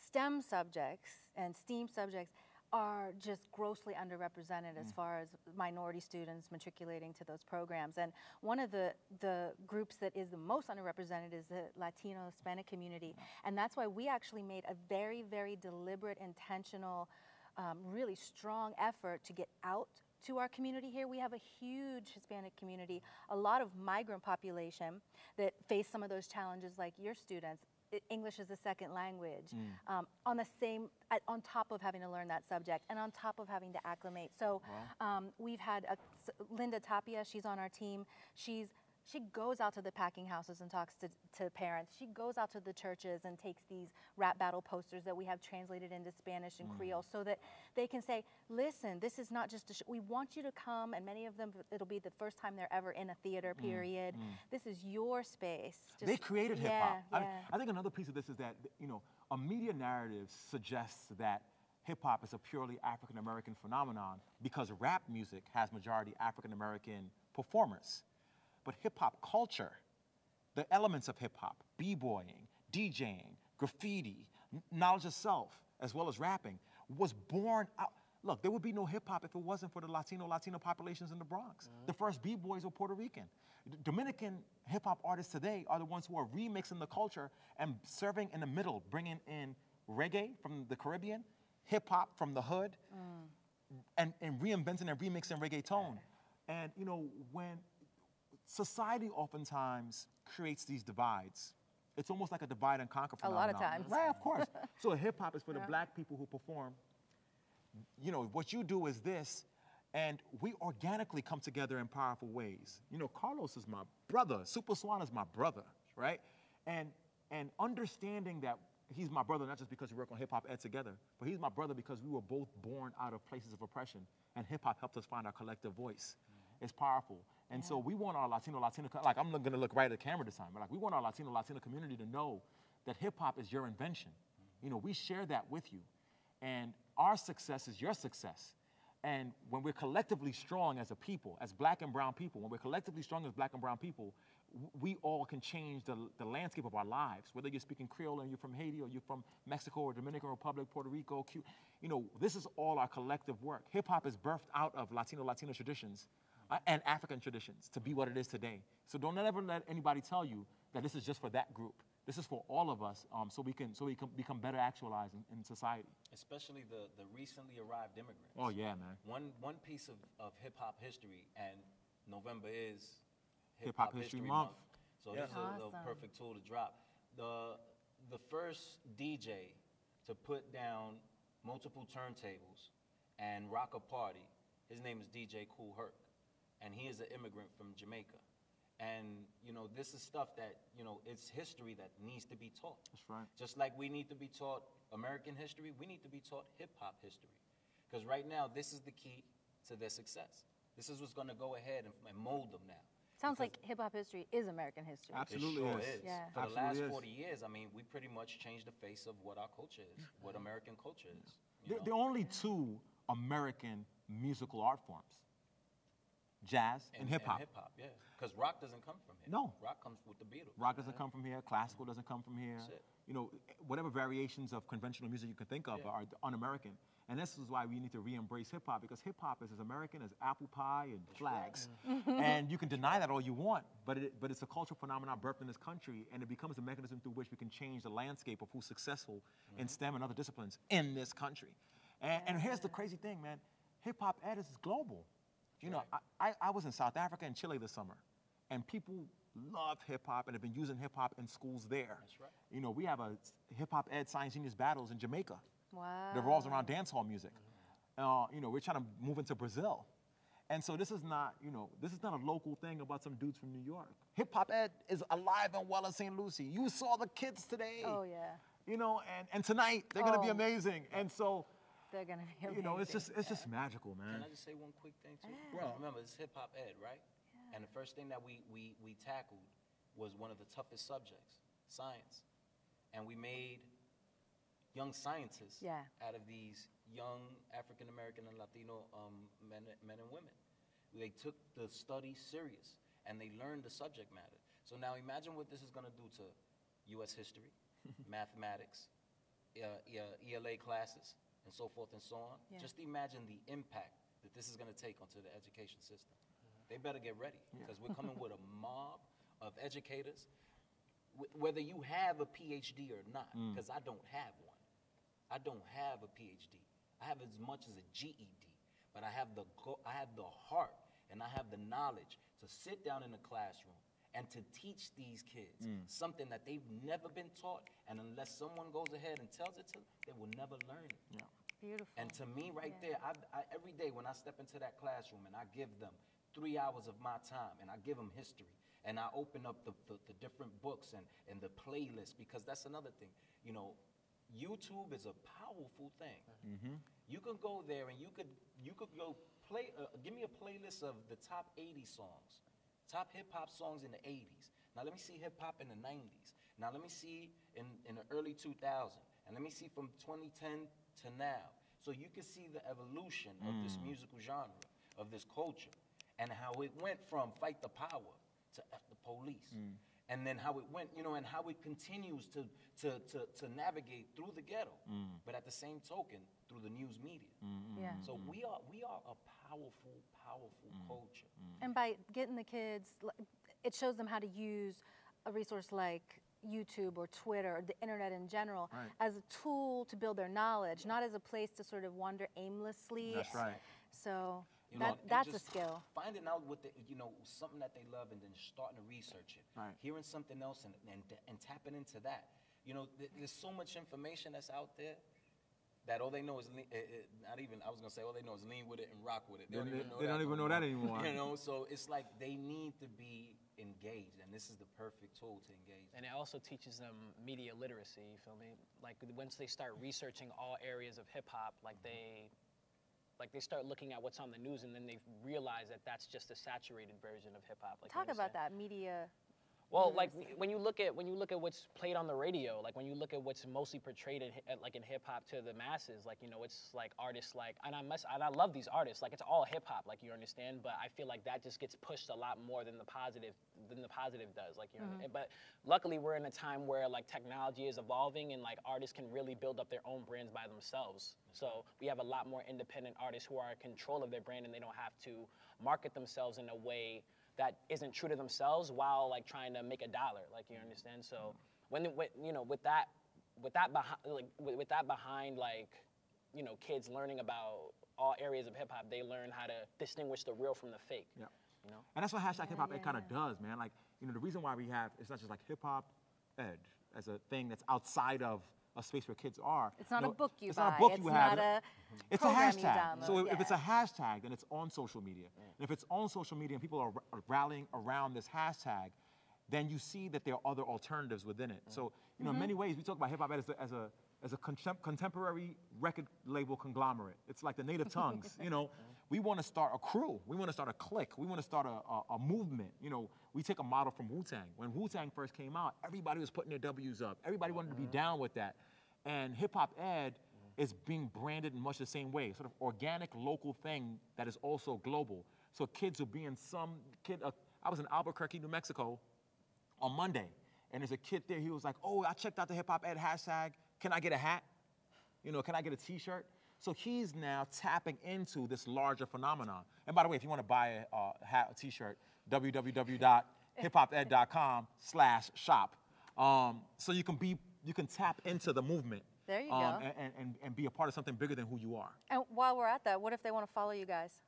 STEM subjects and STEAM subjects are just grossly underrepresented as far as minority students matriculating to those programs. And one of the groups that is the most underrepresented is the Latino Hispanic community. And that's why we actually made a very, very deliberate, intentional, really strong effort to get out to our community here. We have a huge Hispanic community, a lot of migrant population that face some of those challenges like your students. English is a second language, on top of having to learn that subject and on top of having to acclimate. So we've had Linda Tapia, she's on our team. She goes out to the packing houses and talks to parents. She goes out to the churches and takes these rap battle posters that we have translated into Spanish and Creole so that they can say, listen, this is not just a show. We want you to come, and many of them, it'll be the first time they're ever in a theater, period. This is your space. They created hip-hop. Yeah. I think another piece of this is that, a media narrative suggests that hip-hop is a purely African-American phenomenon because rap music has majority African-American performers. But hip-hop culture, the elements of hip-hop, b-boying, DJing, graffiti, knowledge of self, as well as rapping, was born out. Look, there would be no hip-hop if it wasn't for the Latino populations in the Bronx. The first b-boys were Puerto Rican. Dominican hip-hop artists today are the ones who are remixing the culture and serving in the middle, bringing in reggae from the Caribbean, hip-hop from the hood, and reinventing and remixing reggaeton. And, when society oftentimes creates these divides. It's almost like a divide and conquer phenomenon. A lot of times. Right, of course. So hip-hop is for the black people who perform. What you do is this, and we organically come together in powerful ways. Carlos is my brother. Super Swan is my brother, right? And understanding that he's my brother not just because we work on hip-hop ed together, but he's my brother because we were both born out of places of oppression, and hip-hop helped us find our collective voice. It's powerful. And so we want our Latino, like I'm gonna look right at the camera this time, but like we want our Latino community to know that hip hop is your invention. We share that with you. And our success is your success. And when we're collectively strong as a people, as black and brown people, when we're collectively strong as black and brown people, we all can change the landscape of our lives. Whether you're speaking Creole and you're from Haiti or you're from Mexico or Dominican Republic, Puerto Rico, Cuba, this is all our collective work. Hip hop is birthed out of Latino traditions and African traditions to be what it is today. So don't ever let anybody tell you that this is just for that group. This is for all of us, so we can become better actualized in society. Especially the recently arrived immigrants. Oh yeah, man. One piece of hip hop history, and November is Hip Hop History Month. So this is a perfect tool to drop. The first DJ to put down multiple turntables and rock a party, his name is DJ Kool Herc. And he is an immigrant from Jamaica. And, this is stuff that, it's history that needs to be taught. That's right. Just like we need to be taught American history, we need to be taught hip-hop history. Because right now, this is the key to their success. This is what's going to go ahead and mold them now. Sounds like hip-hop history is American history. Absolutely it sure is. Yeah. For the Absolutely last 40 years, we pretty much changed the face of what our culture is, what American culture is. There are only two American musical art forms. Jazz and hip-hop. Hip-hop, yeah. Because rock doesn't come from here. No. Rock comes with the Beatles. Rock doesn't come from here. Classical doesn't come from here. Whatever variations of conventional music you can think of are un-American. And this is why we need to re-embrace hip-hop, because hip-hop is as American as apple pie and flags. And you can deny that all you want, but it's a cultural phenomenon birthed in this country, and it becomes a mechanism through which we can change the landscape of who's successful in STEM and other disciplines in this country. And here's the crazy thing, man. Hip-hop ed is global. I was in South Africa and Chile this summer, and people love hip-hop and have been using hip-hop in schools there. That's right. We have a hip-hop ed science genius battles in Jamaica. Wow. That revolves around dance hall music. We're trying to move into Brazil. And so this is not a local thing about some dudes from New York. Hip-hop ed is alive and well in St. Lucie. You saw the kids today. Oh, yeah. And tonight, they're going to be amazing. And so, they're going to be amazing. it's just magical, man. Can I just say one quick thing, too? Bro. Remember, it's hip-hop ed, right? Yeah. And the first thing that we tackled was one of the toughest subjects, science. And we made young scientists out of these young African-American and Latino men and women. They took the study serious, and they learned the subject matter. So now imagine what this is going to do to U.S. history, mathematics, ELA classes and so forth and so on. Yeah. Just imagine the impact that this is going to take onto the education system. They better get ready because we're coming with a mob of educators, whether you have a PhD or not, because I don't have one. I don't have a PhD. I have as much as a GED, but I have the heart and I have the knowledge to sit down in the classroom and to teach these kids something that they've never been taught, and unless someone goes ahead and tells it to them, they will never learn it. Yeah. Beautiful. And to me, right there, every day when I step into that classroom and I give them 3 hours of my time and I give them history and I open up the different books and the playlist, because that's another thing. You know, YouTube is a powerful thing. You can go there and you could go play. Give me a playlist of the top 80 songs, top hip hop songs in the 80s. Now let me see hip hop in the 90s. Now let me see in the early 2000s, and let me see from 2010 to now. So you can see the evolution of this musical genre, of this culture, and how it went from fight the power to F the police. And then how it went, you know, and how it continues to navigate through the ghetto, but at the same token, through the news media. Yeah. So we are a powerful culture. And by getting the kids, it shows them how to use a resource like YouTube or Twitter or the internet in general as a tool to build their knowledge, not as a place to sort of wander aimlessly. That's right. So You know, and that's a just skill. Finding out what something that they love, and then starting to research it. Right. Hearing something else and tapping into that. You know, there's so much information that's out there that all they know is I was gonna say all they know is lean with it and rock with it. They don't even know that anymore. You know, so it's like they need to be engaged, and this is the perfect tool to engage. And it also teaches them media literacy, you feel me? Like once they start researching all areas of hip hop, like they start looking at what's on the news, and then they realize that that's just a saturated version of hip hop. Like, Talk about that media. Well, like when you look at what's played on the radio, like when you look at what's mostly portrayed in hip hop to the masses, like, you know, it's like artists like, and I love these artists, like it's all hip hop, like, you understand, but I feel like that just gets pushed a lot more than the positive does, like, you know. But luckily we're in a time where like technology is evolving and like artists can really build up their own brands by themselves. So we have a lot more independent artists who are in control of their brand, and they don't have to market themselves in a way that isn't true to themselves while like trying to make a dollar, like, you understand. So with that behind, like, you know, kids learning about all areas of hip hop, they learn how to distinguish the real from the fake. Yeah. You know. And that's what hashtag hip hop ed kind of does, man. Like, you know, the reason why we have, it's not just like hip hop ed as a thing that's outside of a space where kids are. It's not a book you buy. It's not a book you have. Not a it's a program you hashtag. download. So if it's a hashtag, then it's on social media. And if it's on social media and people are rallying around this hashtag, then you see that there are other alternatives within it. So, you know, in many ways, we talk about hip hop as a contemporary record label conglomerate. It's like the native tongues, you know. We want to start a crew. We want to start a clique. We want to start a movement. You know, we take a model from Wu-Tang. When Wu-Tang first came out, everybody was putting their W's up. Everybody wanted to be down with that. And hip hop ed is being branded in much the same way, sort of organic local thing that is also global. So kids will be in I was in Albuquerque, New Mexico on Monday, and there's a kid there, he was like, oh, I checked out the hip hop ed hashtag. Can I get a hat? You know, can I get a t-shirt? So he's now tapping into this larger phenomenon. And by the way, if you want to buy a hat, a t-shirt, www.hiphoped.com/shop. So you can tap into the movement. There you go. And be a part of something bigger than who you are. And while we're at that, what if they want to follow you guys?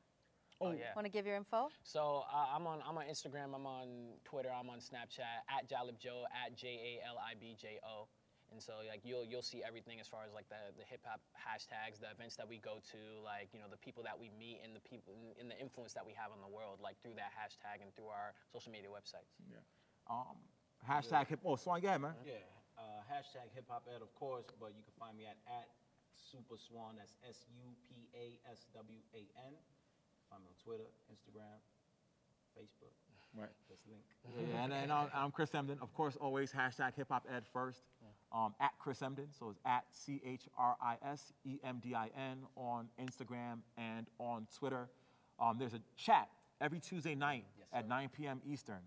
Oh yeah. Want to give your info? So I'm on Instagram, I'm on Twitter, I'm on Snapchat, @JalibJo, @JALIBJO. And so like you'll see everything as far as like the hip hop hashtags, the events that we go to, like, you know, the people that we meet and the people and the influence that we have on the world, like through that hashtag and through our social media websites. Yeah. Hashtag hip. Oh, Swan, yeah, man. Yeah. Hashtag hip hop ed, of course, but you can find me at Super Swan. That's SUPASWAN. Find me on Twitter, Instagram, Facebook. Right. This link. Yeah, and I'm Chris Emden. Of course, always hashtag hip hop ed first. At Chris Emden, so it's at CHRISEMDIN on Instagram and on Twitter. There's a chat every Tuesday night at 9 p.m. Eastern.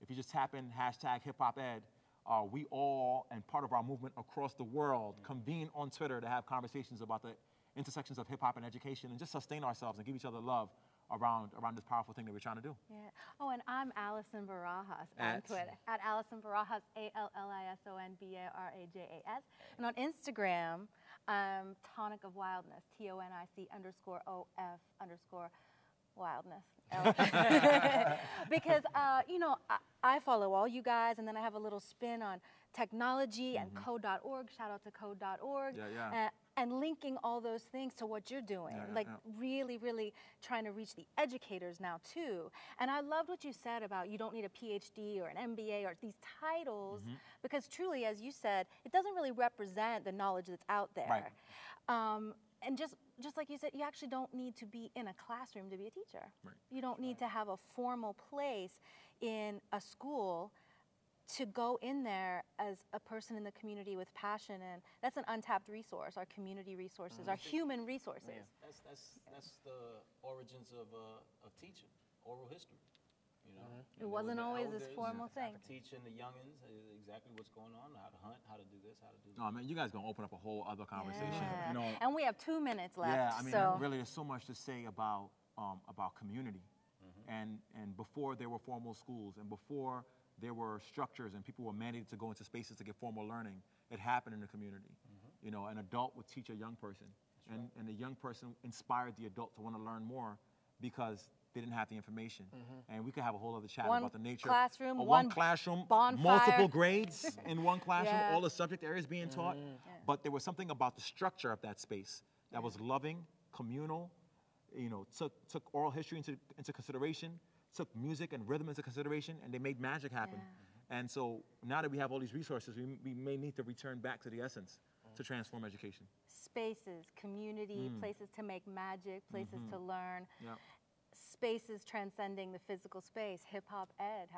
If you just tap in hashtag hip hop ed, we all, and part of our movement across the world, convene on Twitter to have conversations about the intersections of hip hop and education and just sustain ourselves and give each other love around this powerful thing that we're trying to do. Yeah. Oh, and I'm Allison Barajas on Twitter. At Allison Barajas, ALLISONBARAJAS. And on Instagram, Tonic of Wildness, TONIC_OF_wildness. Because, you know, I follow all you guys, and then I have a little spin on technology and code.org. Shout out to code.org. And linking all those things to what you're doing. Really, really trying to reach the educators now, too. And I loved what you said about you don't need a PhD or an MBA or these titles, because truly, as you said, it doesn't really represent the knowledge that's out there. And just like you said, you actually don't need to be in a classroom to be a teacher. You don't need to have a formal place in a school to go in there as a person in the community with passion, and that's an untapped resource, our community resources, our human resources. That's the origins of teaching, oral history. You know, it wasn't always this formal thing. Teaching the youngins exactly what's going on, how to hunt, how to do this, how to do that. Oh man, you guys gonna open up a whole other conversation. You know, and we have 2 minutes left. Yeah, I mean, so. really, there's so much to say about community, and before there were formal schools, and before there were structures, and people were mandated to go into spaces to get formal learning. It happened in the community. You know, an adult would teach a young person, and the young person inspired the adult to want to learn more because they didn't have the information. And we could have a whole other chat about the nature. One classroom, bonfire. multiple grades in one classroom, all the subject areas being taught. But there was something about the structure of that space that was loving, communal, you know, took oral history into consideration, took music and rhythm into consideration, and they made magic happen. And so now that we have all these resources, we may need to return back to the essence to transform education. Spaces, community, places to make magic, places to learn. Spaces transcending the physical space. Hip Hop Ed,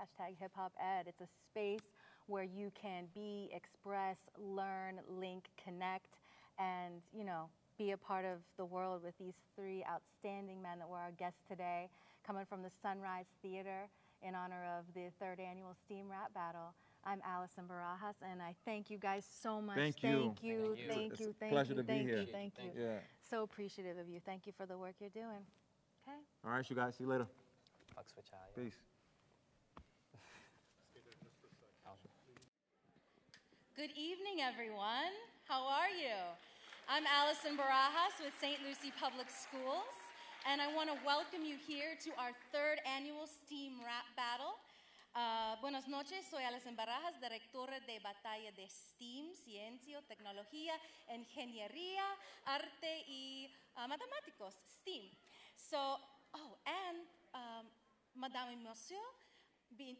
#Hip Hop Ed. It's a space where you can be, express, learn, link, connect, and, you know, be a part of the world with these 3 outstanding men that were our guests today, coming from the Sunrise Theater in honor of the 3rd annual STEAM Rap Battle. I'm Allison Barajas, and I thank you guys so much. Thank you. Thank you. It's a pleasure to be here. Thank you. Yeah. So appreciative of you. Thank you for the work you're doing. Okay. All right, you guys. See you later. Fucks with y'all. Peace. Good evening, everyone. How are you? I'm Allison Barajas with St. Lucie Public Schools, and I want to welcome you here to our 3rd annual STEAM Rap Battle. Buenas noches, soy Allison Barajas, directora de batalla de STEAM, Ciencia, Tecnología, Ingeniería, Arte y Matemáticos, STEAM. So, Madame et Monsieur,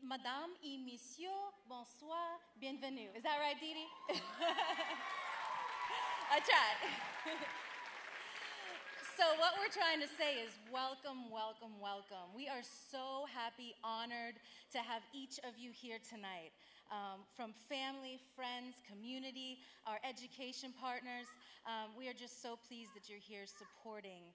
Madame et Monsieur, bonsoir, bienvenue. Is that right, Didi? I tried. So what we're trying to say is welcome, welcome, welcome. We are so happy, honored to have each of you here tonight. From family, friends, community, our education partners, we are just so pleased that you're here supporting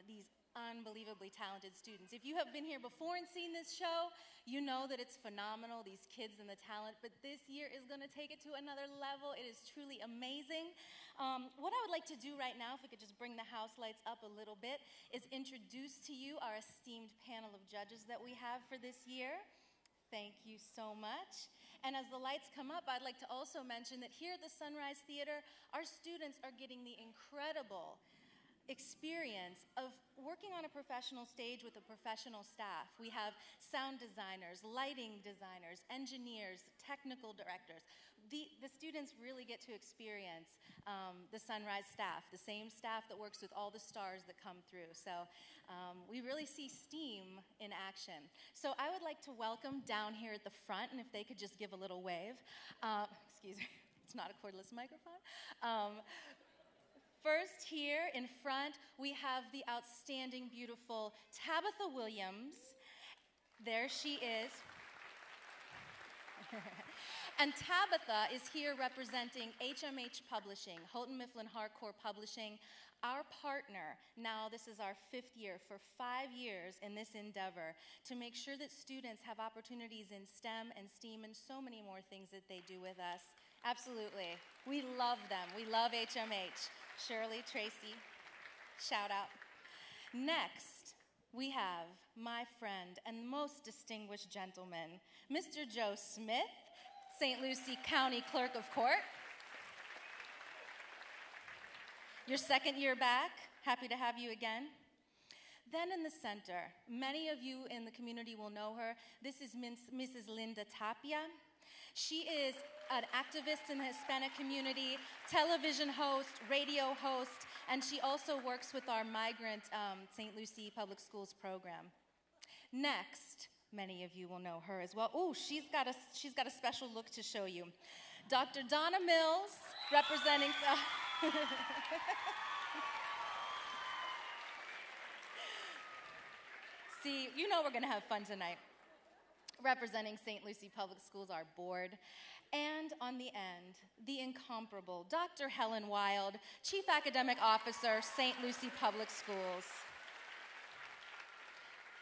these unbelievably talented students. If you have been here before and seen this show, you know that it's phenomenal, these kids and the talent, but this year is gonna take it to another level. It is truly amazing. What I would like to do right now, if we could just bring the house lights up a little bit, is introduce to you our esteemed panel of judges that we have for this year. Thank you so much. And as the lights come up, I'd like to also mention that here at the Sunrise Theater, our students are getting the incredible experience of working on a professional stage with a professional staff. We have sound designers, lighting designers, engineers, technical directors. The students really get to experience the Sunrise staff, the same staff that works with all the stars that come through. So we really see STEAM in action. So I would like to welcome down here at the front, and if they could just give a little wave. Excuse me, it's not a cordless microphone. First, here in front, we have the outstanding, beautiful Tabitha Williams. There she is. And Tabitha is here representing HMH Publishing, Houghton Mifflin Harcourt Publishing, our partner. Now, this is our 5th year, for 5 years in this endeavor, to make sure that students have opportunities in STEM and STEAM and so many more things that they do with us. Absolutely. We love them. We love HMH. Shirley, Tracy, shout out. Next, we have my friend and most distinguished gentleman, Mr. Joe Smith, St. Lucie County Clerk of Court. Your 2nd year back, happy to have you again. Then in the center, many of you in the community will know her. This is Mrs. Linda Tapia. She is an activist in the Hispanic community, television host, radio host, and she also works with our migrant St. Lucie Public Schools program. Next, many of you will know her as well. Oh, she's got a special look to show you. Dr. Donna Mills, representing... See, you know we're going to have fun tonight. Representing St. Lucie Public Schools, our board. And on the end, the incomparable Dr. Helen Wild, Chief Academic Officer, St. Lucie Public Schools.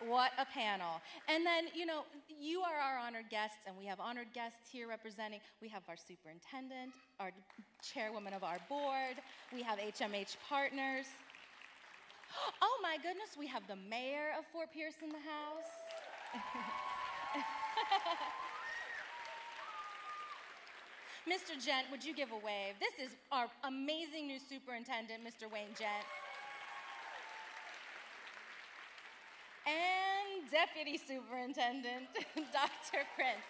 What a panel. And then, you know, you are our honored guests, and we have honored guests here representing. We have our superintendent, our chairwoman of our board. We have HMH partners. Oh my goodness, we have the mayor of Fort Pierce in the house. Mr. Gent, would you give a wave? This is our amazing new superintendent, Mr. Wayne Gent. And Deputy Superintendent, Dr. Prince.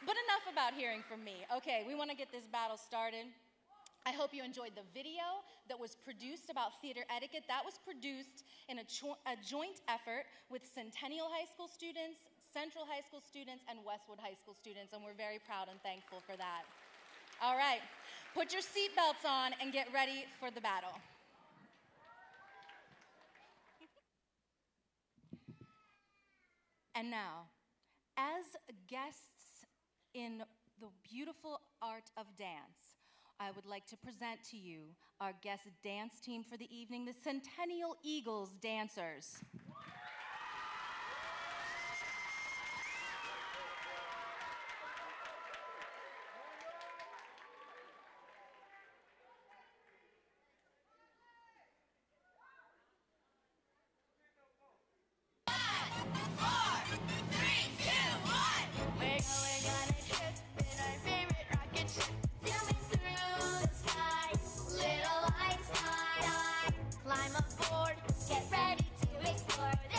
But enough about hearing from me. Okay, we want to get this battle started. I hope you enjoyed the video that was produced about theater etiquette. That was produced in a joint effort with Centennial High School students, Central High School students, and Westwood High School students, and we're very proud and thankful for that. All right, put your seatbelts on and get ready for the battle. And now, as guests in the beautiful art of dance, I would like to present to you our guest dance team for the evening, the Centennial Eagles Dancers. Climb aboard, get ready to explore.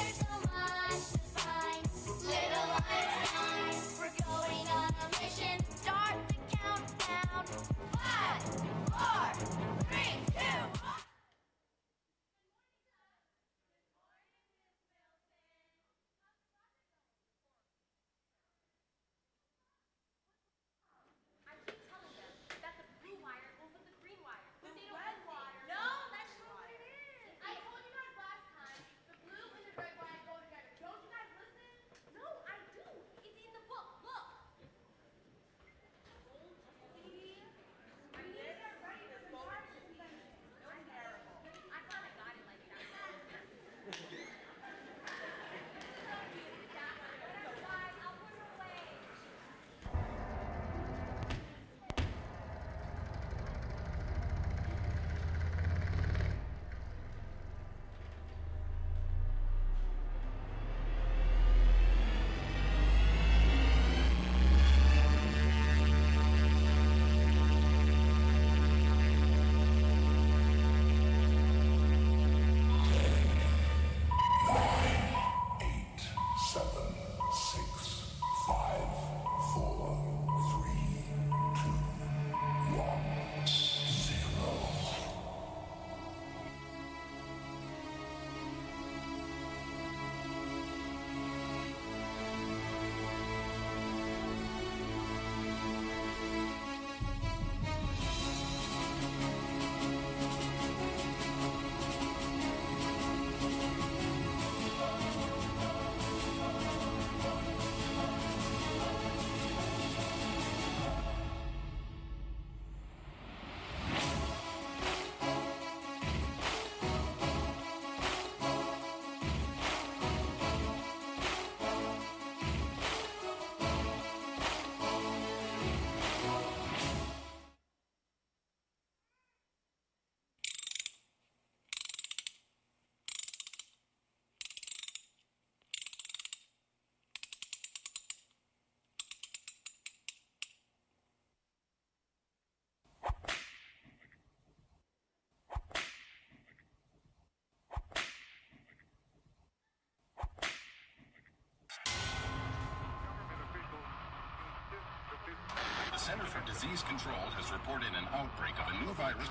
for Disease Control has reported an outbreak of a new virus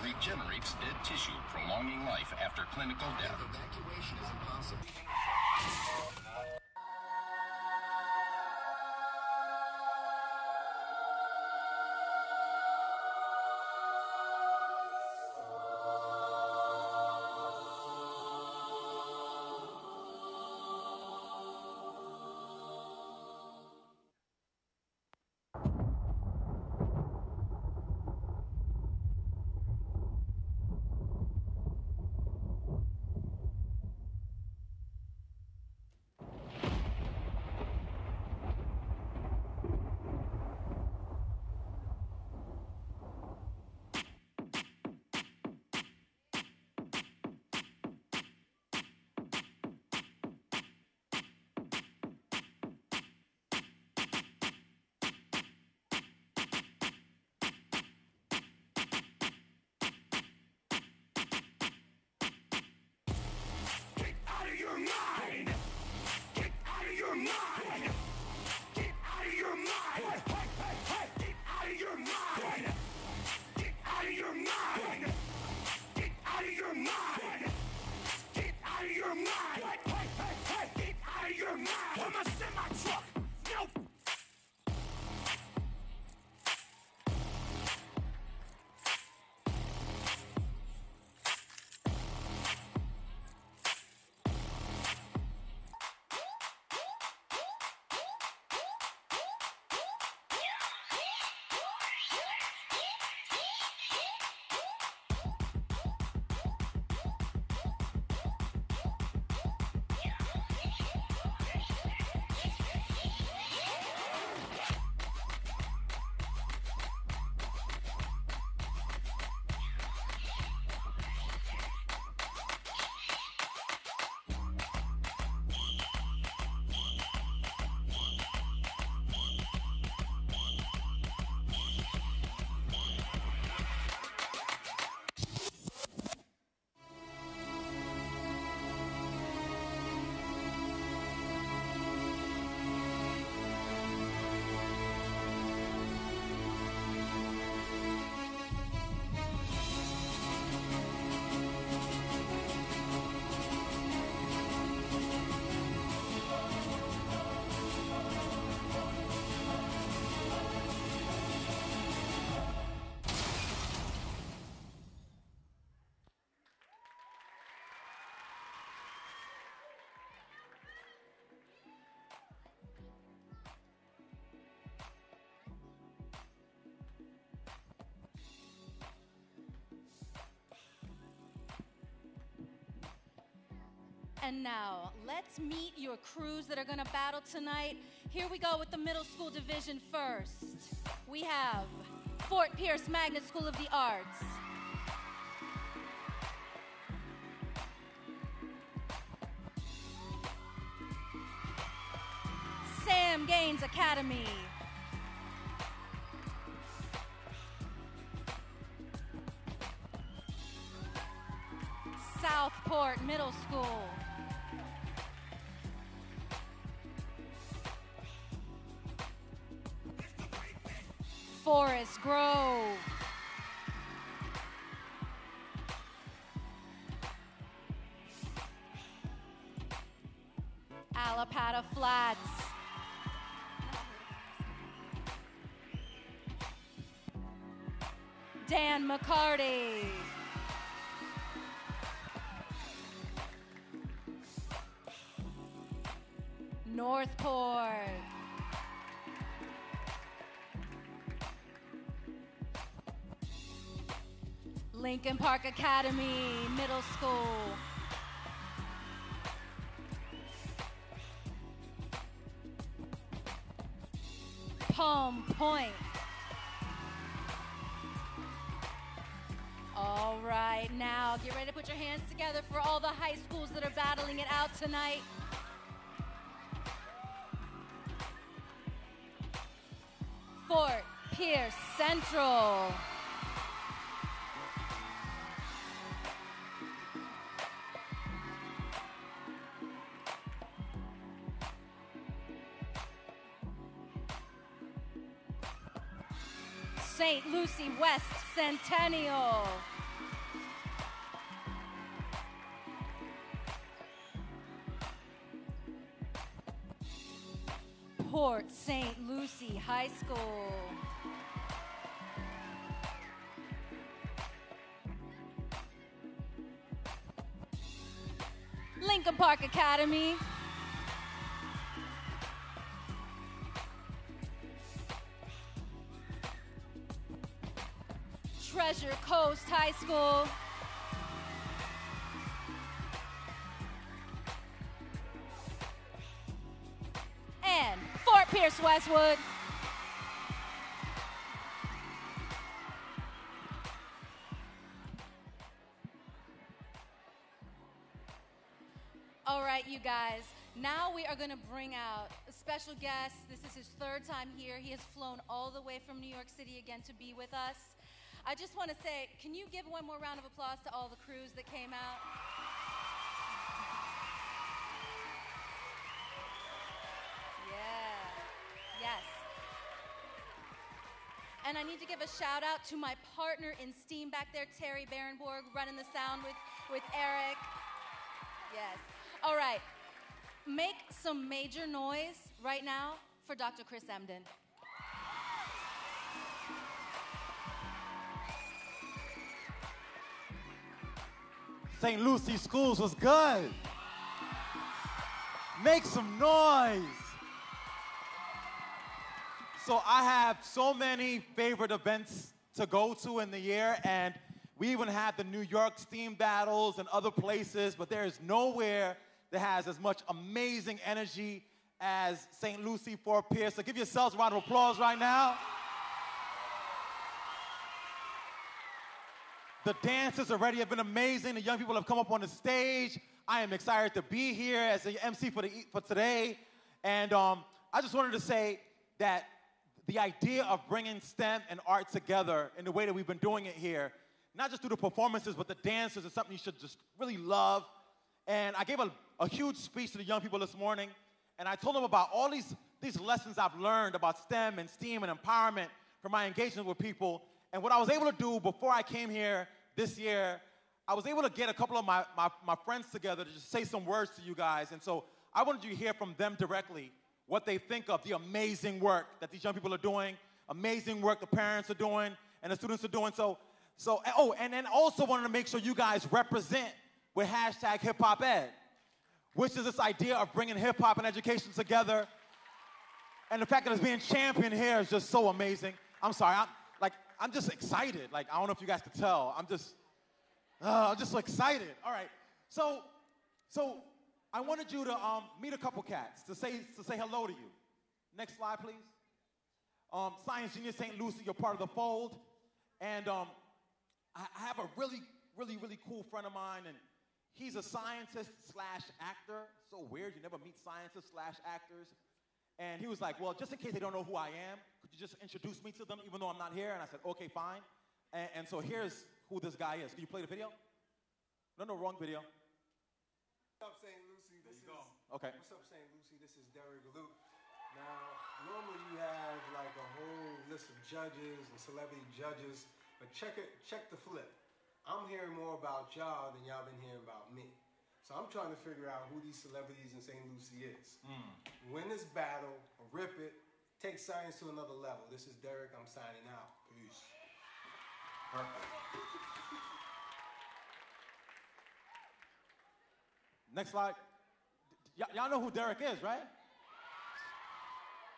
regenerates dead tissue, prolonging life after clinical death. Evacuation is impossible. And now, let's meet your crews that are gonna battle tonight. Here we go with the middle school division first. We have Fort Pierce Magnet School of the Arts. Sam Gaines Academy. Southport Middle School. Forest Grove. Allapattah Flats. Dan McCarty. Northport. Lincoln Park Academy Middle School. Palm Point. All right, now get ready to put your hands together for all the high schools that are battling it out tonight. Fort Pierce Central. St. Lucie West Centennial. Port St. Lucie High School. Lincoln Park Academy. Treasure Coast High School. And Fort Pierce Westwood. All right, you guys. Now we are going to bring out a special guest. This is his third time here. He has flown all the way from New York City again to be with us. I just want to say, can you give one more round of applause to all the crews that came out? Yeah, yes. And I need to give a shout out to my partner in STEAM back there, Terry Barenborg, running the sound with Eric. Yes. All right. Make some major noise right now for Dr. Chris Emden. St. Lucie Schools was good. Make some noise. So I have so many favorite events to go to in the year, and we even had the New York STEAM battles and other places, but there is nowhere that has as much amazing energy as St. Lucie Fort Pierce. So give yourselves a round of applause right now. The dances already have been amazing. The young people have come up on the stage. I am excited to be here as the MC for today. And I just wanted to say that the idea of bringing STEM and art together in the way that we've been doing it here, not just through the performances, but the dances, is something you should just really love. And I gave a huge speech to the young people this morning, and I told them about all these lessons I've learned about STEM and STEAM and empowerment from my engagement with people. And what I was able to do before I came here this year, I was able to get a couple of my friends together to just say some words to you guys. And so I wanted you to hear from them directly what they think of the amazing work that these young people are doing, amazing work the parents are doing, and the students are doing. And then also wanted to make sure you guys represent with hashtag Hip Hop Ed, which is this idea of bringing hip hop and education together. And the fact that it's being championed here is just so amazing. I'm sorry, I'm just excited. Like, I don't know if you guys can tell. I'm just so excited. All right, so I wanted you to meet a couple cats to say hello to you. Next slide, please. Science Junior St. Lucie, you're part of the fold. And I have a really cool friend of mine, and he's a scientist/actor. So weird, you never meet scientists/actors. And he was like, well, just in case they don't know who I am, could you just introduce me to them even though I'm not here? And I said, okay, fine. And so here's who this guy is. Can you play the video? No, wrong video. What's up, St. Lucie? Okay. What's up, St. Lucie? This is Derek Luke. Now, normally you have like a whole list of judges and celebrity judges, but check the flip. I'm hearing more about y'all than y'all been hearing about me. So I'm trying to figure out who these celebrities in St. Lucie is. Win this battle, rip it, take science to another level. This is Derek, I'm signing out. Peace. Perfect. Next slide. Y'all know who Derek is, right?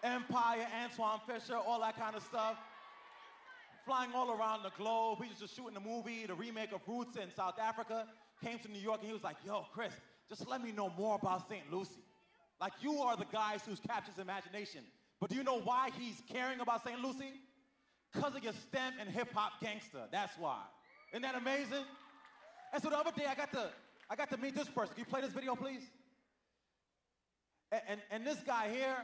Empire, Antoine Fisher, all that kind of stuff. Flying all around the globe. He was just shooting a movie, the remake of Roots in South Africa. Came to New York and he was like, yo, Chris, just let me know more about St. Lucie. Like, you are the guys who's captured his imagination. But do you know why he's caring about St. Lucie? Because of your STEM and hip-hop gangster. That's why. Isn't that amazing? And so the other day, I got to meet this person. Can you play this video, please? And this guy here,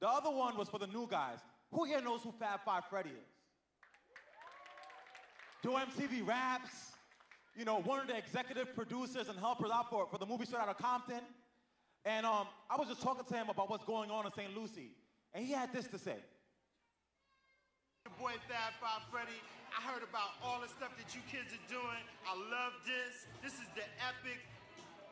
the other one was for the new guys. Who here knows who Fab Five Freddy is? Do MTV Raps. You know, one of the executive producers and helpers out for the movie Straight Outta Compton. And I was just talking to him about what's going on in St. Lucie. And he had this to say. Boy Fab Five Freddy. I heard about all the stuff that you kids are doing. I love this. This is the epic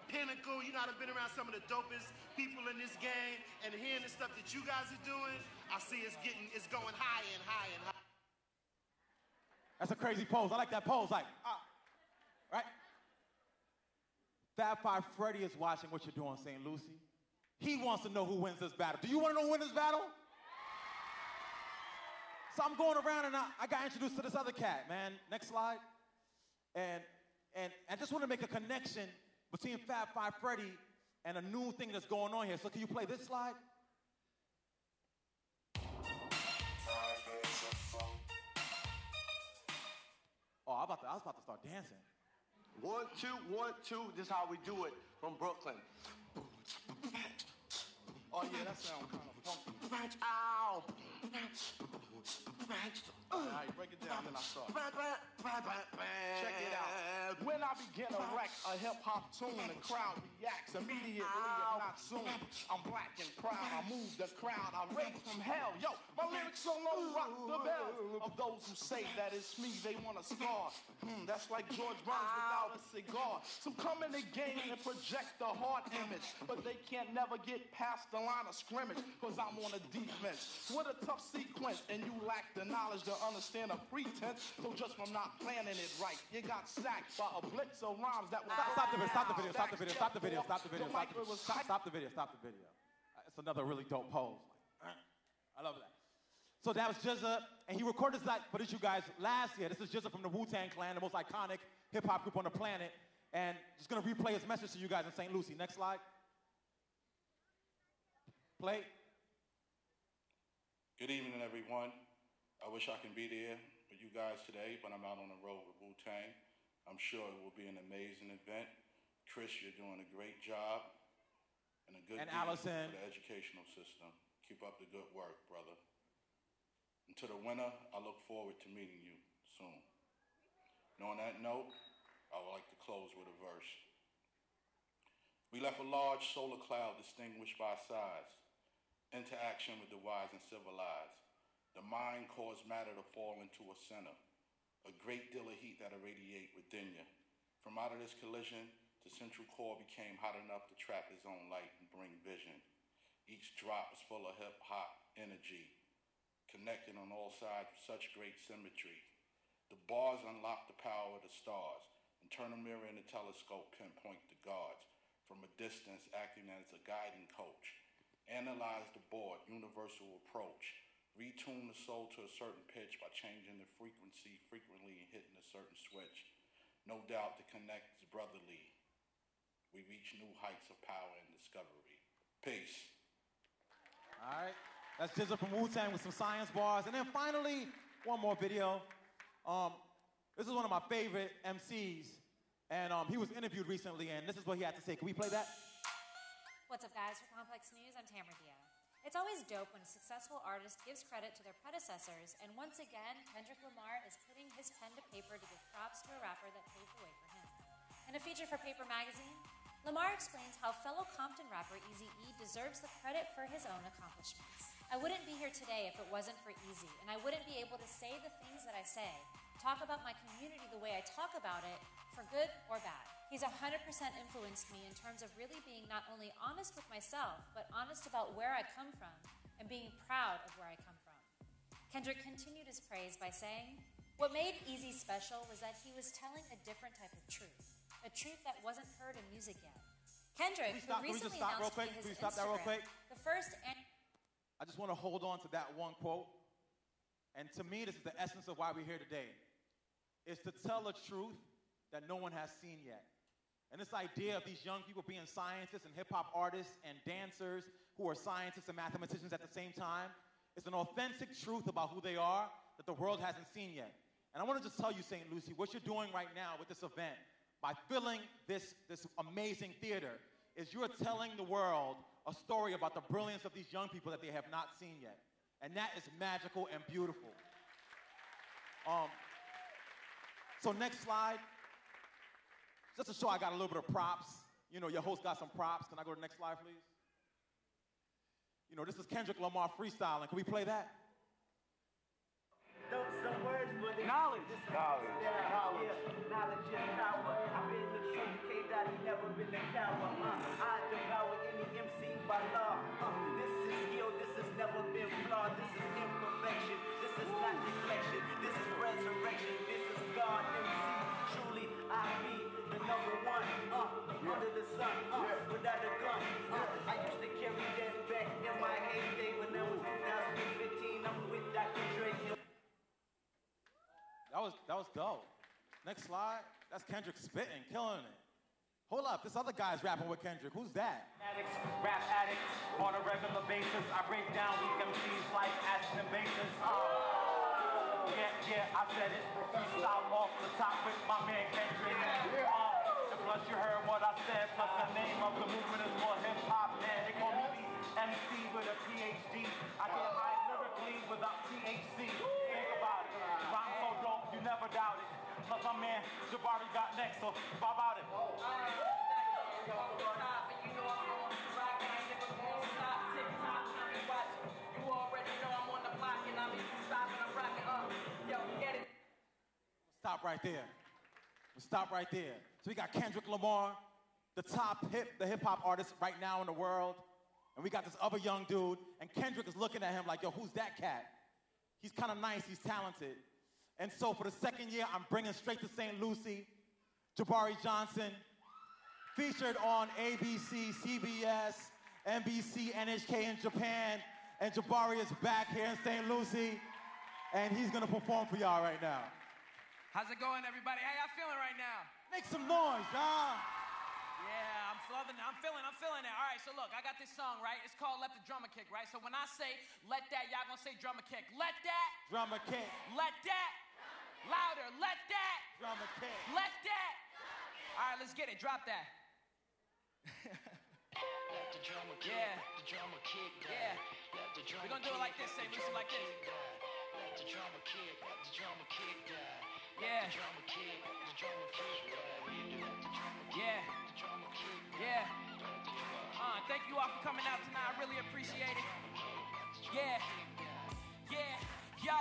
pinnacle. You know, I've been around some of the dopest people in this game, and hearing the stuff that you guys are doing, I see it's going higher and higher and higher. That's a crazy pose. I like that pose. Like, right? Fab Five Freddy is watching what you're doing, St. Lucie. He wants to know who wins this battle. Do you want to know who wins this battle? So I'm going around and I got introduced to this other cat, man. Next slide. And I just want to make a connection between Fab Five Freddy and a new thing that's going on here. So can you play this slide? Oh, I was about to start dancing. 1, 2, 1, 2. This is how we do it from Brooklyn. Oh yeah, that sounds kind of funky. Ow! All right, break it down, then I start. Check it out. When I begin to wreck a hip-hop tune, the crowd reacts immediately, if not soon. I'm black and proud, I move the crowd, I raise from hell. Yo, my lyrics alone rock the bell of those who say that it's me, they want a scar. That's like George Burns without a cigar. Some come in the game and project the hard image, but they can't never get past the line of scrimmage, cause I'm on a defense with a tough sequence, and you lack the knowledge to understand a pretense. So just from not planning it right, you got sacked by a blitz of rhymes that was Stop the video. It's another really dope pose. I love that. So that was Jizza, and he recorded that for you guys last year. This is Jizza from the Wu-Tang Clan, the most iconic hip-hop group on the planet, and just gonna replay his message to you guys in St. Lucie. Next slide. Play. Good evening, everyone. I wish I can be there with you guys today, but I'm out on the road with Wu-Tang. I'm sure it will be an amazing event. Chris, you're doing a great job and a good deed Allison for the educational system. Keep up the good work, brother. And to the winner, I look forward to meeting you soon. And on that note, I would like to close with a verse. We left a large solar cloud distinguished by size, interaction with the wise and civilized. The mind caused matter to fall into a center, a great deal of heat that irradiate within you. From out of this collision, the central core became hot enough to trap its own light and bring vision. Each drop was full of hip-hop energy, connecting on all sides with such great symmetry. The bars unlock the power of the stars and turn a mirror in a telescope, pinpoint the gods. From a distance, acting as a guiding coach. Analyze the board, universal approach. Retune the soul to a certain pitch by changing the frequency frequently and hitting a certain switch. No doubt the connect is brotherly. We reach new heights of power and discovery. Peace. All right. That's Jizza from Wu-Tang with some science bars. And then finally, one more video. This is one of my favorite MCs. And he was interviewed recently, and this is what he had to say. Can we play that? What's up, guys? For Complex News, I'm Tamara Dia. It's always dope when a successful artist gives credit to their predecessors, and once again, Kendrick Lamar is putting his pen to paper to give props to a rapper that paved the way for him. In a feature for Paper Magazine, Lamar explains how fellow Compton rapper Eazy-E deserves the credit for his own accomplishments. I wouldn't be here today if it wasn't for Eazy, and I wouldn't be able to say the things that I say, talk about my community the way I talk about it, for good or bad. He's 100% influenced me in terms of really being not only honest with myself, but honest about where I come from and being proud of where I come from. Kendrick continued his praise by saying, what made Eazy special was that he was telling a different type of truth, a truth that wasn't heard in music yet. Kendrick, who recently announced via his Instagram, the first... I just want to hold on to that one quote. And to me, this is the essence of why we're here today. Is to tell a truth that no one has seen yet. And this idea of these young people being scientists and hip-hop artists and dancers who are scientists and mathematicians at the same time is an authentic truth about who they are that the world hasn't seen yet. And I want to just tell you, St. Lucie, what you're doing right now with this event, by filling this amazing theater, is you're telling the world a story about the brilliance of these young people that they have not seen yet. And that is magical and beautiful. So next slide. Just to show I got a little bit of props. You know, your host got some props. Can I go to the next slide, please? You know, this is Kendrick Lamar freestyling. Can we play that? Some words for the knowledge. Knowledge. Yeah, knowledge is power. I've been the truth, K-Dot, he never been a coward. I devour any MC by law. This is skill, this has never been flawed. This is imperfection, this is not deflection. This is resurrection, this is God MC. Truly, I be the number one, under the sun, without a gun. I used to carry that back in my heyday when that was 2015. I'm with Dr. Dre. That was dope. Next slide. That's Kendrick spitting, killing it. Hold up, this other guy's rapping with Kendrick. Who's that? Addicts, rap addicts, on a regular basis. I break down weak MCs like acid and bases. Yeah, I said it. Freestyle off the top with my man Kendrick. And plus you heard what I said, plus the name of the movement is more hip-hop, man. They call me MC with a PhD. I get high lyrically without THC. Think about it. Rhyme so dope, you never doubt it. Plus my man Jabari got next, so how about it? Stop right there. We'll stop right there. So we got Kendrick Lamar, the top hip-hop artist right now in the world. And we got this other young dude, and Kendrick is looking at him like, yo, who's that cat? He's kind of nice, he's talented. And so for the second year, I'm bringing straight to St. Lucie, Jabari Johnson, featured on ABC, CBS, NBC, NHK in Japan. And Jabari is back here in St. Lucie, and he's gonna perform for y'all right now. How's it going, everybody? How y'all feeling right now? Make some noise, y'all. Yeah, I'm feeling it. All right, so look, I got this song, right? It's called Let the Drummer Kick, right? So when I say let that, y'all gonna say drummer kick. Let that. Drummer kick. Let that. Louder. Let that. Drummer kick. Let that. All right, let's get it. Drop that. Let the drummer kick. Yeah. The drummer kick. Yeah. Let the drummer We're gonna do it like this, say Lucie, like this. Let the drummer kick. Let the drummer kick. Yeah. The drummer kick. The drummer kick. Yeah. The drummer kick. Yeah. Thank you all for coming out tonight. I really appreciate it. Yeah. Yeah. Yo.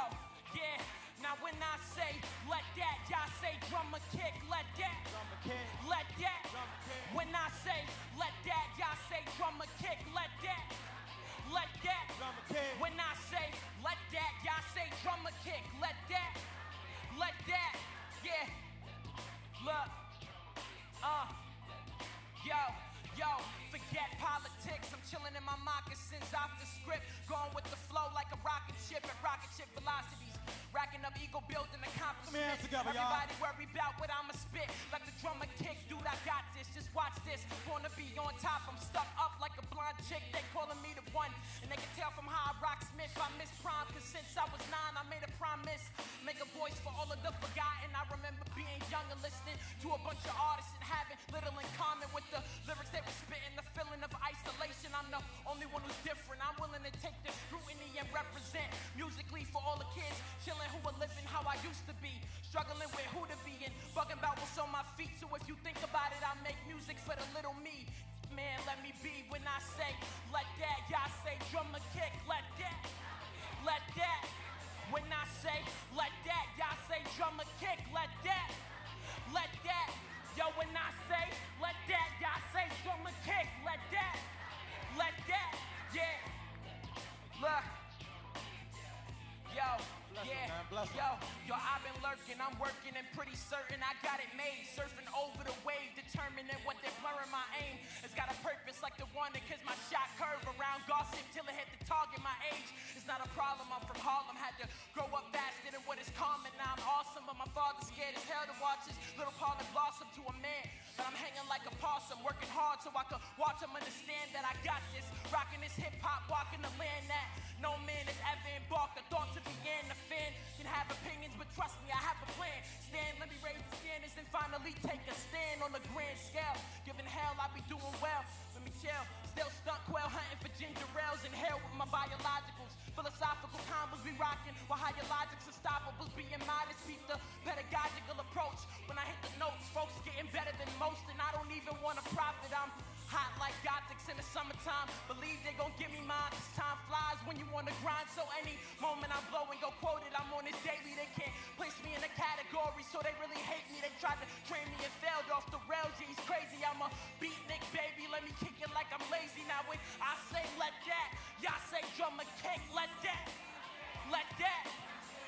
Yeah. Now when I say let that, y'all say drummer kick. Let that. Drummer kick. Let that. Drummer kick. When I say let that, y'all say drummer kick. Let that. Let that. Drummer kick. When I say let that, y'all say drummer kick. Let that. Let that. Yeah. Look. Yo, forget politics. I'm chilling in my moccasins off the script. Going with the flow like a rocket ship at rocket ship velocities. Racking up ego, building accomplishments. Together, everybody worry about what I'ma spit. Let the drummer kick, dude, I got this. Just watch this. Wanna be on top, I'm stuck up like a blonde chick. They calling me the one. And they can tell from how I rock Smith. I miss prom, cause since I was 9, I made a promise. Make a voice for all of the forgotten. I remember being young and listening to a bunch of artists and having little in common with the lyrics they were spitting. The feeling of isolation. I'm the only one who's different. I'm willing to take the scrutiny and represent musically for all the kids chilling who are living how I used to be, struggling with who to be and bugging about what's on my feet. So if you think about it, I make music for the little me. Man, let me be. When I say let that, y'all say drummer kick. Let that. Let that. When I say let that, y'all say drummer kick. Let that. Let that. Yo, when I say let that, y'all say drummer kick. Let that. Let that. Yeah. Look. Yo. Yeah, yo, I've been lurking, I'm working and pretty certain I got it made. Surfing over the wave, determining what they're blurring my aim. It's got a purpose like the one that cause my shot curve around gossip till it hit the target. My age is not a problem, I'm from Harlem. Had to grow up faster than what is common. Now I'm awesome, but my father's scared as hell to watch his little Paulin blossom to a man. But I'm hanging like a possum, working hard so I can watch him understand that I got this. Rocking this hip-hop, walking the land that no man has ever embarked. The thought to begin, the fan can have opinions, but trust me, I have a plan. Stand, let me raise the standards and finally take a stand on the grand scale. Giving hell, I be doing well. Let me chill. Still stuck quail hunting for ginger ales in hell with my biologicals. Philosophical combos be rocking while higher logic's unstoppable. Being modest, beat the pedagogical approach. When I hit the notes, folks getting better than most, and I don't even want to profit. I'm hot like Gothics in the summertime. Believe they gon' give me mine, 'cause time flies when you on the grind, so any moment I'm blowing, go quoted. I'm on it daily. They can't place me in a category, so they really hate me. They tried to train me and failed off the rails. Yeah, he's crazy. I'm a beatnik, baby. Let me kick it like I'm lazy. Now when I say let that, y'all say drum and kick. Let that, let that.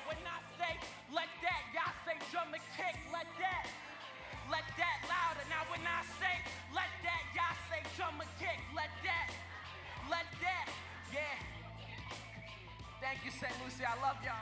When I say let that, y'all say drum and kick. Let that louder. Now when I say let that, y'all say drum and kick. Let that, yeah. Thank you, St. Lucie. I love y'all.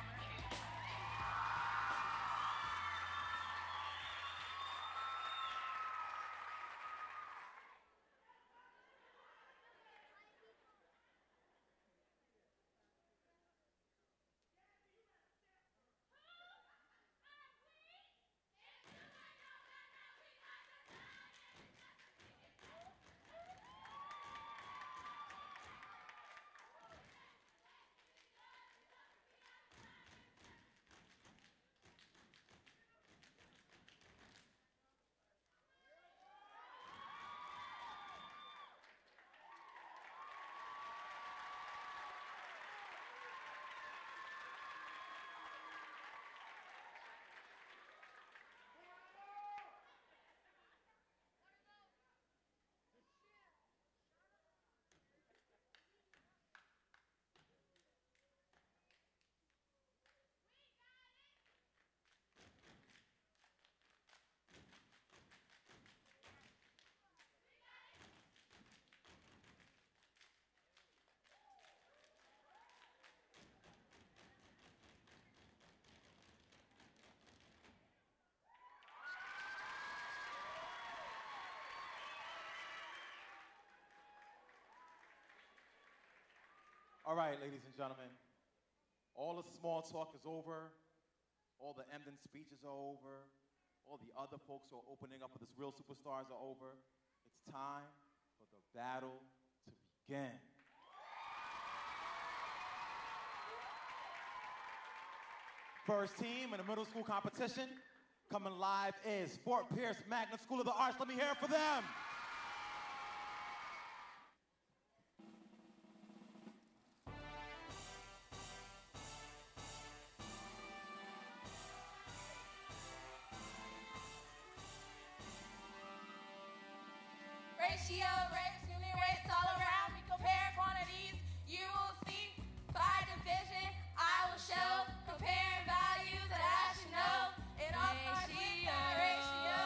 All right, ladies and gentlemen, all the small talk is over, all the Emden speeches are over, all the other folks who are opening up for this real superstars are over. It's time for the battle to begin. First team in the middle school competition coming live is Fort Pierce Magnet School of the Arts. Let me hear it for them. Ratio, rates, unit rates all around. We compare quantities. You will see by division. I will show comparing values that I should know. It all starts with the ratio.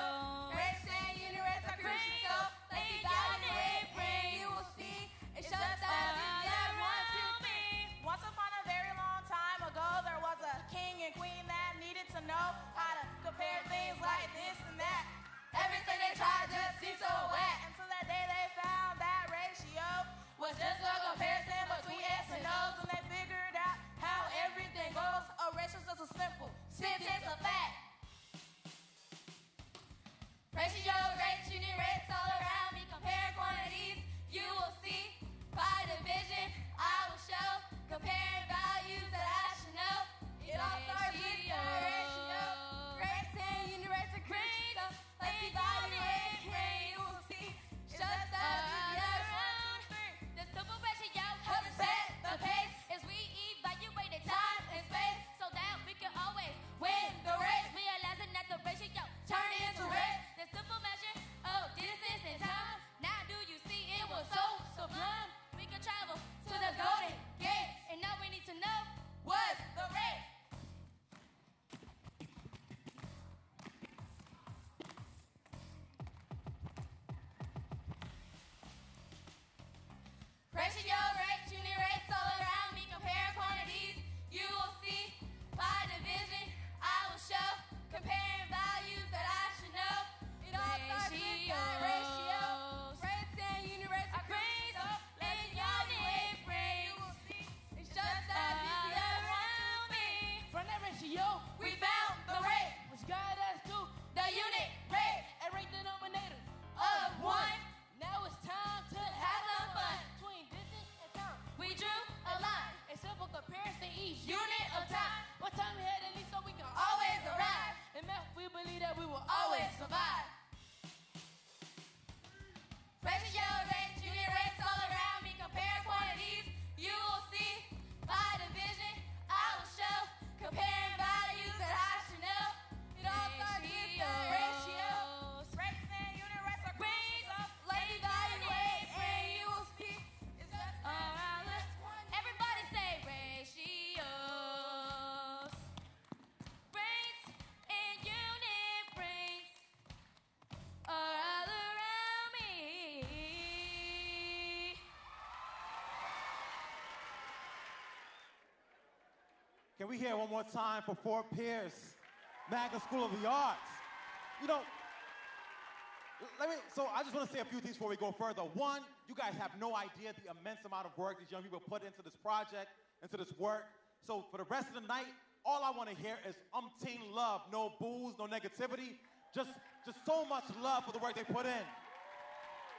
Rates and unit rates are crucial. Let's evaluate. You will see it shows that around me. Once upon a very long time ago, there was a king and queen that needed to know how to compare things like this and that. Everything they tried just seemed so wet. Until that day they found that ratio was just a comparison between X and O's. And they figured out how everything goes. A ratio is just a simple sentence of fact. Ratio, rates, unit rates all around me. Compare quantities. You will see by division. I will show comparing values that I should know. It all starts with the ratio. Rates and unit rates are crucial. Let's evaluate, you will see just around. The simple ratio helps set the pace as we evaluate the time and space so that we can always win the race. Realizing that the ratio turn into race. The simple measure of distance and time. Now do you see it was so sublime? We can travel to the golden gate, and now we need to know what's the rate. Ratio, rates, unit rates all around me. Compare quantities. You will see by division. I will show comparing values that I should know. It all starts with the ratio. Rates and unit rates are crucial. Let's evaluate. You will see it's just as easy around me. From that ratio, We found the rate, which guide us to the unit rate a rate denominator of 1. Now it's time to Have some fun. between distance and time. We drew a line. A simple comparison each Unit of time. What time we had at least so we can Always arrive. In math, we believe that we will Always survive. Ratio, rates, unit rates all around me. Compare quantities. You will see by Can we hear one more time for Fort Pierce, Magna School of the Arts? You know, so I just want to say a few things before we go further. One, you guys have no idea the immense amount of work these young people put into this project, into this work. So for the rest of the night, all I want to hear is umpteen love. No booze, no negativity. Just so much love for the work they put in.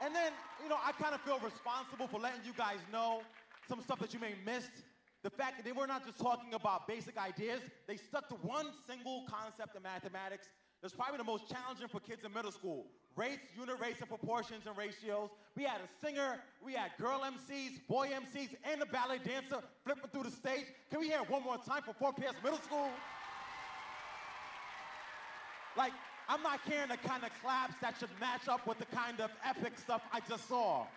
And then, you know, I kind of feel responsible for letting you guys know some stuff that you may have missed. The fact that they were not just talking about basic ideas, they stuck to one single concept in mathematics that's probably the most challenging for kids in middle school. Rates, unit rates, and proportions and ratios. We had a singer, we had girl MCs, boy MCs, and a ballet dancer flipping through the stage. Can we hear it one more time for Fort Pierce Middle School? Like, I'm not hearing the kind of claps that should match up with the kind of epic stuff I just saw.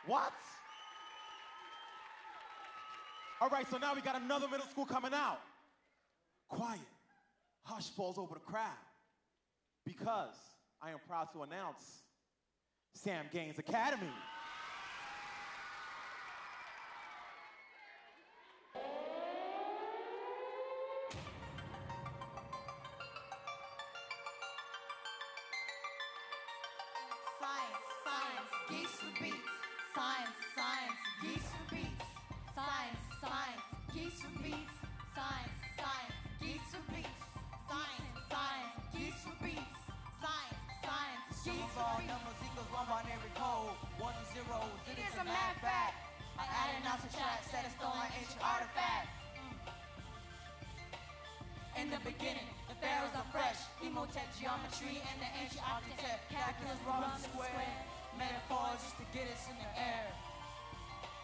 What? All right, so now we got another middle school coming out. Quiet. Hush falls over the crowd. Because I am proud to announce Sam Gaines Academy. Science, geese for beats. Science, geese for beats. Science, geese for beats. Science, geese for beats. Science, geese for beats. Science, geese for beats. Numbers equals one binary code. 1 and 0. It is a math fact. I added not subtract, set a stone like ancient artifact. In the beginning, the pharaohs are fresh. Emotech, geometry, and the ancient architect. Calculus, Roman square. Metaphors used to get us in the air.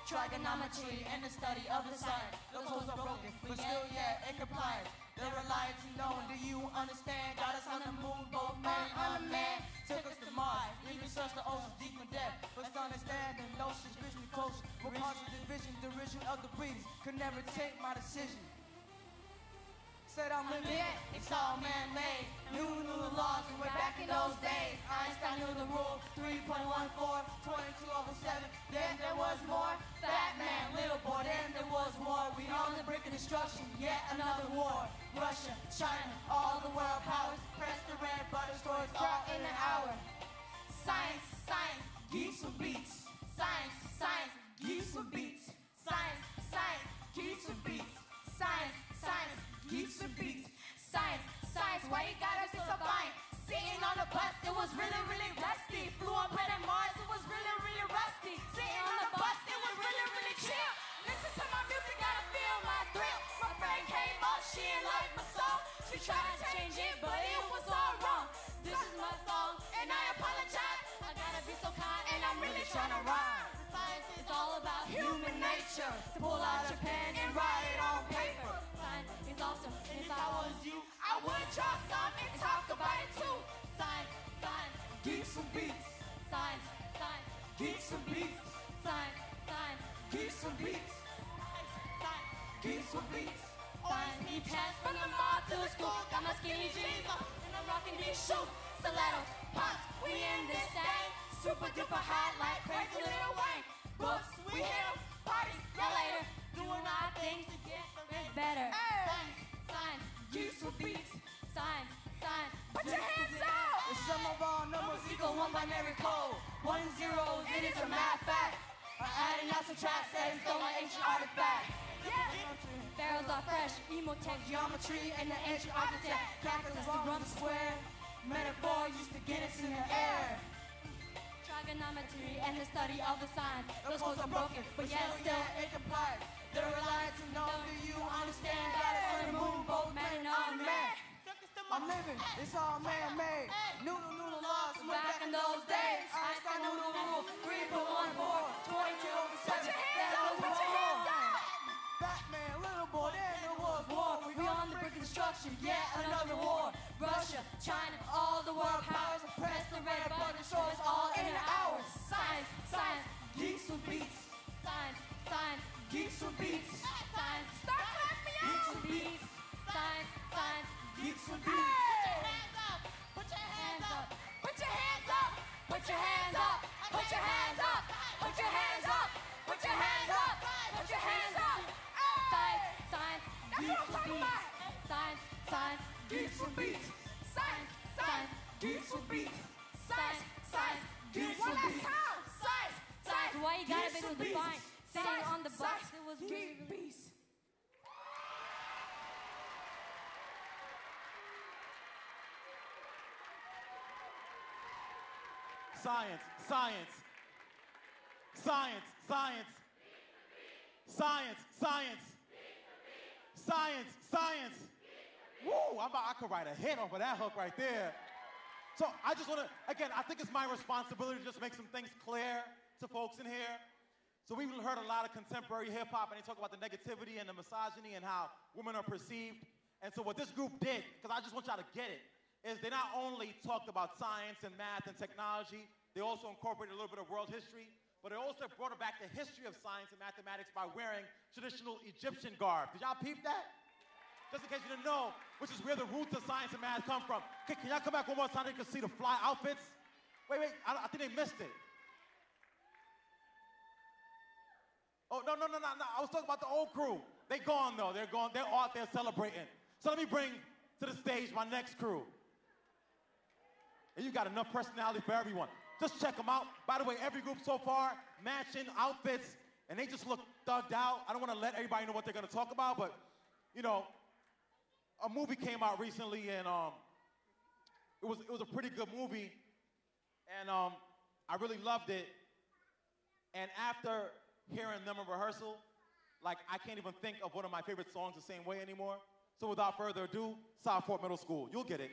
Trigonometry and the study of the sign. The codes are broken, but still, yeah, in compliance. They're reliant to know, do you understand? Got us on the moon, both man and a man. Took us to Mars, even search the oceans deep in depth. But to understand the notions, vision close. Repulsion, division, derision of the breeze. Could never take my decision. Said I'm living, it's all man-made. Knew the laws, and we're back in those days. Einstein knew the rule, 3.14, 22/7. Then there was more. Fat man, little boy, then there was war. We on the brink of destruction, yet another war. Russia, China, all the world powers. Press the red button, destroys all in an hour. Science, geese for beats. Science, geese for beats. Science, geese for beats. Science, geese for beats. Science, why you gotta be so fine? Sitting on the bus, it was really rusty. Flew on planet Mars, it was really rusty. Sitting on the bus, it was really chill. Listen to my music, gotta feel my thrill. My friend came up, she ain't like my song. She tried to change it, but it was all wrong. This is my song, and I apologize. I gotta be so kind, and I'm really trying to rhyme. Science is all about human nature. To pull out your pen and write it on paper. Science is awesome, and if I was you, I would draw some and talk about it too. Science, geeks for beats. Science, geeks for beats. Science, geeks for beats. Geeks for beats. Science, he passed from the mall to the school. Got my skinny jeans on, and I'm rocking these shoes. Stilettos, pops, we in this thing. Super duper hot like crazy Lil Wayne. Books, we hit 'em, parties, y'all later. Doing our things to get better. Science, geeks for beats. Science, put your hands up! The sum of all numbers equal one binary code. 1 and 0, it is a math fact. I added not subtract, set in stone like ancient artifact. Pharaohs are fresh, emotech, geometry, and the ancient architect. Calculus, the Roman square. Metaphor used to get us in the air. Trigonometry and the study of the signs. Those codes are broken, but yet still incompliant. They're reliant to know, do you understand? Got us on the moon, both man and man. I'm living, it's all man-made. Knew the laws, we're back in those days. Einstein knew the rule, 3.14, 22/7. Put your hands up! Batman, little boy, then there was war. We on the brink of destruction, yet another war. Russia, China, all the world powers. Press the red button, destroys all in an hour. Science, geeks for beats. Science, geeks for beats. Science, start clapping, yo! Geeks for beats. Science, geeks for beats. Put your hands up! Put your hands up! Put your hands up! Put your hands up! Put your hands up! Put your hands up! Put your hands up! Put your hands up! Science, That's what I'm talking about. Science, science, Geeks for beats. Science, science, geeks for beats. Science, science, geeks for beats. One last time. Science, science, why you gotta geeks be for so beats. defined? Sitting Science, on the bus, science, it was geek really, really beats. Science, science, science, science, science, science, science, science. Woo! I could write a hit off of that hook right there. So I just want to, again, I think it's my responsibility to just make some things clear to folks in here. So we've heard a lot of contemporary hip hop, and they talk about the negativity and the misogyny and how women are perceived. And so what this group did, because I just want y'all to get it, is they not only talked about science and math and technology, they also incorporated a little bit of world history, but they also brought back the history of science and mathematics by wearing traditional Egyptian garb. Did y'all peep that? Just in case you didn't know, which is where the roots of science and math come from. Okay, can y'all come back one more time so you can see the fly outfits? Wait, I think they missed it. Oh, no, I was talking about the old crew. They gone though, they're gone, they're out there celebrating. So let me bring to the stage my next crew. And you got enough personality for everyone. Just check them out. By the way, every group so far, matching outfits, and they just look thugged out. I don't want to let everybody know what they're going to talk about, but, you know, a movie came out recently, and it was a pretty good movie, and I really loved it. And after hearing them in rehearsal, like, I can't even think of one of my favorite songs the same way anymore. So without further ado, Southport Middle School. You'll get it.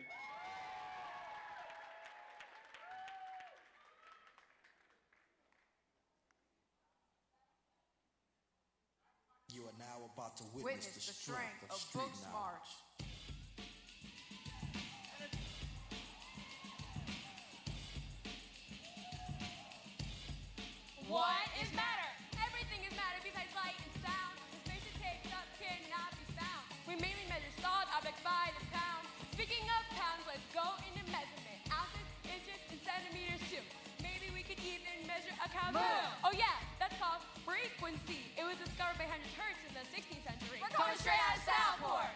You are now about to witness the strength of street Books knowledge. March. What is matter? Everything is matter besides light and sound. The space it takes up cannot be found. We mainly measure solid objects by the pound. Speaking of pounds, let's go into measurement. Ounces, inches, and centimeters too. Maybe we could even measure a cow's moo. Oh yeah, that's called frequency. It was discovered by Henry Hertz in the 16th century. We're coming straight out of Southport.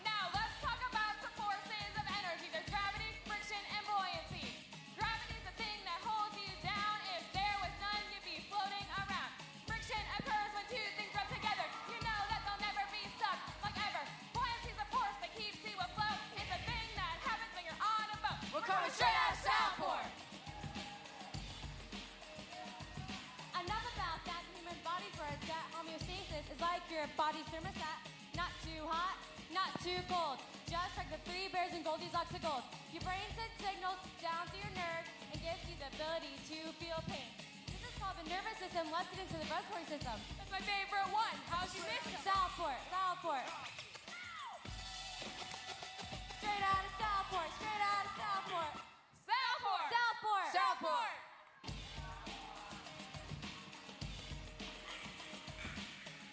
Now let's talk about some forces of energy. There's gravity, friction, and buoyancy. Gravity's the thing that holds you down. If there was none, you'd be floating around. Friction occurs when two things rub together. You know that they'll never be stuck like ever. Buoyancy's a force that keeps you afloat. It's a thing that happens when you're on a boat. We're coming straight out of Southport. Enough about that. The human body's where it's at. Homeostasis is like your body's thermostat. Not too hot, not too cold. Just like the three bears and Goldilocks of gold. Your brain sends signals down through your nerves and gives you the ability to feel pain. This is called the nervous system. Let's get into the respiratory system. That's my favorite one. How'd you miss it? Southport, Southport. Straight out of Southport, straight out of Southport. Southport! Southport! Southport!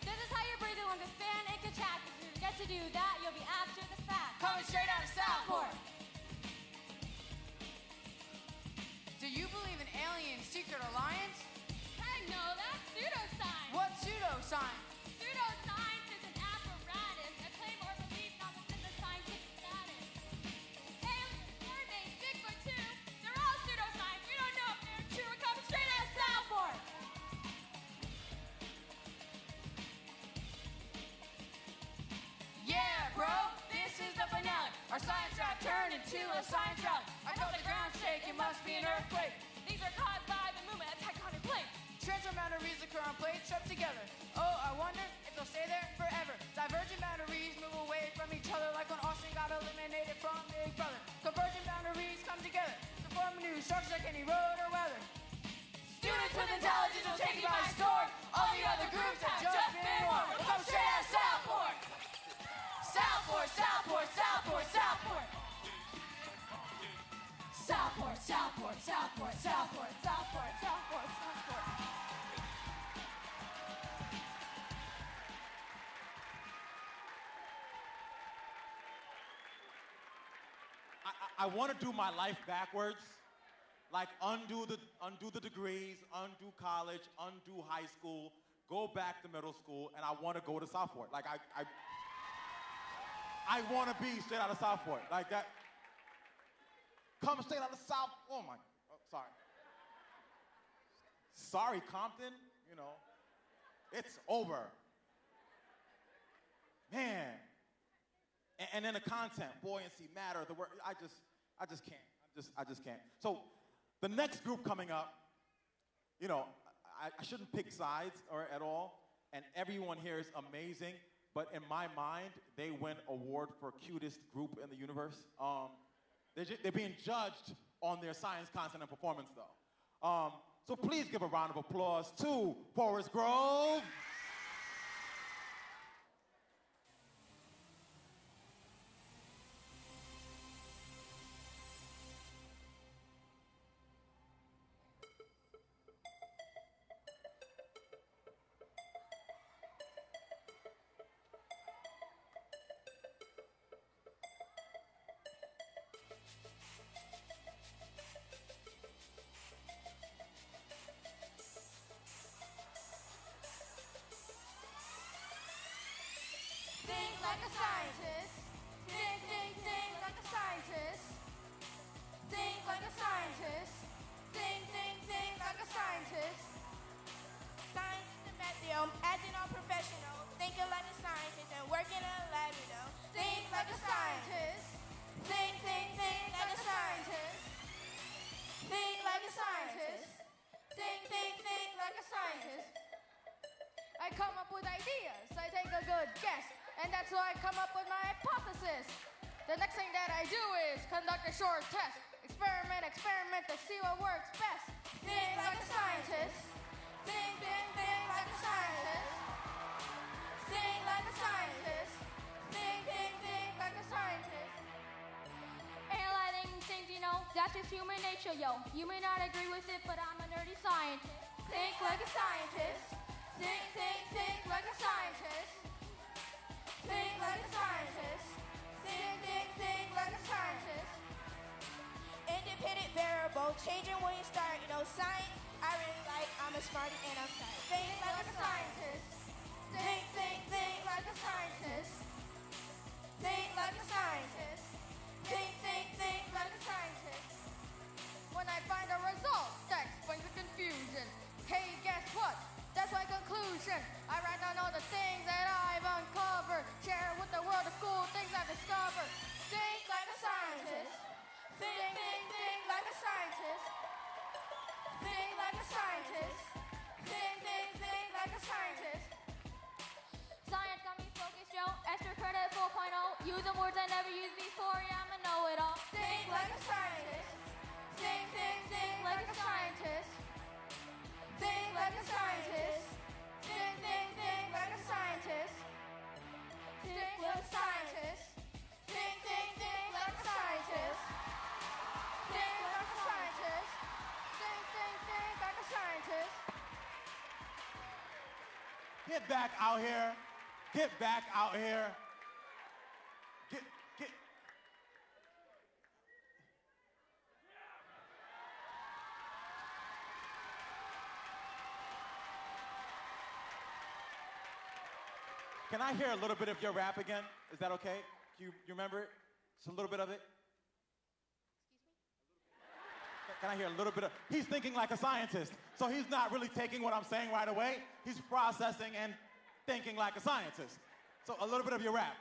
This is how you breathe along the span and contract. If you forget to do that, you'll be after the fact. Coming straight out of Southport. Do you believe in aliens' secret alliance? Heck no, that's pseudoscience. What pseudoscience? Pseudoscience is an apparatus, a claim or belief not within the scientific status. Aliens, mermaids, Bigfoot too, they're all pseudoscience. We don't know if they're true. We're coming straight out of Southport. Yeah, bro, this is the finale. Our science lab turned into a science rally. I felt the ground shake, it must be an earthquake. These are caused by the movement of tectonic plates. Transfer boundaries occur on plates swept together. Oh, I wonder if they'll stay there forever. Divergent boundaries move away from each other like when Austin got eliminated from Big Brother. Convergent boundaries come together to form a new structure like any road or weather. Students with intelligence will take you by storm. All the other groups have just been warned. We'll come straight out of Southport. Southport, Southport, Southport, Southport. Southport, Southport, Southport, Southport, Southport, Southport, Southport. I want to do my life backwards, like undo the degrees, undo college, undo high school, go back to middle school, and I want to go to Southport. Like, I want to be straight out of Southport. Like that. Come straight out of South. Oh, my. Oh, sorry. Sorry, Compton. You know, it's over. Man. And then the content, buoyancy, matter, the word. I just can't. I just can't. So the next group coming up, you know, I shouldn't pick sides or at all, and everyone here is amazing, but in my mind, they win award for cutest group in the universe. They're being judged on their science, content, and performance, though. So please give a round of applause to Forest Grove. Think like a scientist. Think like a scientist. Think like a scientist. Think like a scientist. Science is the method, acting all professional, thinking like a scientist and working in a lab, you know. Think like a scientist. Think like a scientist. Think like a scientist. Think like a scientist. I come up with ideas. I take a good guess. And that's why I come up with my hypothesis. The next thing that I do is conduct a short test. Experiment to see what works best. Think like a scientist. Think like a scientist. Think like a scientist. Think like a scientist. Analyzing things, you know, that's just human nature, yo. You may not agree with it, but I'm a nerdy scientist. Think like a scientist. Think like a scientist. Think like a scientist. Think like a scientist. Independent variable, changing when you start, you know, science, I really like, I'm a smarty and I'm tight. Think like a scientist. Think like a scientist. Think like a scientist. Think like a scientist. When I find a result that explains the confusion, hey, guess what? That's my conclusion. I write down all the things that I've uncovered, share with the world the cool things I've discovered. Think like a scientist. Think like a scientist. Think like a scientist. Think like a scientist. Science got me focused, yo. Extra credit 4.0. Using words I never used before. Yeah, I'm a know-it-all. Think like a scientist. Think like a scientist. Think like a scientist. Think like a scientist. Think like a scientist. Think like a scientist. Think like a scientist. Think like a scientist. Get back out here. Get back out here. Get. Can I hear a little bit of your rap again? Is that okay? You remember it? Just a little bit of it? Can I hear a little bit of, he's thinking like a scientist, so he's not really taking what I'm saying right away. He's processing and thinking like a scientist. So a little bit of your rap.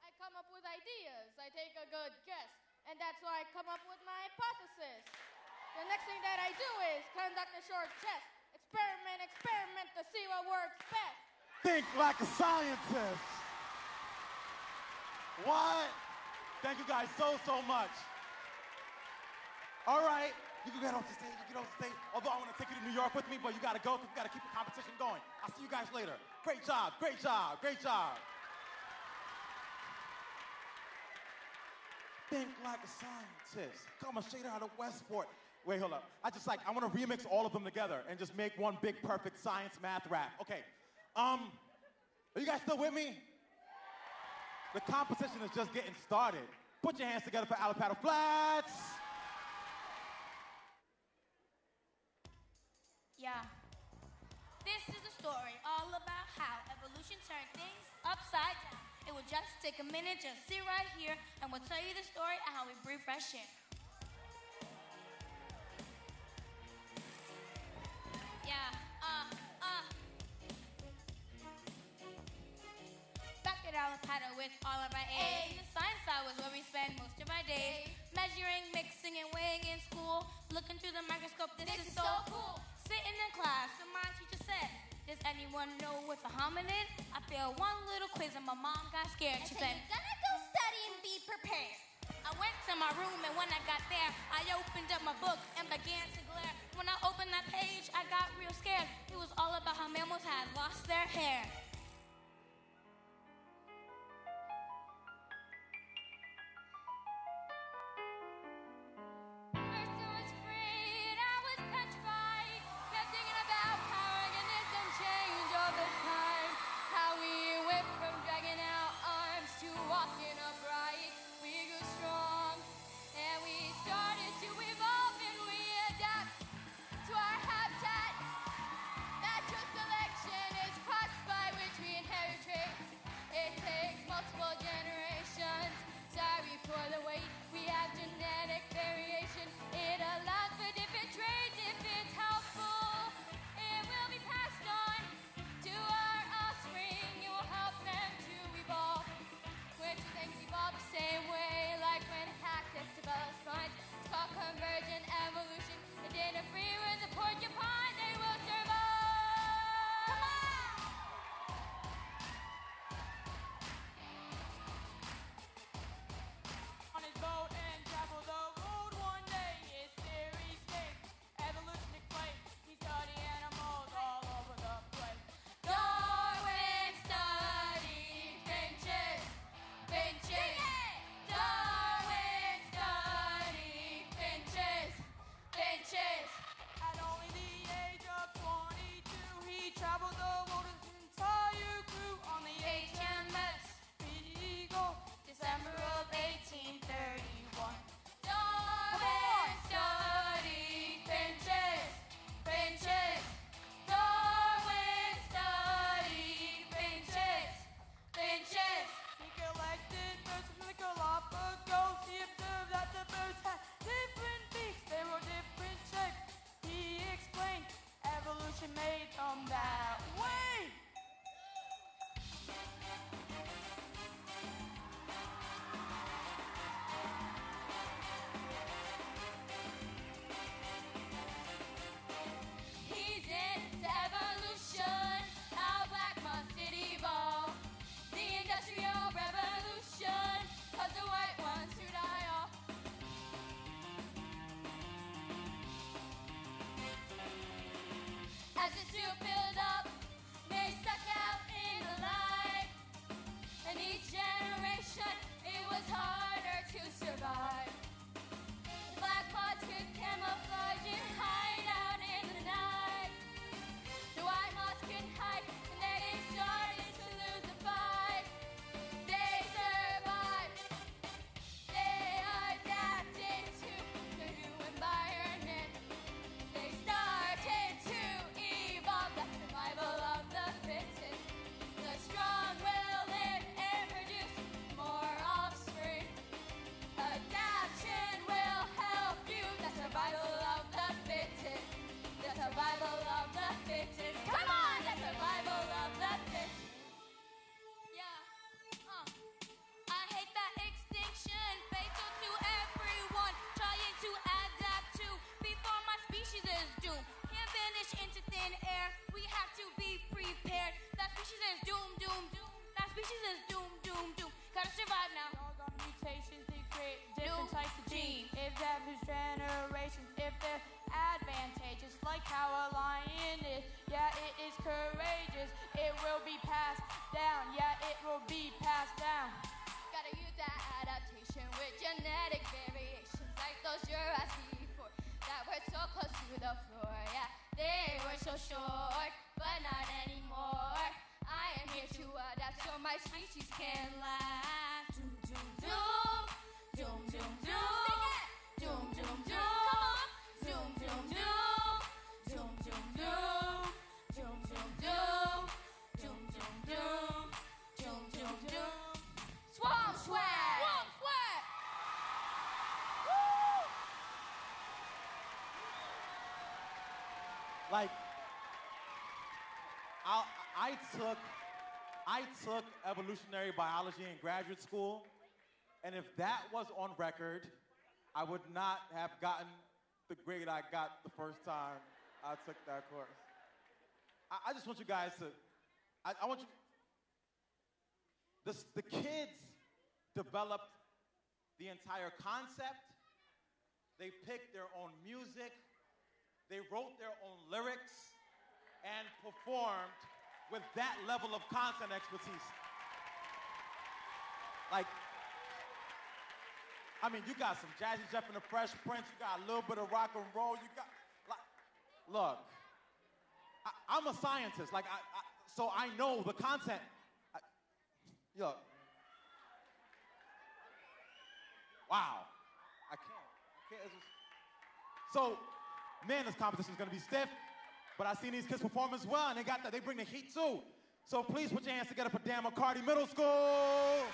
I come up with ideas, I take a good guess, and that's why I come up with my hypothesis. The next thing that I do is conduct a short test. Experiment to see what works best. Think like a scientist. What? Thank you guys so much. All right, you can get off the stage, Although I want to take you to New York with me, but you gotta go because we gotta keep the competition going. I'll see you guys later. Great job. Think like a scientist. Coming straight out of Westport. Wait, hold up. I want to remix all of them together and just make one big perfect science math rap. Okay. Are you guys still with me? The competition is just getting started. Put your hands together for Alapata Flats. Yeah. This is a story all about how evolution turned things upside down. It will just take a minute, just sit right here, and we'll tell you the story and how we breathe fresh air. Yeah, Back at Alapata with all of our A's. The science side was where we spend most of our days. Measuring, mixing, and weighing in school. Looking through the microscope, this is so cool. Sitting in class, and my teacher said, does anyone know what's a hominid? I failed one little quiz and my mom got scared. She said, you're gonna go study and be prepared. I went to my room and when I got there, I opened up my book and began to glare. When I opened that page, I got real scared. It was all about how mammals had lost their hair. First I was afraid, I was petrified. Kept thinking about how organisms change all the time. How we went from dragging out arms to walking upright. We grew strong and we started to evolve and we adapt to our habitat. Natural selection is process by which we inherit traits. It takes multiple generations. Sorry for the wait. We have genetic variation. It allows for different traits. If it's helpful, it will be passed on to our offspring. It will help them to evolve. Which things evolve the same way, like when cactus develops spines. It's called convergent evolution. It didn't free with the porcupine. They will survive. Come on! On his boat and travel the road one day. His theory states evolution explained. He studied animals all over the place. Darwin studied finches. Finches. Darwin studied finches. Finches. At only the age of 22, he traveled the world with his entire crew on the HMS Eagle, December of 1831. Darwin studied finches. Finches. Darwin studied finches. Finches. He collected birds from the Galapagos. He observed that the birds had different beaks. They were different shapes. He explained evolution made them that way. He's into evolution, how black must it evolve. The Industrial Revolution, cause the white ones to die off. As the soup built up, they stuck out in the light. And each generation, it was harder to survive. The black moths could camouflage and hide out in the night. The white moths couldn't hide, and they started to lose the fight. They survived. They adapted to the new environment. They started to evolve the survival of the fittest. The strong will live and produce more offspring. Adaptation will help you. The survival of the fittest. The survival of the fittest. Come on, the survival of the fittest. Yeah. I hate that extinction, fatal to everyone. Trying to adapt to before my species is doomed. Can't vanish into thin air. We have to be prepared. That species is doomed, doomed, doomed. That species is doomed, doomed, doomed. Gotta survive now. All the mutations, they create different types of genes. If that is generations, if they're advantageous, like how a lion is, yeah, it is courageous. It will be passed down, yeah, it will be passed down. Gotta use that adaptation with genetic variations, like those Jurassic before that were so close to the floor. Yeah, they were so short, but not anymore. I am here to adapt so my species can last. Doom, doom, doom, doom, doom, doom. Doom, doom, doom. Come on. Doom, doom, doom. Doom, doom, doom. Doom, doom, Like, I took evolutionary biology in graduate school, and if that was on record, I would not have gotten the grade I got the first time I took that course. I just want you guys to, I want you, the kids developed the entire concept. They picked their own music. They wrote their own lyrics and performed with that level of content expertise. Like, I mean, you got some Jazzy Jeff and the Fresh Prince. You got a little bit of rock and roll. You got, like, look, I'm a scientist. Like, so I know the content. Look. Wow. I can't. It's just... So, man, this competition is gonna be stiff, but I've seen these kids perform as well, and they bring the heat too. So please put your hands together for Dan McCarty Middle School.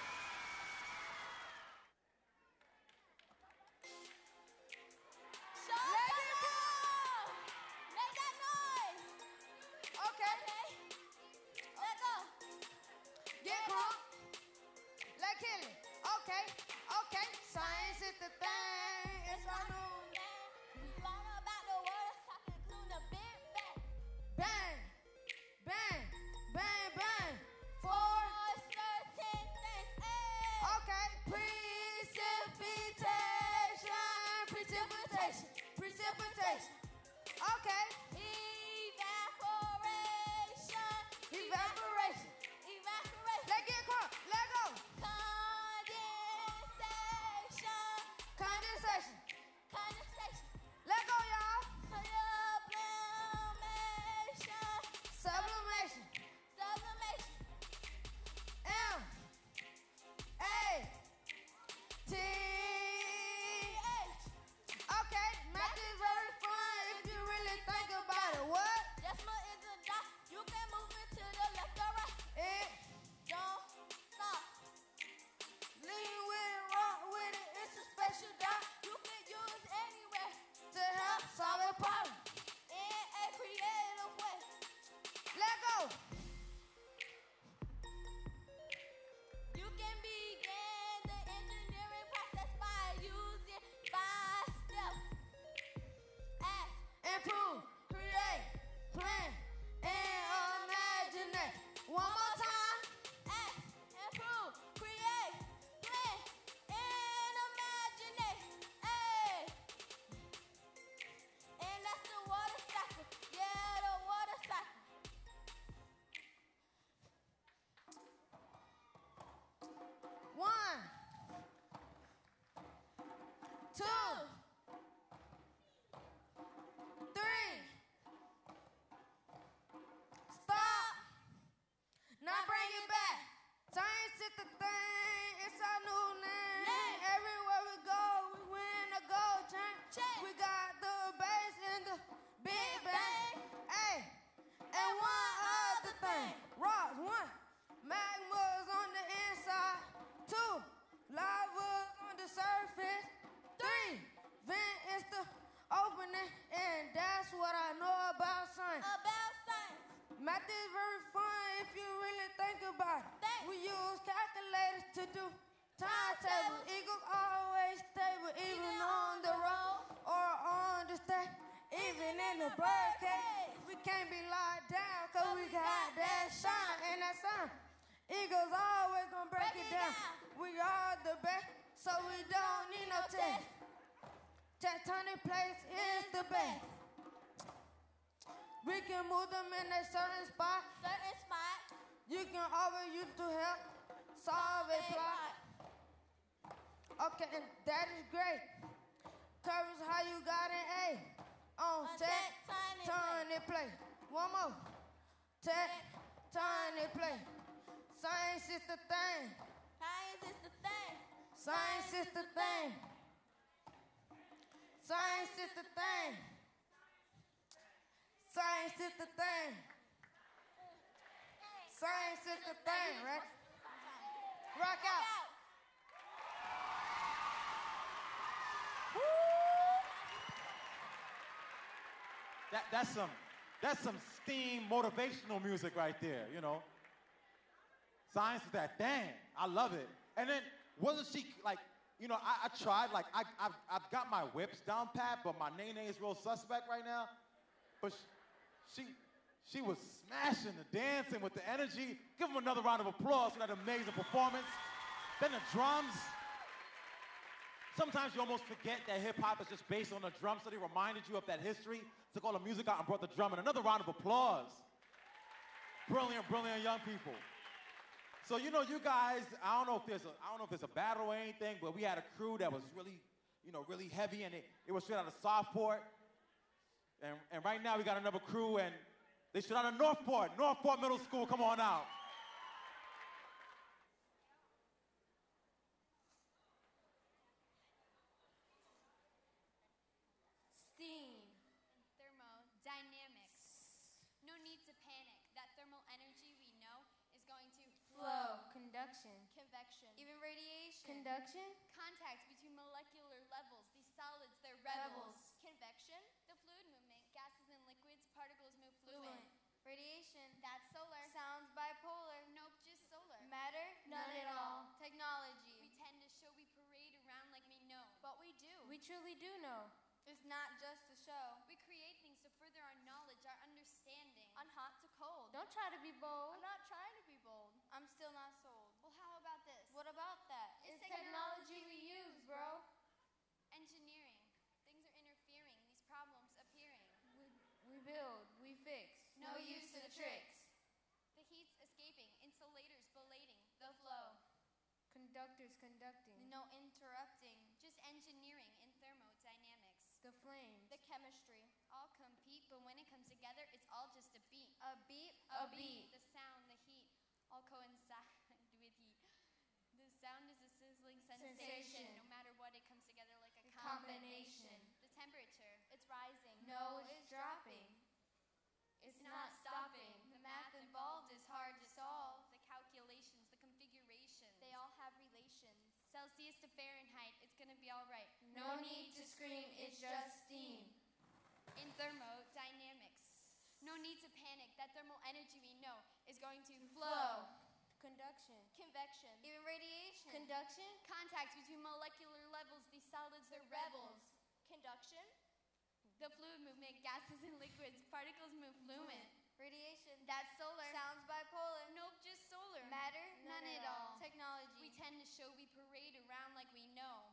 Math is very fun if you really think about it. We use calculators to do timetables. Eagles always stable, even on the road or on the stage, even in the birdcage. We can't be locked down because we got that shine and that sun. Eagles always gonna break it down. We are the best, so we don't need no test. Tectonic plates is the best. We can move them in a certain spot. You can always use to help solve a plot. Okay, and that is great. Covers how you got an A on tectonic plate. One more. Tectonic plate. Science is the thing. Science is the thing. Science is the thing. Science is the thing. Science is the thing. Science is the thing, right? Rock out. That's some That's some steam motivational music right there, you know. Science is that thing. I love it. And then wasn't she like, you know, I tried, like, I've got my whips down pat, but my nene is real suspect right now. But she was smashing the dancing with the energy. Give them another round of applause for that amazing performance. Then the drums. Sometimes you almost forget that hip-hop is just based on the drum, so they reminded you of that history, took all the music out and brought the drum in. Another round of applause. Brilliant, brilliant young people. So, you know, you guys, I don't know if there's a battle or anything, but we had a crew that was really, you know, really heavy, and it was straight out of Southport. And right now we got another crew, and they straight out of Northport Middle School. Come on out. Steam. Thermodynamics. No need to panic. That thermal energy we know is going to Flow. Conduction. convection, Even radiation. conduction, contact between molecular levels. These solids, they're rebels. Convection, the fluid movement, gases and liquids, particles move fluent. Radiation. That's solar. Sounds bipolar. Nope, just solar. Matter. None at all. Technology. We tend to show we parade around like we know, but we do. We truly do know. It's not just a show. We create things to further our knowledge, our understanding. On hot to cold. Don't try to be bold. I'm not trying to be bold. I'm still not sold. Well, how about this? What about that? It's technology we use, bro. Engineering. Things are interfering, these problems appearing. We build, we fix. No use to the tricks. The heat's escaping, insulators belating the flow. Conductors conducting. No interrupting, just engineering in thermodynamics. The flames. The chemistry, all compete, but when it comes together, it's all just a beat. A beat. A beat. The sound, the heat, all coincide with heat. The sound is a sizzling sensation. No matter what, it comes together like a combination. The temperature, it's rising. No, it's dropping. It's not stopping. The math involved is hard to solve. The calculations, the configurations, they all have relations. Celsius to Fahrenheit, it's gonna be all right. No need to scream, it's just steam. In thermodynamics, no need to panic. That thermal energy we know is going to flow. Conduction. Convection. Even radiation. Conduction. Contacts between molecular levels. These solids, they're rebels. Conduction. The fluid movement, gases and liquids, particles move fluent. Radiation. That's solar. Sounds bipolar. Nope, just solar. Matter. None at all. Technology. We tend to show we parade around like we know.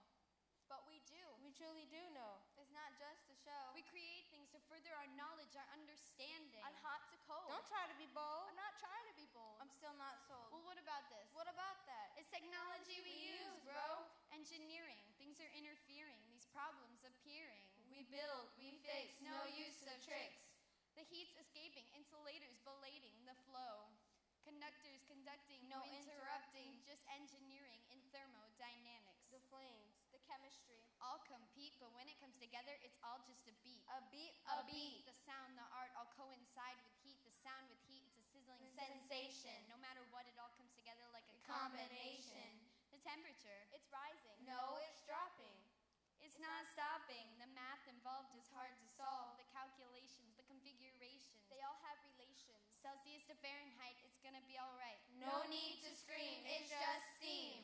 But we do. We truly do know. It's not just a show. We create things to further our knowledge, our understanding. On hot to cold. Don't try to be bold. I'm not trying to be bold. I'm still not sold. Well, what about this? What about that? It's technology we use, bro. Engineering. Things are interfering. These problems appearing. We build, we fix, no use of tricks. The heat's escaping. Insulators belating the flow. Conductors conducting, no interrupting. Just engineering in thermodynamics. The flames. The chemistry. All compete, but when it comes together, it's all just a beat. A beat. A beat. The sound, the art, all coincide with heat. The sound with heat, it's a sizzling sensation. No matter what, it all comes together like a combination. The temperature, it's rising. No, it's dropping. It's not stopping. The math involved is hard to solve. The calculations, the configurations, they all have relations. Celsius to Fahrenheit, it's gonna be all right. No need to scream, it's just steam.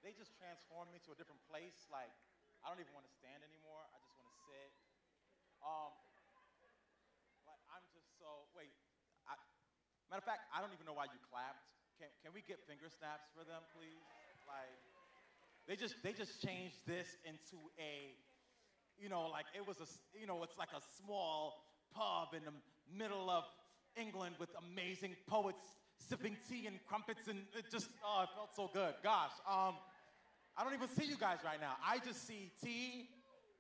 They just transformed me to a different place. Like, I don't even want to stand anymore. I just want to sit. Like, I'm just so, wait. Matter of fact, I don't even know why you clapped. Can we get finger snaps for them, please? Like, they just changed this into a, you know, like it was a, you know, it's like a small pub in the middle of England with amazing poets sipping tea and crumpets, and it just, oh, it felt so good. Gosh, I don't even see you guys right now. I just see tea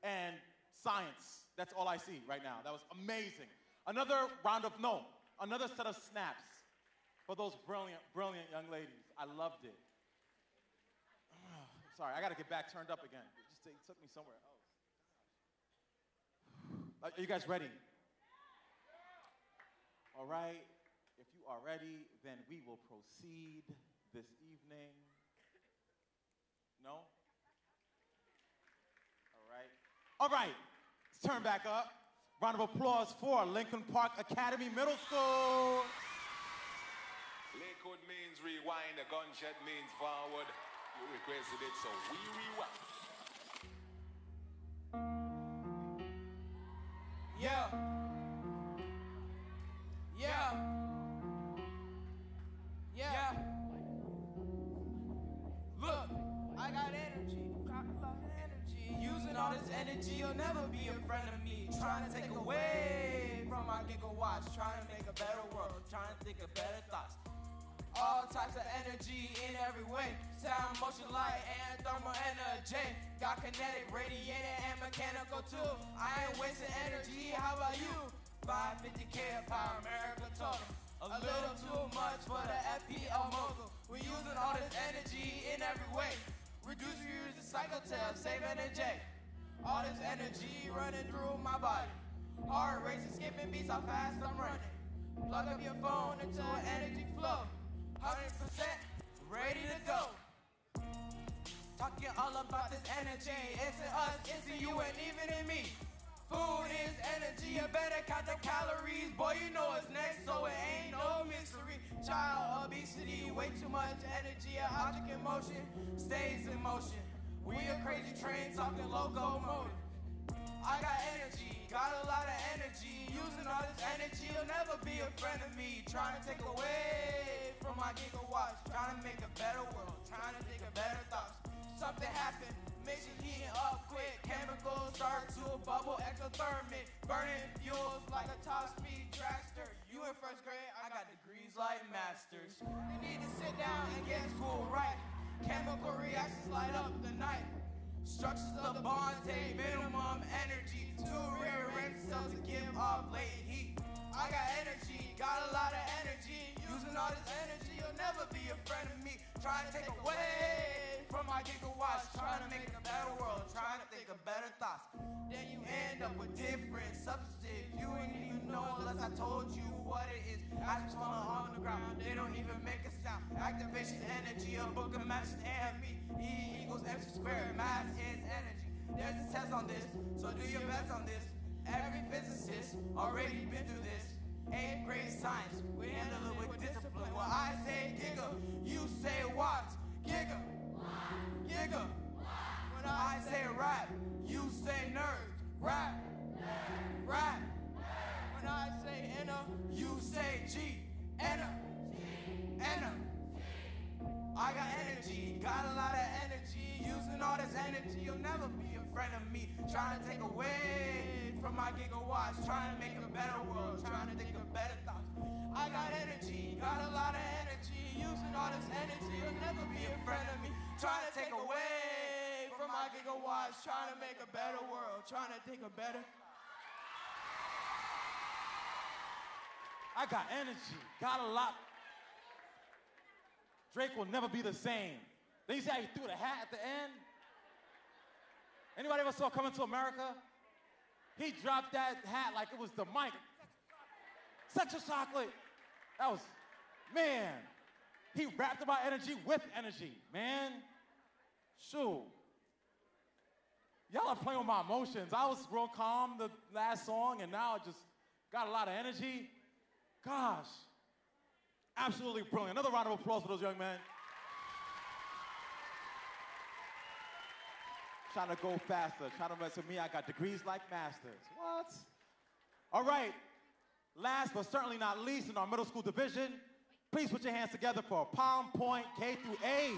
and science. That's all I see right now. That was amazing. Another round of another set of snaps for those brilliant, brilliant young ladies. I loved it. Sorry, I got to get back turned up again. It took me somewhere else. Are you guys ready? All right. If you are ready, then we will proceed this evening. No? All right. All right, let's turn back up. Round of applause for Lincoln Park Academy Middle School. Lakewood means rewind, the gunshot means forward. You requested it, so we rewind. Yeah. Yeah. Yeah. Look, I got energy. Got a lot of energy. Using all this energy, you'll never be a friend of me. Trying to take away from my gigawatts. Trying to make a better world. Trying to think of better thoughts. All types of energy in every way. Sound, motion, light, and thermal energy. Got kinetic, radiated, and mechanical too. I ain't wasting energy, how about you? 550K of power, America total. A little too much for the FPL mogul. We're using all this energy in every way. Reduce, reuse, recycle, tell, save energy. All this energy running through my body. Heart racing, skipping beats, how fast I'm running. Plug up your phone into an energy flow. 100% ready to go. Talking all about this energy. It's in us, it's in you, and even in me. Food is energy, you better count the calories. Boy, you know it's next, so it ain't no mystery. Child obesity, way too much energy. An object in motion stays in motion. We a crazy train talking locomotive. I got energy, got a lot of energy. Using all this energy, you'll never be a friend of me. Trying to take away from my gigawatts. Trying to make a better world, trying to think of better thoughts. Something happened, makes you heating up quick. Chemicals start to bubble, exothermic. Burning fuels like a top-speed dragster. You in first grade, I got degrees like masters. You need to sit down and get school right. Chemical reactions light up the night. Structures of the bonds take minimum energy to rearrange cells to give off latent heat. I got energy, got a lot of energy. Using all this energy, you'll never be a friend of me. Trying to take away from my gigawatts. Trying to make a better world, trying to think of better thoughts. Then you end up with different substances. You ain't even know unless I told you what it is. Atoms falling on the ground, they don't even make a sound. Activation energy, a book of matches and me. E equals MC squared, mass is energy. There's a test on this, so do your best on this. Every physicist already been through this. 8th grade science, we handle it with discipline. Well, I say giga, you say watts. Giga, giga. When I say rap, you say nerds. Rap, rap. When I say enter, you say G. Enter, enter. I got energy, got a lot of energy. Using all this energy, you'll never be a friend of me. Trying to take away from my gigawatts. Trying to make a better world, trying to think of better thoughts. I got energy, got a lot of energy. Using all this energy, you'll never be a friend of me. Trying to take away from my gigawatts. Trying to make a better world, trying to think of better. I got energy, got a lot. Drake will never be the same. Then you see how he threw the hat at the end? Anybody ever saw Coming to America? He dropped that hat like it was the mic. Sexual chocolate. That was, man. He rapped about energy with energy, man. Shoot. Y'all are playing with my emotions. I was real calm the last song, and now I just got a lot of energy. Gosh. Absolutely brilliant. Another round of applause for those young men. Trying to go faster, trying to mess with me. I got degrees like masters. What? All right. Last but certainly not least in our middle school division, please put your hands together for Palm Point K through 8.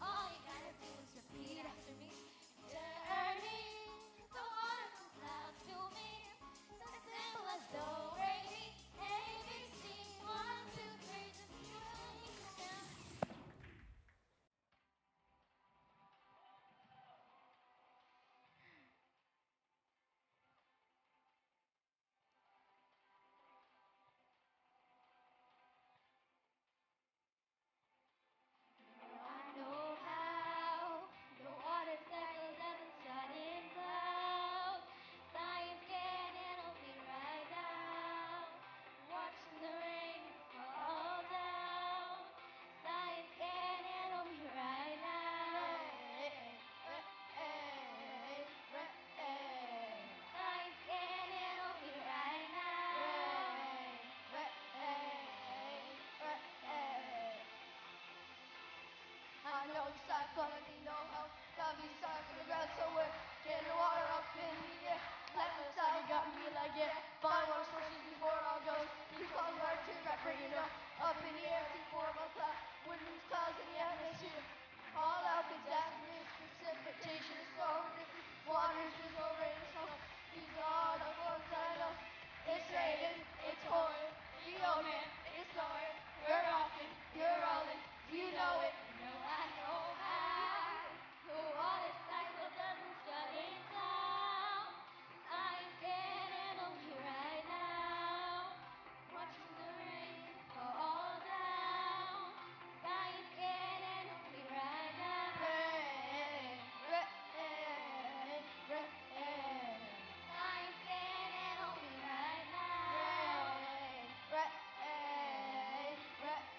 All you gotta do is repeat fucking no help. Got me stuck in the ground somewhere. Getting the water up in the air. Life inside you got me like yeah. Find water sources before it all goes. You call me hard to rap, bring it up. Up in the air, see form of cloud. Wind moves clouds in the atmosphere. All out disaster is precipitation is so ridiculous. Waters is no rain or snow. These are the forms I know. It's raining, it's pouring. The old man is snoring. We're rocking, you're rolling. You know it. No, I know how. The water cycle doesn't shut it down. Science can't handle me right now. Watching the rain fall down. Science can't handle me right now. Rain, rain, rain. Science can't handle me right now. Rain, rain, rain.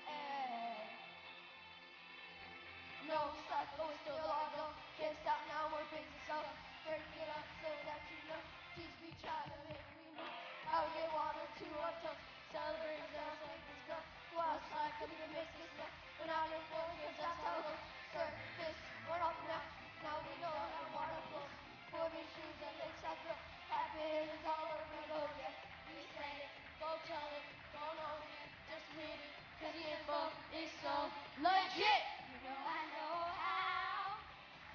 No cycle, we're still on go. Can't stop now, we're facing south. Break it up so that you know. Teach me, try to make me know. I'll get water to our toes. Celebrate ourselves like this go. Go outside, cause we can make this stuff. But not in full, cause that's how it goes. Surface, we're up now. Now we know that water flows. For me shoes and legs I feel. Happiness is all over the road, yeah. We said it, go tell it. Don't know it, just read it. Cause the info is so legit. You know I know how.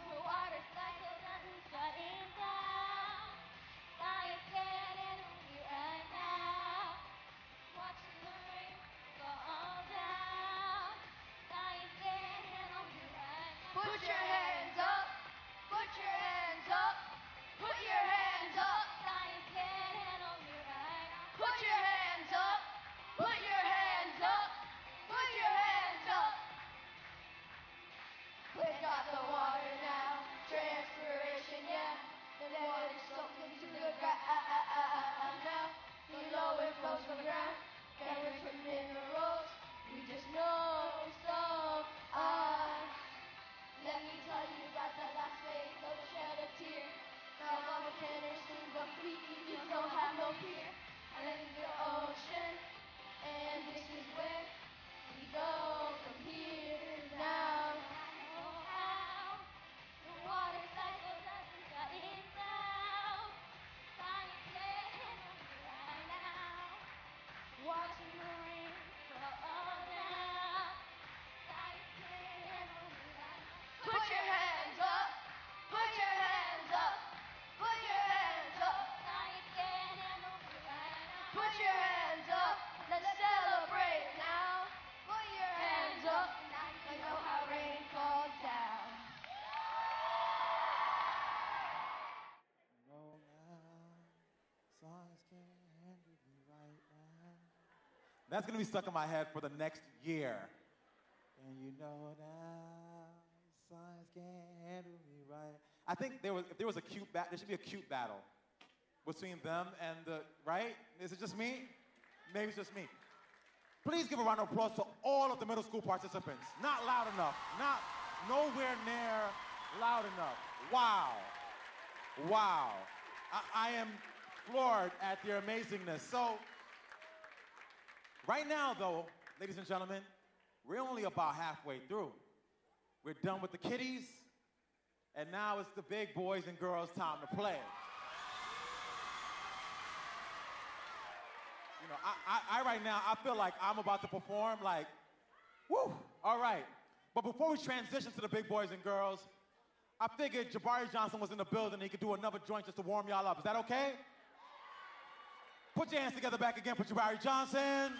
The water cycle doesn't shut it down. Science can't handle me right now. Watching the rain fall down. Science can't handle me right now. Put your hands up. Put your hands up. Put your hands up. Science can't handle me right now. Put your hands up. Put your hands up. Put your hands up. We got the water now. Transpiration, yeah. The water's soaked into the ground now. Below it flows from the ground. Gathered from minerals. We just know so. Let me tell you about the last phase. Don't shed a tear. Now mama can't sing, but we don't have no fear. I live in the ocean, and this is where we go from here now. How the water cycle doesn't shut it down. Science can't handle me right now. Watching the rain fall down. Science can't handle me right now. Put your hands up. Put your hands up. Put your hands up. Science can't handle me right now. Put your hands up. Let's celebrate now. Put your hands up. I know how rain falls down. No, now, science can't handle me right now. That's gonna be stuck in my head for the next year. And you know now, science can't handle me right. I think if there was a cute battle, there should be a cute battle between them and the, right? Is it just me? Maybe it's just me. Please give a round of applause to all of the middle school participants. Not loud enough, not nowhere near loud enough. Wow. Wow. I am floored at their amazingness. So, right now though, ladies and gentlemen, we're only about halfway through. We're done with the kiddies, and now it's the big boys and girls' time to play. You know, I right now, I feel like I'm about to perform like, woo, all right. But before we transition to the big boys and girls, I figured Jabari Johnson was in the building and he could do another joint just to warm y'all up. Is that okay? Put your hands together back again for Jabari Johnson.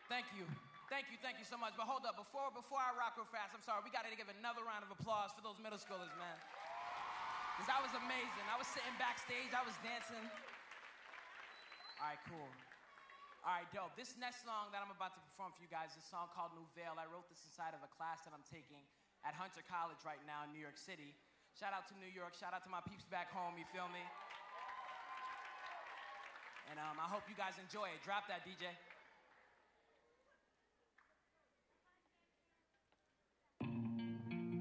Thank you. Thank you so much. But hold up, before I rock real fast, I'm sorry, we gotta give another round of applause for those middle schoolers, man. Because that was amazing. I was sitting backstage, I was dancing. All right, cool. All right, dope. This next song that I'm about to perform for you guys is a song called Nouvelle. I wrote this inside of a class that I'm taking at Hunter College right now in New York City. Shout out to New York, shout out to my peeps back home, you feel me? And I hope you guys enjoy it. Drop that, DJ.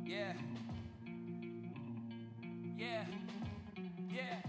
Yeah. Yeah. Yeah.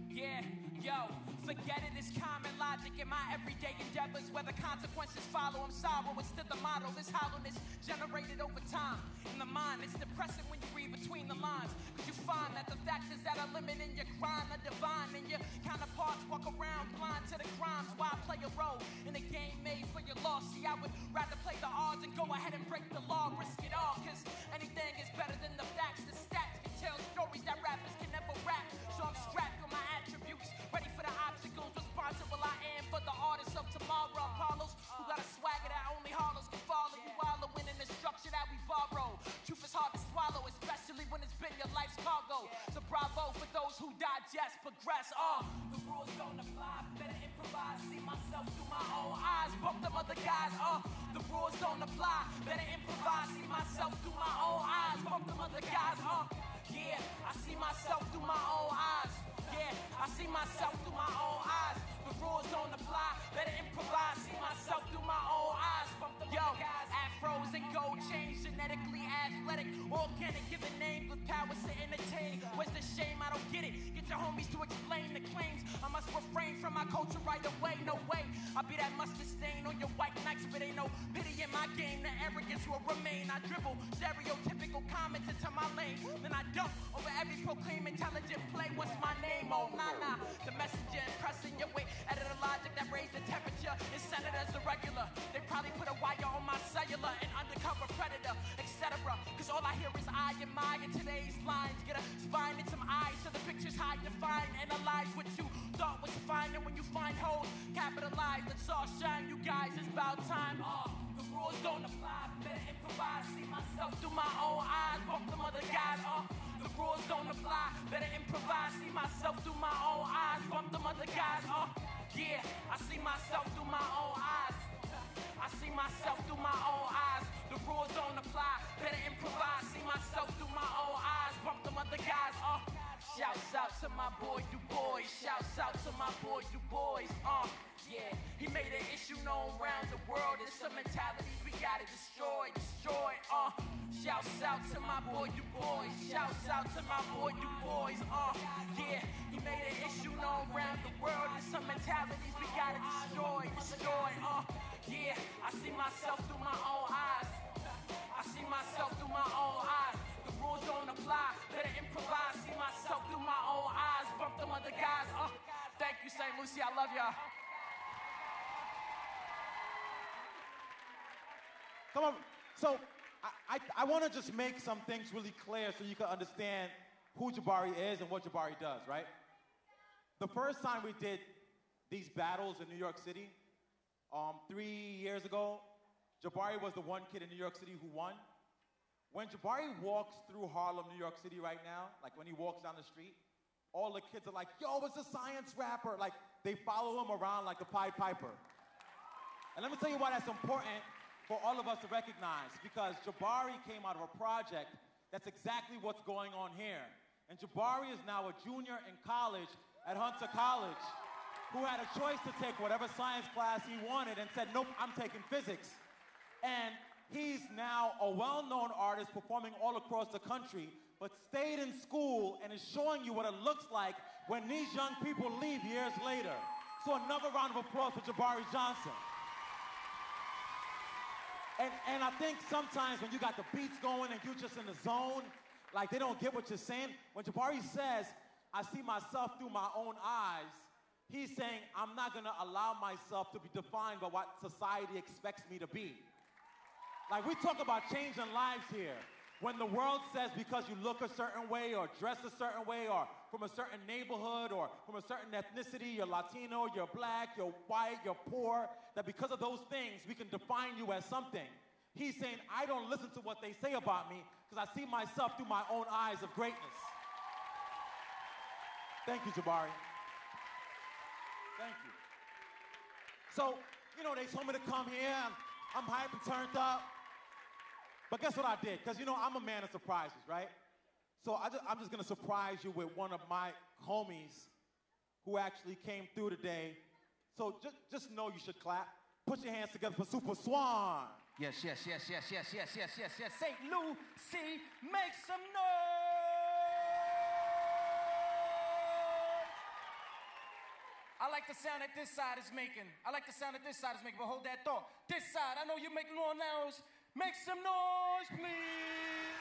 Yeah. Yo. forget it, it's common logic in my everyday endeavors. Whether consequences follow, I'm sorrow, it's still the motto. This hollowness generated over time in the mind. It's depressing when you read between the lines, cause you find that the factors that are limiting your grind are divine, and your counterparts walk around blind to the crimes. Why play a role in a game made for your loss? See, I would rather play the odds and go ahead and break the law, risk it all, cause anything is better than the facts. The stats can tell stories that rappers can never rap. So I'm strapped with my attributes, ready for the obstacles. Responsible I am for the artists of tomorrow. Apollos who got a swagger that only hollows can follow. You wallowing in the structure that we borrow. Truth is hard to swallow, especially when it's been your life's cargo. So bravo for those who digest, progress. The rules don't apply, better improvise. See myself through my own eyes, bump them other guys. The rules don't apply, better improvise. See myself through my own eyes, bump them other guys. Yeah, I see myself through my own eyes. Yeah, I see myself through my own eyes. The rules don't apply, better improvise. See myself through my own eyes. Bump them other guys. Afros and gold chains, genetically athletic, organic, given names with powers to entertain. Where's the shame? I don't get it. Get your homies to explain the claims. I must refrain from my culture right away. No way. I'll be that mustard stain on your white nights, but ain't no pity in my game. The arrogance will remain. I dribble stereotypical comments into my lane. Then I dump over every proclaim intelligent play. What's my name? Oh, nah. The messenger impressing your way. Editor logic that raised the temperature. It's centered as a regular. They probably put a wire on my cellular. An undercover predator, etc. Cause all I hear is I admire today's lines. Get a spine and some eyes so the picture's high define. Analyze what you thought was fine, and when you find holes, capitalize. Let's all shine, you guys, it's about time. The rules don't apply, better improvise. See myself through my own eyes, bump them other guys. The rules don't apply, better improvise. See myself through my own eyes, bump them other guys. Yeah, I see myself through my own eyes. I see myself through my own eyes. The rules don't apply, better improvise. See myself through my own eyes, bump them other guys. Shouts out to my boy, you boys. Shouts out to my boy, you boys. Yeah, he made an issue known around the world. There's some mentalities we gotta destroy. Shouts out to my boy, you boys. Shouts out to my boy, you boys. Yeah, he made an issue known around the world. There's some mentalities we gotta destroy. Yeah, I see myself through my own eyes. I see myself through my own eyes. The rules don't apply, better improvise. See myself through my own eyes. Bump them other guys. Thank you, St. Lucie. I love y'all. Come on. So I want to just make some things really clear so you can understand who Jabari is and what Jabari does, right? The first time we did these battles in New York City, 3 years ago, Jabari was the one kid in New York City who won. When Jabari walks through Harlem, New York City right now, like when he walks down the street, all the kids are like, yo, it's a science rapper. Like, they follow him around like the Pied Piper. And let me tell you why that's important for all of us to recognize, because Jabari came out of a project that's exactly what's going on here. And Jabari is now a junior in college at Hunter College, who had a choice to take whatever science class he wanted and said, nope, I'm taking physics. And he's now a well-known artist performing all across the country, but stayed in school and is showing you what it looks like when these young people leave years later. So another round of applause for Jabari Johnson. And I think sometimes when you got the beats going and you're just in the zone, like they don't get what you're saying. When Jabari says, I see myself through my own eyes, he's saying, I'm not gonna allow myself to be defined by what society expects me to be. Like, we talk about changing lives here. When the world says because you look a certain way or dress a certain way or from a certain neighborhood or from a certain ethnicity, you're Latino, you're black, you're white, you're poor, that because of those things, we can define you as something. He's saying, I don't listen to what they say about me because I see myself through my own eyes of greatness. Thank you, Jabari. Thank you. So, you know, they told me to come here. I'm hyped and turned up. But guess what I did? Because, you know, I'm a man of surprises, right? So I'm just going to surprise you with one of my homies who actually came through today. So just know you should clap. Put your hands together for Super Swan. Yes. St. Lucie, make some noise. I like the sound that this side is making. I like the sound that this side is making, but hold that thought. This side, I know you're making more noise. Make some noise, please.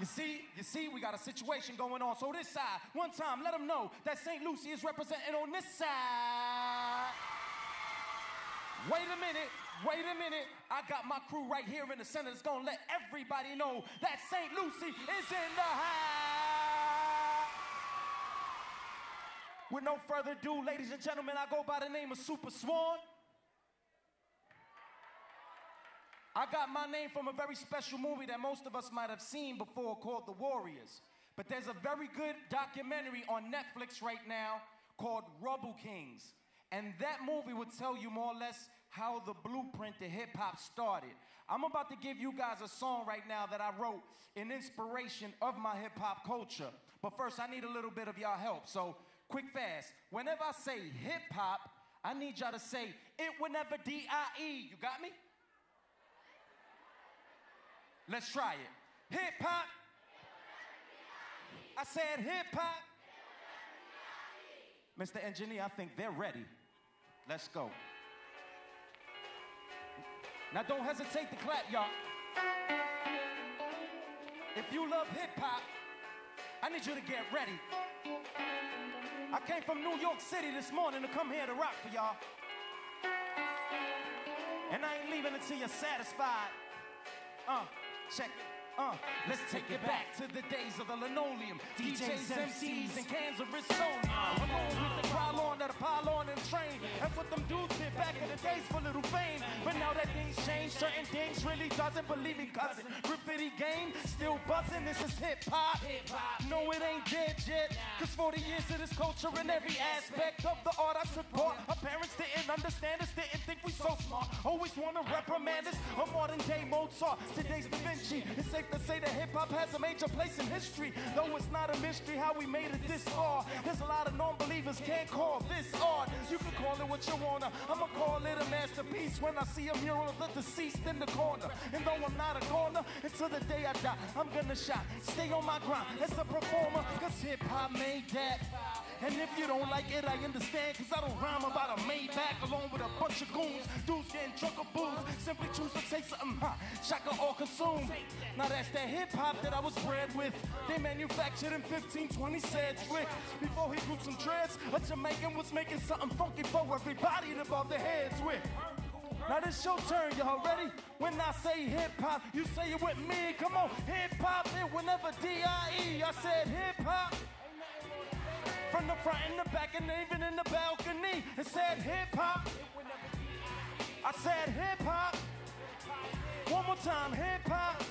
You see, we got a situation going on. So this side, one time, let them know that St. Lucie is representing on this side. Wait a minute. I got my crew right here in the center that's gonna let everybody know that St. Lucie is in the house. With no further ado, ladies and gentlemen, I go by the name of Super Swan. I got my name from a very special movie that most of us might have seen before called The Warriors. But there's a very good documentary on Netflix right now called Rubble Kings. And that movie would tell you more or less how the blueprint to hip-hop started. I'm about to give you guys a song right now that I wrote in inspiration of my hip-hop culture. But first, I need a little bit of y'all help. So, quick, fast. Whenever I say hip-hop, I need y'all to say, it whenever D-I-E. You got me? Let's try it. Hip-hop. I said hip-hop. Mr. Engineer, I think they're ready. Let's go. Now don't hesitate to clap, y'all. If you love hip-hop, I need you to get ready. I came from New York City this morning to come here to rock for y'all. And I ain't leaving until you're satisfied. Check it. Let's take it back to the days of the linoleum. DJs, MCs, and cans of Rissoli. Along with the pylon that a pylon and train. That's what them dudes did back in the days for little fame. But now that things change, certain things really doesn't. Believe me, cousin. Graffiti game, still buzzing. This is hip-hop. No, it ain't dead yet. Cause 40 years of this culture in every aspect of the art I support. Our parents didn't understand us, didn't think we so smart. Always wanna reprimand us. A modern day Mozart, today's Da Vinci. It's safe to say that hip-hop has a major place in history. Though it's not a mystery how we made it this far. There's a lot of non-believers can't call this art. You can call it what you wanna. I'ma call it a masterpiece when I see a mural of the deceased in the corner. And though I'm not a corner, until the day I die, I'm gonna shine. Stay on my grind as a performer, cause hip-hop made that. And if you don't like it, I understand, cause I don't rhyme about a Maybach along with a bunch of goons. Dudes getting drunk of booze, simply choose to take something hot, shaka or consume. Now that's that hip-hop that I was bred with. They manufactured in 1520 Sedgwick. Before he grew some dreads, a Jamaican was making something funky for everybody to bob their heads with. Now this your turn, y'all ready? When I say hip-hop, you say it with me. Come on, hip-hop, it whenever D-I-E. I said hip-hop. From the front and the back and even in the balcony. It said hip-hop. I said hip-hop. One more time, hip-hop.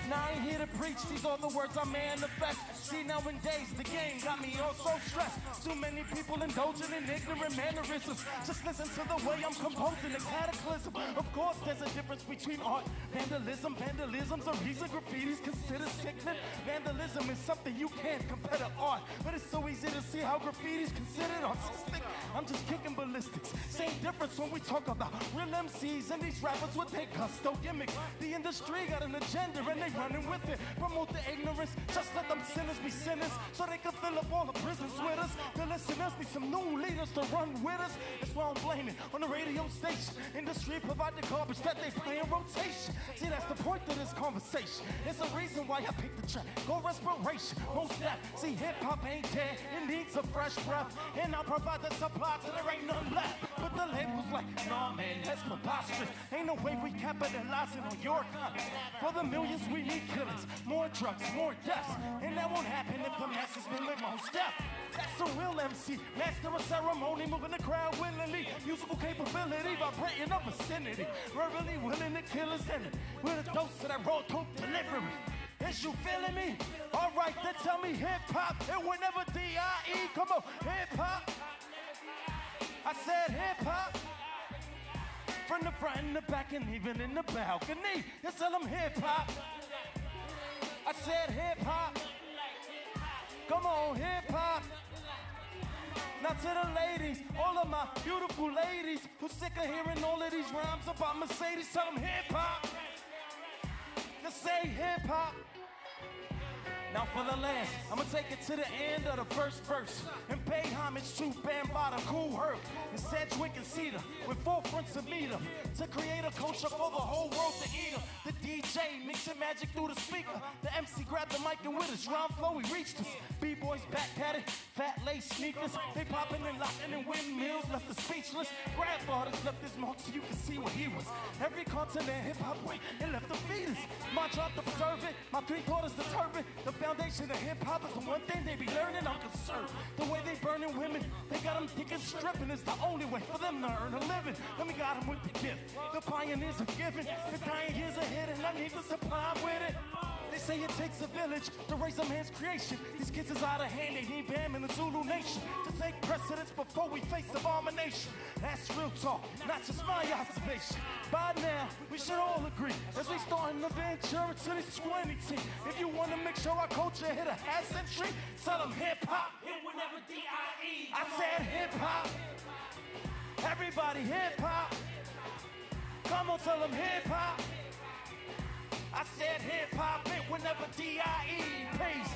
Now I ain't here to preach, these are the words I manifest. See, nowadays the game got me all so stressed. Too many people indulging in ignorant mannerisms. Just listen to the way I'm composing a cataclysm. Of course there's a difference between art, vandalism. Vandalism's a reason graffiti's considered sickening. Vandalism is something you can't compare to art, but it's so easy to see how graffiti's considered artistic. I'm just kicking ballistics. Same difference when we talk about real MCs and these rappers with their gusto gimmicks. The industry got an agenda and they running with it. Promote the ignorance, just let them sinners be sinners, so they can fill up all the prisons with us. The listeners need some new leaders to run with us. That's why I'm blaming on the radio station. Industry provide the garbage that they play in rotation. See, that's the point of this conversation. It's a reason why I picked the track. Go respiration, most that. See, hip-hop ain't dead, it needs a fresh breath. And I'll provide the supply till there ain't none left. But the label's like, nah man, that's preposterous. Ain't no way we capitalizing on your content. For the millions we need killings, more drugs, more deaths. And that won't happen if the masses been with most death. That's a real MC, master of ceremony, moving the crowd willingly. Musical capability, vibrating up vicinity. Verbally willing to kill his enemy with a dose of that raw dope delivery. Is you feeling me? Alright, then tell me hip-hop, and whenever D-I-E, come on, hip-hop. I said hip-hop. From the front and the back and even in the balcony. Just tell them hip-hop. I said hip-hop. Come on, hip-hop. Now to the ladies, all of my beautiful ladies who sick of hearing all of these rhymes about Mercedes, tell them hip-hop. Just say hip-hop. Now for the last, I'ma take it to the end of the first verse and pay homage to Bambaataa, Cool Herc, and Sedgwick and Cedar with 4 fronts of meter to create a culture for the whole world to eat. The DJ mixing magic through the speaker. The MC grabbed the mic and with his rhyme flow he reached us. B-boys back padded, fat lace sneakers. They popping and locking in windmills, left us speechless. Grandfathers left his mark so you can see what he was. Every continent hip-hop went and left the fetus. My job to preserve it, my 3/4 the turban. The foundation of hip-hop is the one thing they be learning. I'm concerned. The way they burning women, they got them thinking stripping is the only way for them to earn a living. Let me got them with the gift. The pioneers are giving. The dying years ahead and I need to supply with it. They say it takes a village to raise a man's creation. These kids is out of hand, they need Bam in the Zulu nation to take precedence before we face abomination. That's real talk, not just my observation. By now, we should all agree, as we start an adventure to this 20 team. If you want to make sure our culture hit a half century, tell them hip-hop. It will never D-I-E. I said hip-hop. Everybody hip-hop. Come on, tell them hip-hop. I said hip-hop, it will never D-I-E. Peace.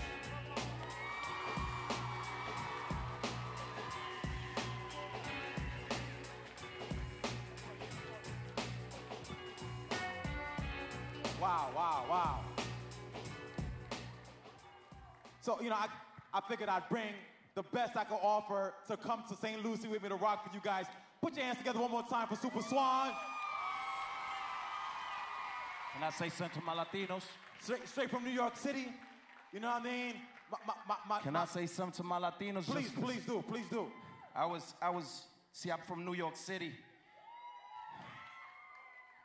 Wow, wow, wow. So, you know, I figured I'd bring the best I could offer to come to St. Lucie with me to rock for you guys. Put your hands together one more time for Super Swan. Can I say something to my Latinos? Straight from New York City. You know what I mean? Can I say something to my Latinos? Please do, please do. See, I'm from New York City.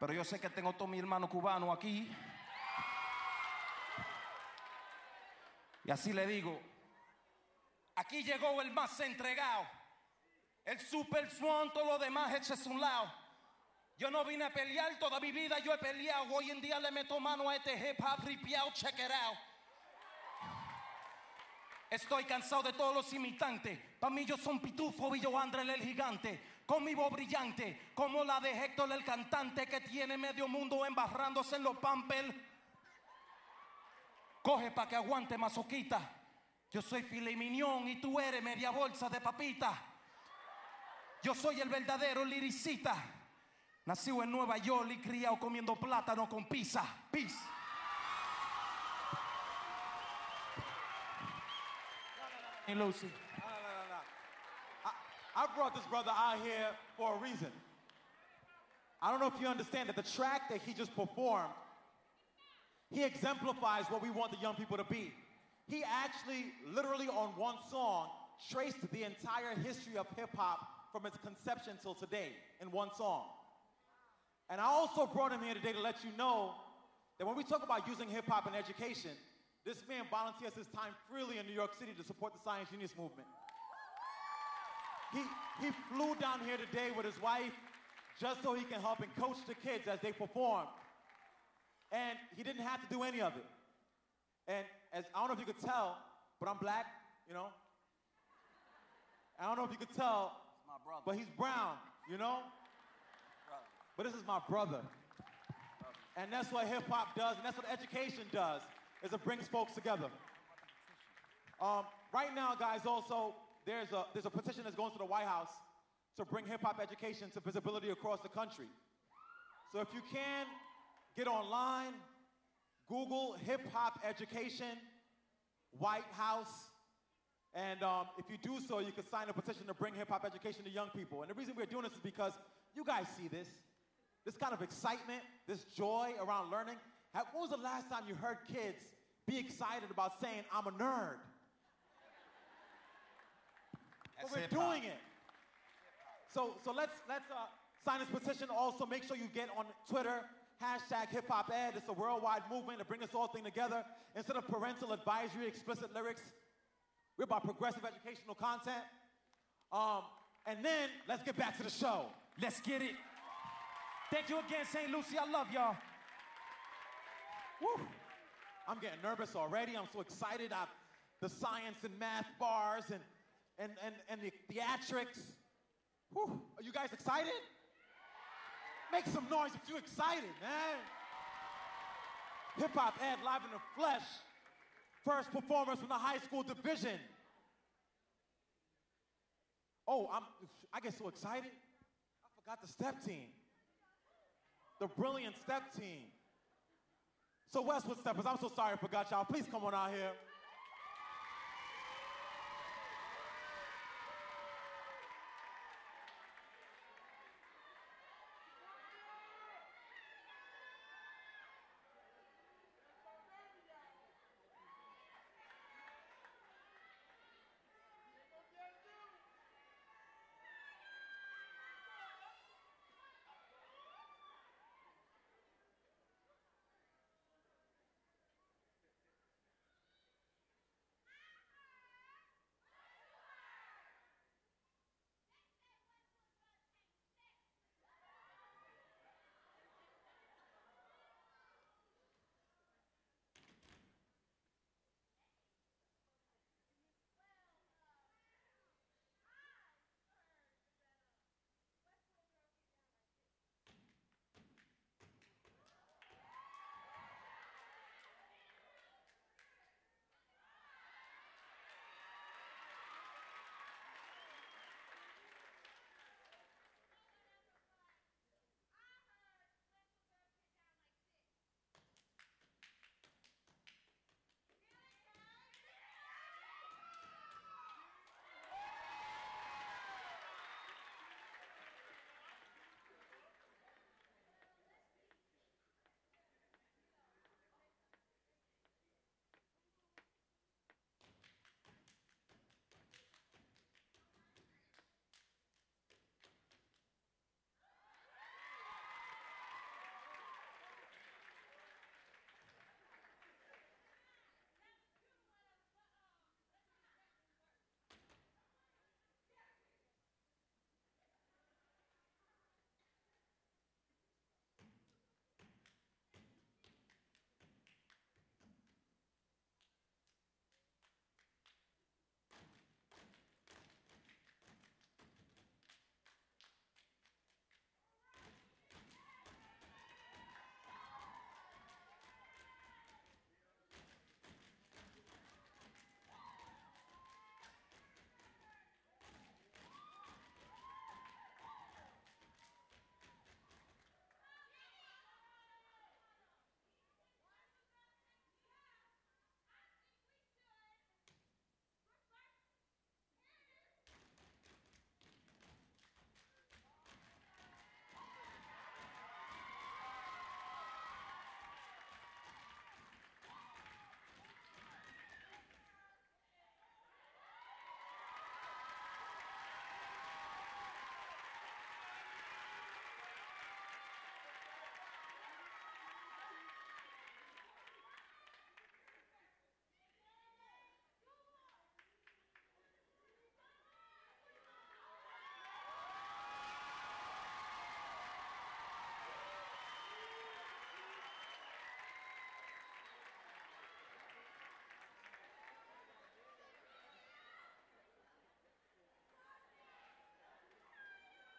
Pero yo sé que tengo todos mis hermanos cubanos aquí. Y así le digo, aquí llegó el más entregado. El Super Swan, todo lo demás échese un lado. Yo no vine a pelear, toda mi vida yo he peleado. Hoy en día le meto mano a este hip hop ripiao, check it out. Estoy cansado de todos los imitantes. Para mí yo soy un pitufo y yo André el gigante. Con mi voz brillante, como la de Héctor el cantante que tiene medio mundo embarrándose en los pampers. Coge pa' que aguante, masoquita. Yo soy filet mignon y tú eres media bolsa de papita. Yo soy el verdadero liricita. Nacido en Nueva York y criado comiendo plátano con pizza. Peace. Hey, Lucie. I brought this brother out here for a reason. I don't know if you understand that the track that he just performed, he exemplifies what we want the young people to be. He actually, literally on one song, traced the entire history of hip-hop from its conception till today in one song. And I also brought him here today to let you know that when we talk about using hip-hop in education, this man volunteers his time freely in New York City to support the Science Genius movement. He flew down here today with his wife just so he can help and coach the kids as they perform. And he didn't have to do any of it. And as I don't know if you could tell, but I'm black, you know? I don't know if you could tell, my brother. But he's brown, you know? But this is my brother. And that's what hip-hop does, and that's what education does, is it brings folks together. Right now, guys, also, there's a petition that's going to the White House to bring hip-hop education to visibility across the country. So if you can, get online, Google hip-hop education, White House, and if you do so, you can sign a petition to bring hip-hop education to young people. And the reason we're doing this is because you guys see this kind of excitement, this joy around learning. When was the last time you heard kids be excited about saying, I'm a nerd? But we're doing it. So let's sign this petition. Also, make sure you get on Twitter, #HipHopEd. It's a worldwide movement to bring this whole thing together. Instead of parental advisory, explicit lyrics, we're about progressive educational content. And then, let's get back to the show. Let's get it. Thank you again, St. Lucie. I love y'all. Woo. I'm getting nervous already. I'm so excited. The science and math bars and the theatrics. Whew. Are you guys excited? Make some noise if you're excited, man. Hip Hop Ed live in the flesh. first performers from the high school division. Oh, I get so excited. I forgot the step team. The brilliant step team. So Westwood Steppers, I'm so sorry I forgot y'all. Please come on out here.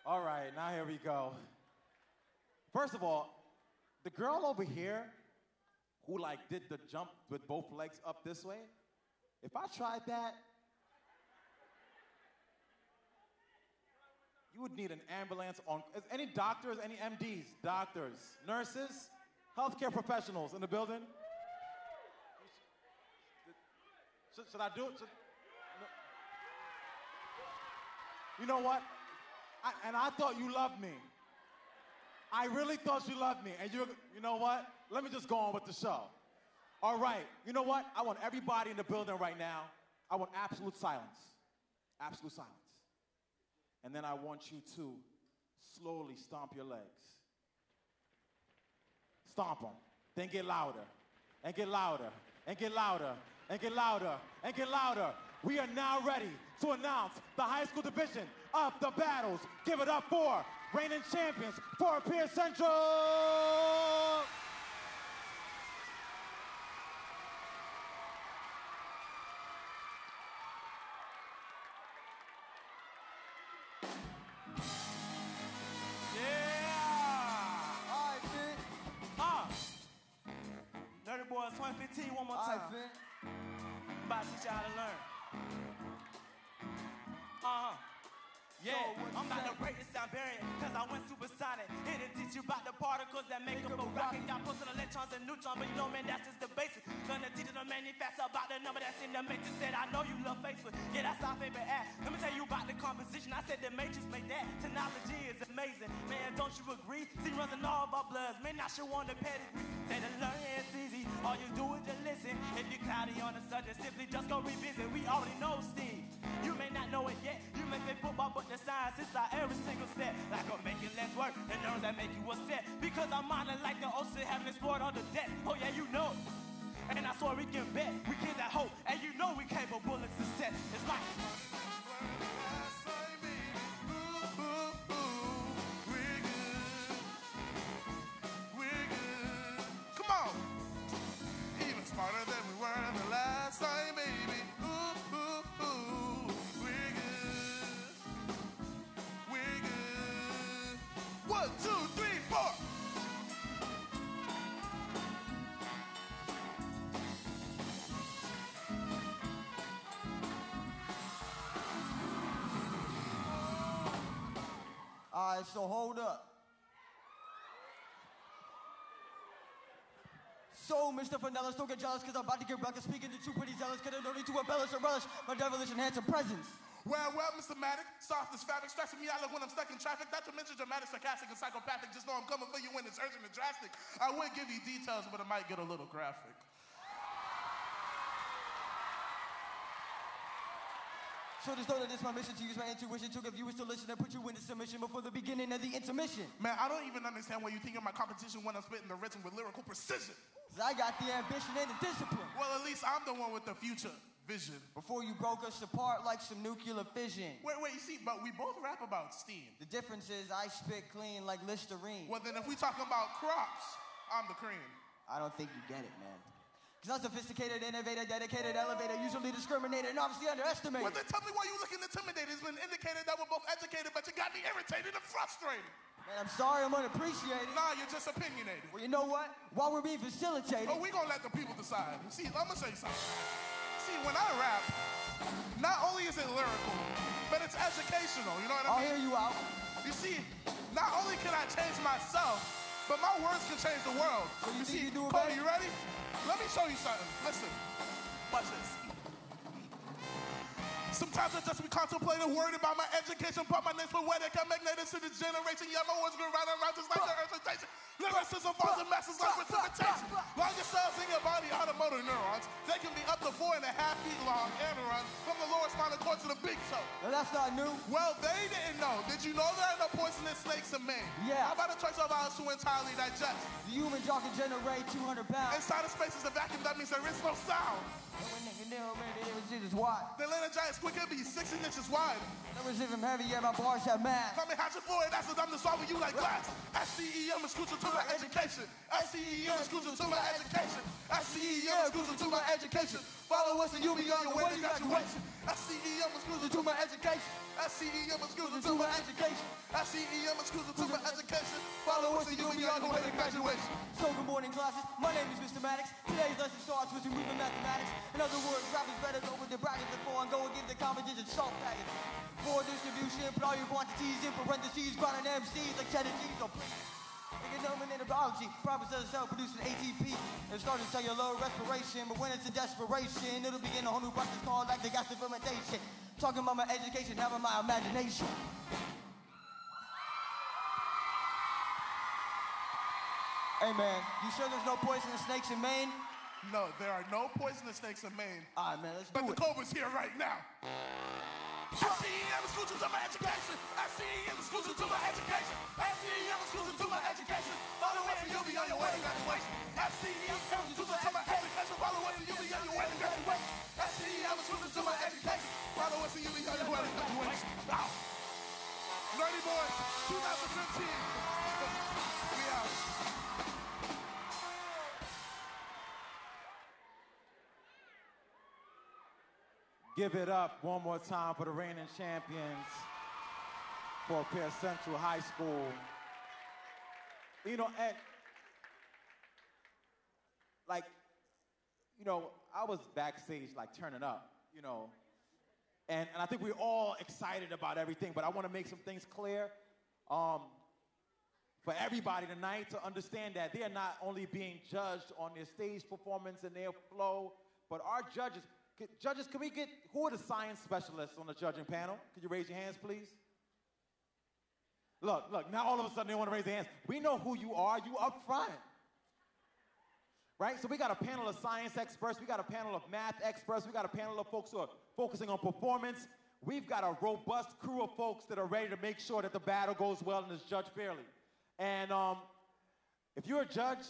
All right, now here we go. First of all, the girl over here who like did the jump with both legs up this way, if I tried that, you would need an ambulance on, any doctors, any MDs, doctors, nurses, healthcare professionals in the building? Should I do it? No. You know what? I thought you loved me. I really thought you loved me. And you know what? Let me just go on with the show. All right, you know what? I want everybody in the building right now, I want absolute silence. Absolute silence. And then I want you to slowly stomp your legs. Stomp them. Then get louder. And get louder. And get louder. And get louder. And get louder. We are now ready to announce the high school division of the battles. Give it up for reigning champions for Pierce Central. Dirty Boys 2015, one more time. I'm about to teach you how to learn. Yeah, I'm about to break the sound barrier, cause I went supersonic. Here to teach you about the particles that make up a rocket. Got protons, electrons, and neutrons, but you know, man, that's just the basics. Gonna teach you the manufacturer about the number that's in the matrix. Said, I know you love Facebook. Yeah, that's our favorite app. Let me tell you about the composition. I said the matrix made that. Technology is amazing. Man, don't you agree? See, runs in all of our bloods. Man, I should want the pedigree. Say the learning is easy. All you do is just listen. If you're cloudy on the subject, simply just go revisit. We already know Steve. You may not know it yet. You may say football, but the science is our every single step. Like I'm making less work, the nerves that make you upset. Because I'm minding like the ocean having explored on the deck. Oh yeah, you know. And I swear we can bet. We kids at hope. And you know we capable of success. It's like Come on. Even smarter than we were the last time, baby. Ooh, ooh, ooh. We're good. We're good. 1, 2, 3, 4. All right, so hold up. So, Mr. Vanellis, don't get jealous, because I'm about to get back to speaking to you pretty zealous, because I don't need to embellish or relish my devilish and handsome presence. Well, Mr. Maddox, soft as fabric, stressing me out like when I'm stuck in traffic. Not to mention dramatic, sarcastic, and psychopathic. Just know I'm coming for you when it's urgent and drastic. I would give you details, but it might get a little graphic. So just know that it's my mission to use my intuition to get viewers to listen and put you into submission before the beginning of the intermission. Man, I don't even understand why you think you're my competition when I'm spitting the rhythm with lyrical precision. 'Cause I got the ambition and the discipline. Well, at least I'm the one with the future vision. Before you broke us apart like some nuclear fission. Wait, you see, but we both rap about steam. The difference is I spit clean like Listerine. Well, then if we talking about crops, I'm the cream. I don't think you get it, man. Because I'm sophisticated, innovator, dedicated, elevator, usually discriminated, and obviously underestimated. Well, then tell me why you looking intimidated. It's been indicated that we're both educated, but you got me irritated and frustrated. Man, I'm sorry, I'm unappreciated. Nah, you're just opinionated. Well, you know what? While we're being facilitated. Oh, we gonna let the people decide. See, I'm gonna show you something. See, when I rap, not only is it lyrical, but it's educational, you know what I mean? I'll hear you out. You see, not only can I change myself, but my words can change the world. So you see, Cody, you ready? Let me show you something. Listen. Watch this. Sometimes I just be contemplating, worried about my education, but my name's poetic. I magnetic to the generation. Yeah, my words go round and round just like the earth's rotation. Lyricism falls in masses like precipitation. Longest cells in your body are the motor neurons. They can be up to 4.5 feet long and run from the lower spinal cord to the big toe. Now that's not new. Well, they didn't know. Did you know there are no poisonous snakes in Maine? Yeah. How about a choice of ours to entirely digest? The human jaw can generate 200 pounds. Inside of space is a vacuum, that means there is no sound. The Atlanta Giants quick can be 16 inches wide. Numbers if I'm heavy, yeah, my bars have math. Tell me how you for it, that's what I'm solving you like glass. SCEM exclusive to my education. SCEM exclusive to my education. SCEM exclusive to my education. Follow us and you'll be on your way to graduation. SCEM exclusive to my education. SCEM exclusive to my education. SCEM exclusive to my education. Follow us and you'll be on your way to graduation. So good morning, classes. My name is Mr. Maddox. Today's lesson starts with some moving mathematics. In other words, rappers better go with the brackets before and go and give the competition salt packets. For distribution, put all your quantities in parentheses, grinding MCs like cheddar cheese. So please, in biology, proper cells cell producing ATP. It started cellular respiration, but when it's a desperation, it'll begin a whole new process called lactic acid fermentation. Talking about my education, having my imagination. Hey man, you sure there's no poisonous snakes in Maine? No, there are no poisonous snakes in Maine. All right, man, let's do but it. the cobra's here right now. SCEM exclusive to my education. SCEM exclusive to my education. SCEM exclusive to my education. Follow us and you'll be on your way to graduation. SCEM exclusive to my education. Follow us and you'll be on your way to graduation. SCEM exclusive to my education. Follow us and you'll be on your way to graduation. Wow. Nerdy Boys, 2015. We out. Give it up one more time for the reigning champions for Pierre Central High School. You know, and like, you know, I was backstage like turning up, you know. And I think we're all excited about everything, but I want to make some things clear for everybody tonight to understand that they are not only being judged on their stage performance and their flow, but our judges, can we get, who are the science specialists on the judging panel? Could you raise your hands, please? Look, now all of a sudden they want to raise their hands. We know who you are, you up front. Right? So we got a panel of science experts, we got a panel of math experts, we got a panel of folks who are focusing on performance. We've got a robust crew of folks that are ready to make sure that the battle goes well and is judged fairly. And if you're a judge,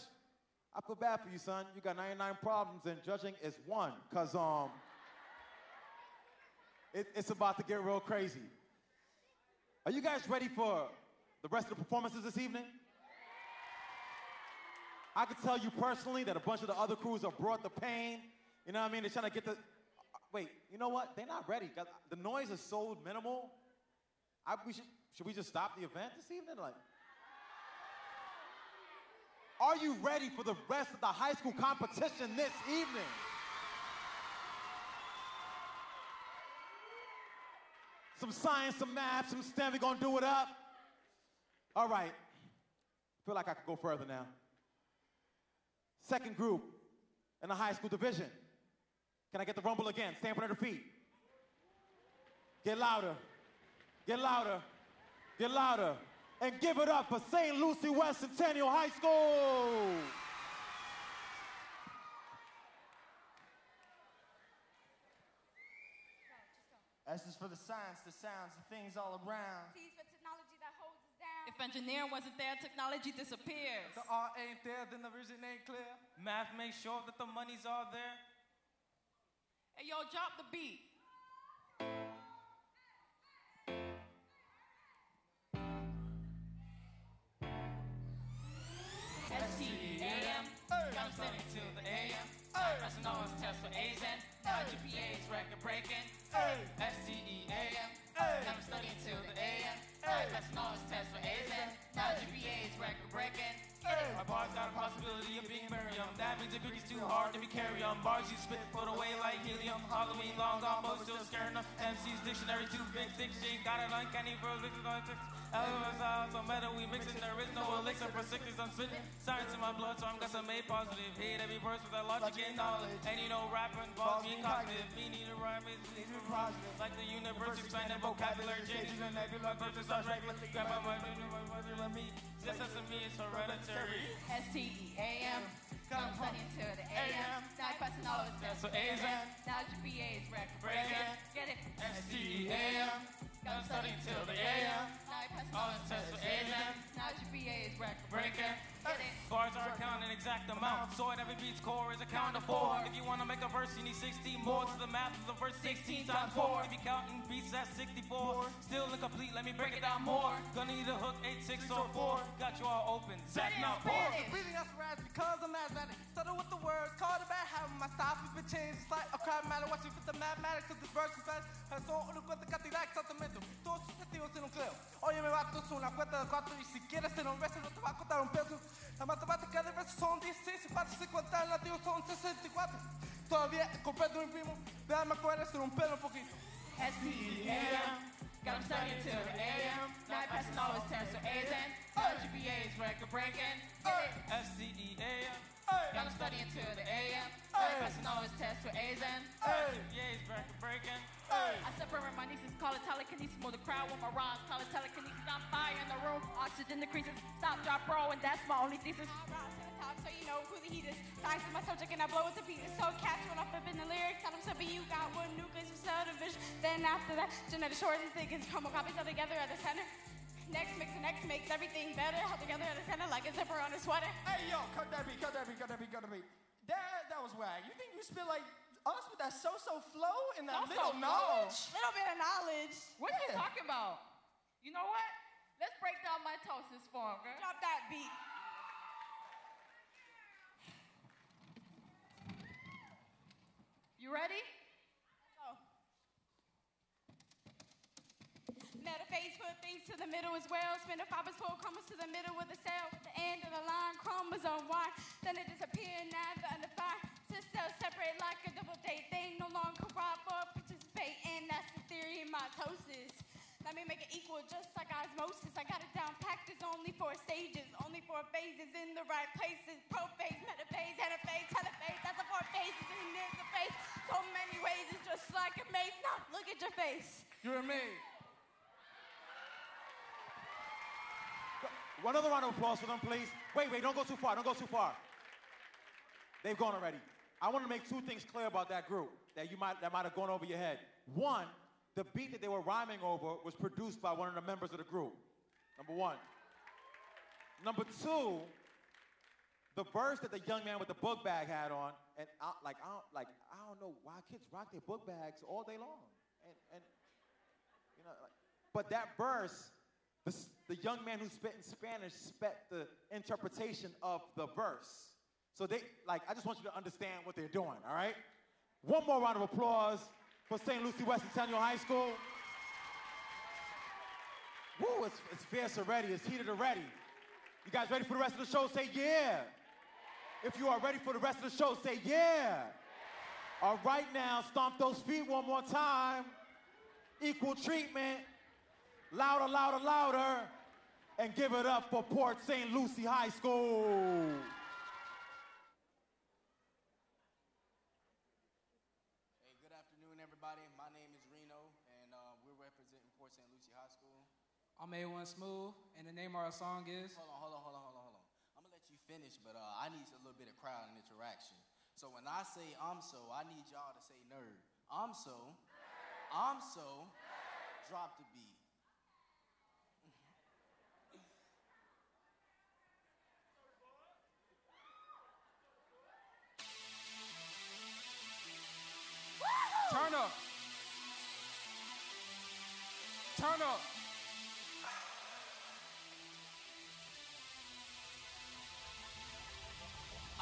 I feel bad for you, son. You got 99 problems and judging is one, because it's about to get real crazy. Are you guys ready for the rest of the performances this evening? I can tell you personally that a bunch of the other crews have brought the pain. You know what I mean? They're trying to get the... Wait, you know what? They're not ready. The noise is so minimal. Should we just stop the event this evening? Like, are you ready for the rest of the high school competition this evening? Some science, some math, some STEM. We're gonna do it up. All right. Feel like I could go further now. Second group in the high school division. Can I get the rumble again? Stand on their feet. Get louder. Get louder. Get louder. And give it up for St. Lucie West Centennial High School. S is for the science, the sounds, the things all around. T's for technology that holds us down. If engineering wasn't there, technology disappears. If the art ain't there, then the vision ain't clear. Math makes sure that the money's all there. Hey, yo, drop the beat. S-T-E-A-M, I'm studying till the A.M. Pressing on test for A's and now GPA's record breaking. S-T-E-A-M, I'm studying till the A.M. Pressing on test for A's and now GPA's record breaking. My bars got a possibility of being Miriam. That means the cookie's too hard to be carry on. Bars you spit put away like helium. Halloween long gone, but still scaring them. MC's dictionary too big, thick shit. Got it uncanny for mixes on six. Elements out, so metal we mixing. There is no elixir for sickness. I'm spitting science in my blood, so I'm got some made positive. Hate every verse with that logic and knowledge. And you know, rapping involves being cognitive. Me need to rhyme is need to be positive. Like the universe expanding vocabulary changes and nebula versus starts regular. Grab my let me. Just as me, it's hereditary. S-T-E-A-M, I'm studying till the A.M. Now I'm passing all of the tests for A's and now GPA's record breaking. Get it? S-T-E-A-M, I'm studying till the A.M. Now I'm passing all of the tests for A's and now GPA's record breaking. Get it? Bars are counting exact amount, so at every beat's core is a count of 4. If you want to make a verse, you need 16 more. To the math of the verse, 16 times 4. If you counting beats, that's 64. Still incomplete, let me break it down more. Gonna need a hook, 8, 6, or 4. Got you all open, Zach, not 4. Breathing out rats because I'm asthmatic. Stutter with the words, call it a bad habit. My style has been changed, it's like a crowd matter. Watching for the mathematics of this verse confess. Son uno cuenta cantidad exactamente. Todos sus testigos en un cleo. Oye, me bato, es una cuenta de 4 y si quieres en un verso no te va a costar un peso. La matemática de versos son 16 y 4, 50 en latinos son 64. Todavía comprendo mi primo, déjame coger eso en un pelo un poquito. S-T-E-A-M, got him studying till the A.M. Now I'm passing all his tests for A's and now GPA's record breaking. S-T-E-A-M, got him studying till the A.M. Now I'm passing all his tests for A's and GPA's record breaking. I separate my nieces, call it telekinesis. Move the crowd with my rhymes, call it telekinesis. I'm fire in the room, oxygen decreases. Stop, drop, roll, and that's my only thesis. I rise to the top, so you know who the heat is. Science is my subject, and I blow it to pieces. So catch when I flip in the lyrics. Tell them something you got one nucleus of cell division. Then after that, genetic short and thick is chromo copies all together at the center. Next mix and next makes everything better. Held together at the center like a zipper on a sweater. Hey yo, cut that beat, cut that beat, cut that beat, cut that beat. That was whack. You think you spit like us with that so-so flow and that little knowledge? Little bit of knowledge. What are you talking about? You know what? Let's break down mitosis for him, girl. Drop that beat. You ready? Go. Metaphase put things to the middle as well. Spin the fibers, pull chromosomes to the middle with the cell. At the end of the line, chromosome 1. Then it disappears, never undefined. Since cells separate like a just like osmosis. I got it down packed, it's only 4 stages, only 4 phases in the right places. Prophase, metaphase, anaphase, telephase. That's the 4 phases and there's a phase. So many ways, it's just like a maze. Now, look at your face. You're a maze. One other round of applause for them, please. Wait, don't go too far, don't go too far. They've gone already. I want to make 2 things clear about that group that might have gone over your head. One, the beat that they were rhyming over was produced by one of the members of the group. Number 1. Number 2, the verse that the young man with the book bag had on, and I don't know why kids rock their book bags all day long, and you know, but that verse, the young man who spit in Spanish spit the interpretation of the verse. So I just want you to understand what they're doing, all right? One more round of applause for St. Lucie West Centennial High School. Woo, it's fierce already, it's heated already. You guys ready for the rest of the show? Say yeah. If you are ready for the rest of the show, say yeah. All right now, stomp those feet one more time. Equal treatment. Louder, louder, louder. And give it up for Port St. Lucie High School. Hey, good afternoon, everybody. My name is Reno, and we're representing Port St. Lucie High School. I'm A1 Smooth, and the name of our song is... Hold on. I'm going to let you finish, but I need a little bit of crowd and interaction. So when I say I'm so, I need y'all to say nerd. I'm so. Drop the beat. Turn up. Turn up.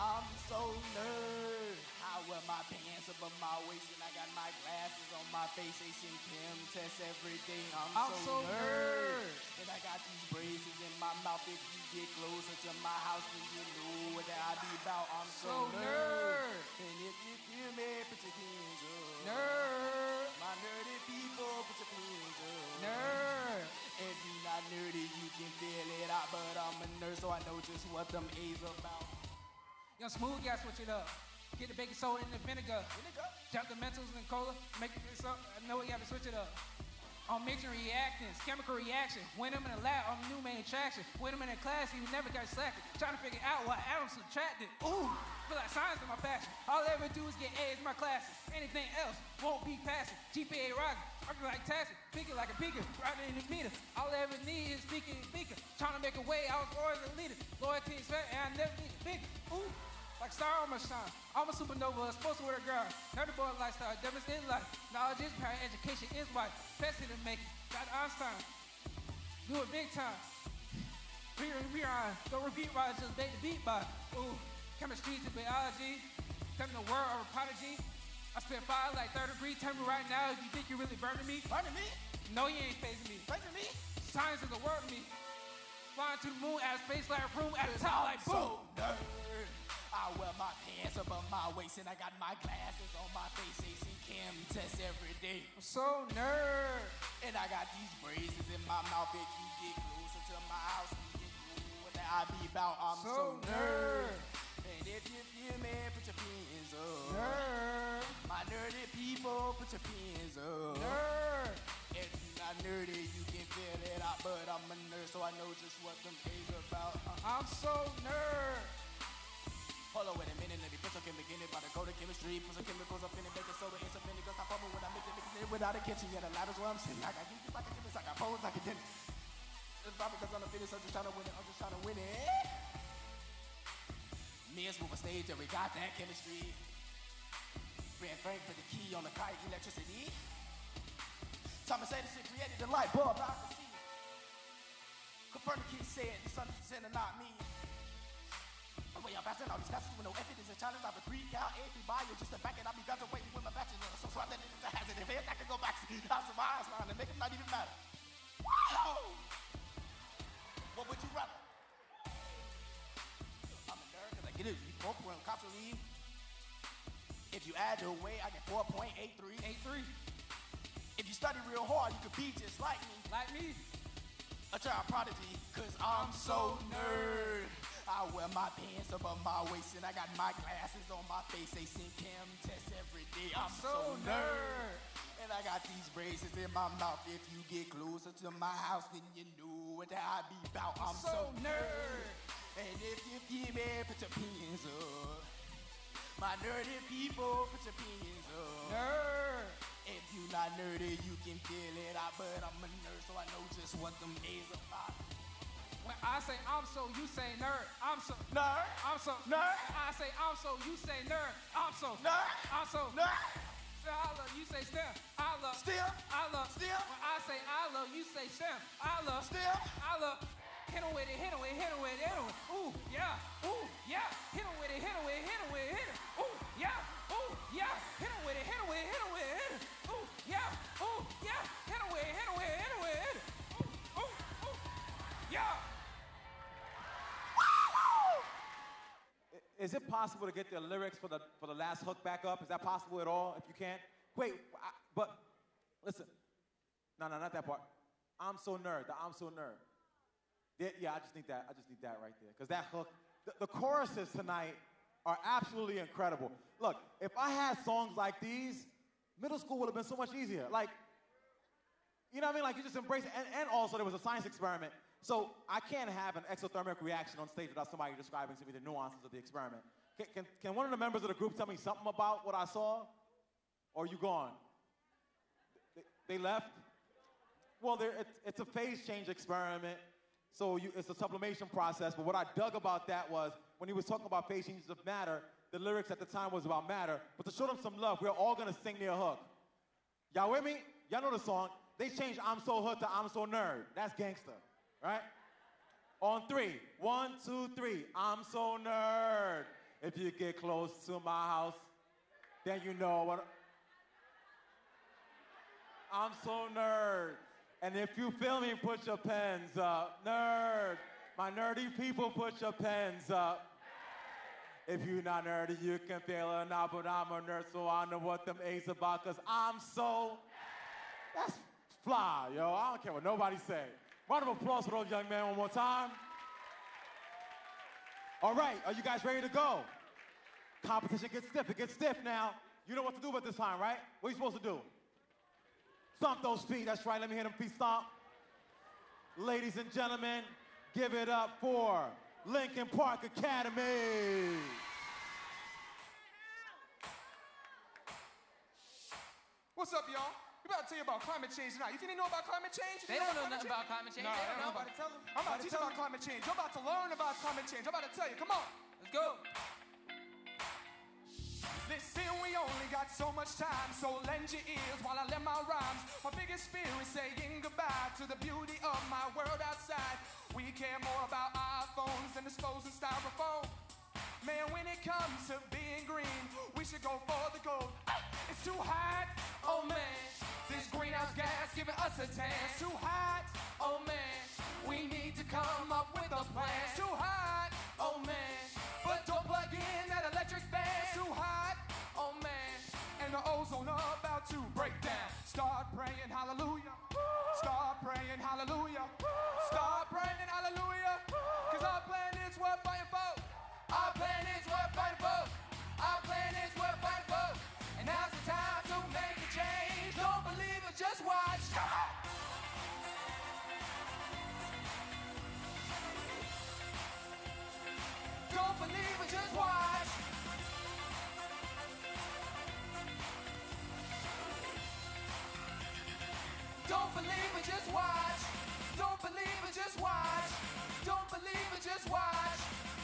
I'm so nerd. I wear my pants above my waist and I got my glasses on my face. They sing chem tests every day. I'm so nerd. And I got these braces in my mouth. If you get closer to my house, then you know what I be about. I'm so nerd. And if you feel me, put your hands up. Nerd. My nerdy people, put your hands up. Nerd. If you're not nerdy, you can feel it out. But I'm a nerd, so I know just what them A's about. Young Smooth, you gotta switch it up. Get the baking soda and the vinegar. Drop the mentals and cola. Make it so. I know you gotta switch it up. I'm mixing reactants, chemical reaction. When I'm in the lab, I'm new main attraction. When I'm in the class, he never got selected. Trying to figure out why atoms subtracted. Ooh, feel like science is my passion. All I ever do is get A's in my classes. Anything else won't be passing. GPA rising, working like Tassie, speaking like a beaker, riding in the meter. All I ever need is speaking beaker. Trying to make a way, I was always a leader. Loyalty is fat, and I never need a bigger. Ooh. Like star on my shine. I'm a supernova, supposed to wear a girl. Nerdy boy lifestyle, devastating life. Knowledge is power, education is life. Best to make it. Got Einstein. Do it big time. Rewind. Don't repeat right, just bait the beat by. Ooh, chemistry to biology. Tell me the world of a prodigy. I spit fire like 3rd degree. Tell me right now if you think you're really burning me. Burning me? No, you ain't phasing me. Phasing me? Science is the word to me. Flying to the moon, out of space like a room, at a top like boom. So nerd. I wear my pants above my waist and I got my glasses on my face. They see chem tests every day. I'm so nerd. And I got these braces in my mouth. If you get closer to my house, you can know what I be about. I'm so nerd. And if you feel me, put your pins up. Nerd. My nerdy people, put your pins up. Nerd. If you're not nerdy, you can feel it out. But I'm a nerd, so I know just what them A's about. I'm so nerd. Hold on, wait a minute, let me put some chemical in it. About to go to chemistry, put some chemicals up in it, baking soda, and some vinegar. Stop fumbling when I mix it without a kitchen. Yeah, the ladder's where I'm sitting. I got gifts, I got gifts, I got pose, I can dent. It's probably because I'm the fittest, I'm just trying to win it, Me and Smooth on stage, and we got that chemistry. Ran Frank put the key on the kite, electricity. Thomas Edison created the light bulb, I can see. Copernicus said the sun is the center, not me. Way I'm passing all these classes with no effort is a challenge. I would pre-cal, AP bio, just to back it. I'll be graduating with my bachelor. So swap that it's a hazard. If I can go back to the house of my eyes line and make it not even matter. Wow! What would you rather? I'm a nerd because I get it. 4.0 constantly. If you add the weight, I get 4.83. 83. If you study real hard, you could be just like me. Like me. a child prodigy, cause I'm so nerd. I wear my pants above my waist and I got my glasses on my face. They sing chem tests every day. I'm so nerd. And I got these braces in my mouth. If you get closer to my house, then you know what I be about. I'm so nerd. And if you feel me, put your pins up. My nerdy people, put your pins up. Nerd. If you not nerdy, you can feel it out. But I'm a nerd, so I know just what them A's about. When I say I'm so, you say nerd. I'm so nerd. I'm so nerd. When I say I'm so, you say nerd. I'm so nerd. I'm so nerd. Say I love, you say STEM. I love STEM. I love STEM. When I say I love, you say STEM. I love STEM. I love. Hit him with it, hit him with it, hit him with it, hit him with it. Ooh, yeah, ooh, yeah. Hit him with it, hit him with it, hit him with it, hit him. Ooh, yeah, ooh, yeah. Hit him with it, hit him with it, hit him with it, hit him. Ooh, yeah, ooh, yeah. Hit him with it, hit him with it, hit him with it, hit him. Ooh, ooh, ooh, yeah. Is it possible to get the lyrics for the last hook back up? Is that possible at all? If you can, wait. But listen, no, not that part. I'm so nerd. The I'm so nerd. Yeah, I just need that. I just need that right there, because that hook, the choruses tonight are absolutely incredible. Look, if I had songs like these, middle school would have been so much easier. Like, you know what I mean? Like, you just embrace it. And also, there was a science experiment. So I can't have an exothermic reaction on stage without somebody describing to me the nuances of the experiment. Can one of the members of the group tell me something about what I saw? Or are you gone? They left? Well, it's a phase change experiment. So it's a sublimation process. But what I dug about that was, when he was talking about phase changes of matter, the lyrics at the time was about matter. But to show them some love, we're all going to sing their hook. Y'all with me? Y'all know the song. They changed I'm so hood to I'm so nerd. That's gangster. Right? On 3. 1, 2, 3. I'm so nerd. If you get close to my house, then you know what. I'm so nerd. And if you feel me, put your pens up. Nerd. My nerdy people, put your pens up. If you're not nerdy, you can feel it now, but I'm a nerd, so I know what them A's about, because I'm so. That's fly, yo. I don't care what nobody say. Round of applause for those young men one more time. All right, are you guys ready to go? Competition gets stiff. It gets stiff now. You know what to do at this time, right? What are you supposed to do? Stomp those feet. That's right. Let me hear them feet stomp. Ladies and gentlemen, give it up for Lincoln Park Academy. What's up, y'all? We about to tell you about climate change tonight. You think they know about climate change? They don't know nothing about climate change. No, They don't know. nobody tell them. I'm about to teach you about climate change. You're about to learn about climate change. I'm about to tell you. Come on. Let's go. Listen, we only got so much time, so lend your ears while I let my rhymes. My biggest fear is saying goodbye to the beauty of my world outside. We care more about iPhones than disposing styrofoam. Man, when it comes to being green, we should go for the gold. It's too hot, oh man. This greenhouse gas giving us a tan. It's too hot, oh man. We need to come up with a plan. It's too hot, oh man. But don't plug in that electric fan. It's too hot, oh man. And the ozone about to break down. Start praying hallelujah. Start praying hallelujah. Start praying hallelujah. Cause our planet's worth fighting for. Our planet's worth fighting for. Our planet's worth fighting for. And now's the time to make a change. Don't believe it, just watch. Come on. Don't believe it, just watch. Don't believe it, just watch. Don't believe it, just watch. Don't believe it, just watch.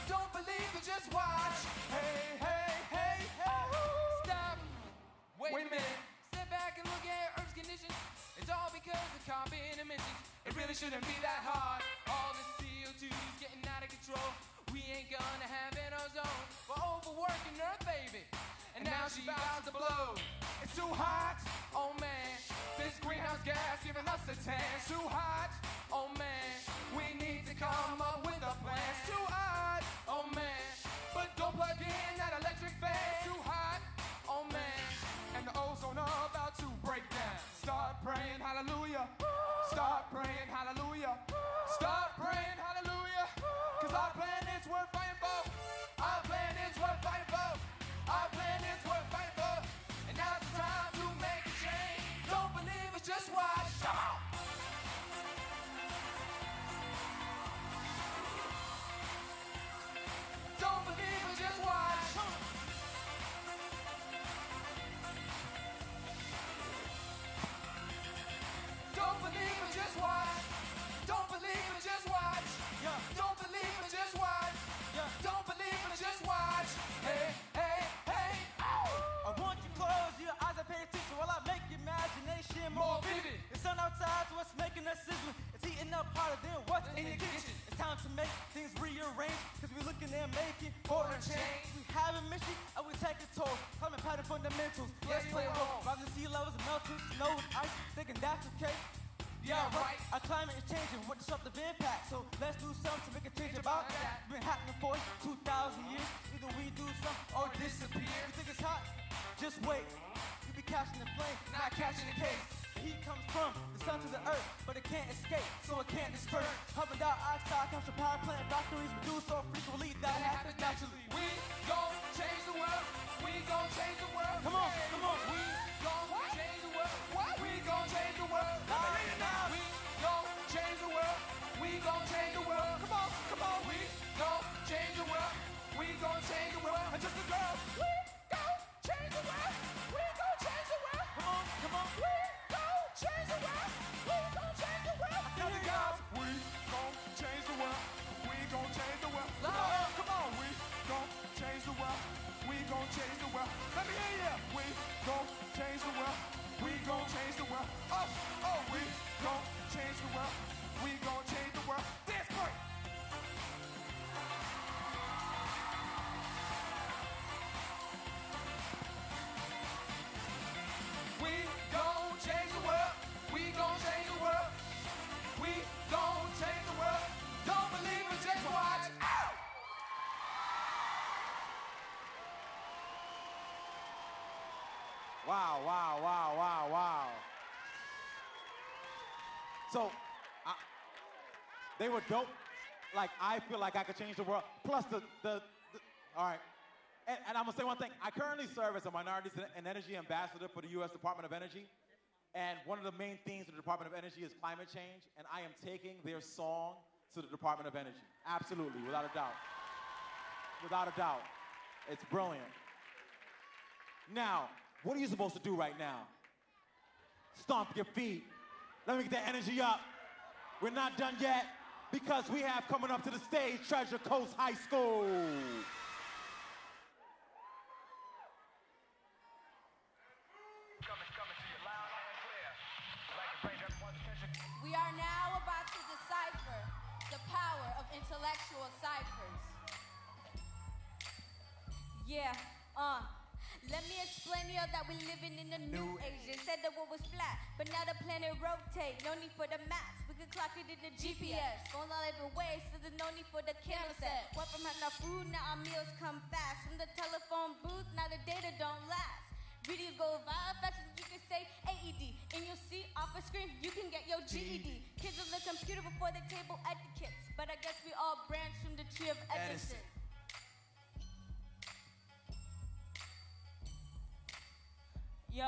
Don't believe it, just watch. Hey, hey, hey, hey. Stop. Wait a minute. Step back and look at Earth's condition. It's all because of carbon emissions. It really shouldn't be that hard. All the CO2 is getting out of control. We ain't gonna have an ozone. We're overworking Earth, baby. And now she about to blow. It's too hot, oh man. This greenhouse gas giving us a tan. It's too hot, oh man. We need to come up with a plan. It's too hot, oh man. But don't plug in that electric fan. It's too hot, oh man. And the ozone about to break down. Start praying hallelujah. Start praying hallelujah. for a change. We have a mission and we take a toll. Climbing pattern fundamentals. Let's play a role. Rising sea levels and melting snow and ice. Thinking that's okay. Yeah, right. Our climate is changing with disruptive impact. So let's do something to make a change about that. It's been happening for 2,000 years. Either we do something or disappear. You think it's hot? Just wait. You be catching the flame, not catching the case. The heat comes from the sun to the earth, but it can't escape, so it can't disperse. Carbon dioxide comes from power plant factories. We do so frequently that happens naturally. We gon' change the world. We gon' change the world. Come on, come on. We gon' change the world. What? We gon' change the world. Let me hear you now. We gon' change the world. We gon' change the world. Come on, come on. We gon' change the world. We gon' change the world. And just the girls. We gon' change the world. We gon' change the world. Come on, come on. We gon' change the world. We gon' change the world. Now the girls. We gon' change the world. We gon' change the world. Come on. We gon' change the world. We gon' change the world. Let me hear ya. We gon' change the world. We gon' change the world. Oh, we gon' change the world. We gon' change the world. Dance break. We gon' change the world. We gon' change the world. We gon' change the world. Don't believe it, just watch. Ow! Wow, wow, wow, wow, wow. So, they were dope. Like, I feel like I could change the world. Plus, all right. And I'm gonna say one thing. I currently serve as a minorities and energy ambassador for the U.S. Department of Energy. And one of the main themes of the Department of Energy is climate change. And I am taking their song to the Department of Energy. Absolutely, without a doubt. Without a doubt. It's brilliant. Now, what are you supposed to do right now? Stomp your feet. Let me get that energy up. We're not done yet because we have coming up to the stage Treasure Coast High School. We are now about to decipher the power of intellectual ciphers. Yeah, let me explain to you that we're living in a new age. They said the world was flat, but now the planet rotate. No need for the maps, we can clock it in the GPS. Going all different ways, so there's no need for the camera set. Went from having our food, now our meals come fast. From the telephone booth, now the data don't last. Videos go viral faster than you can say AED. And you'll see off a screen, you can get your GED. Kids on the computer before the table etiquettes. But I guess we all branch from the tree of Edison. Yo,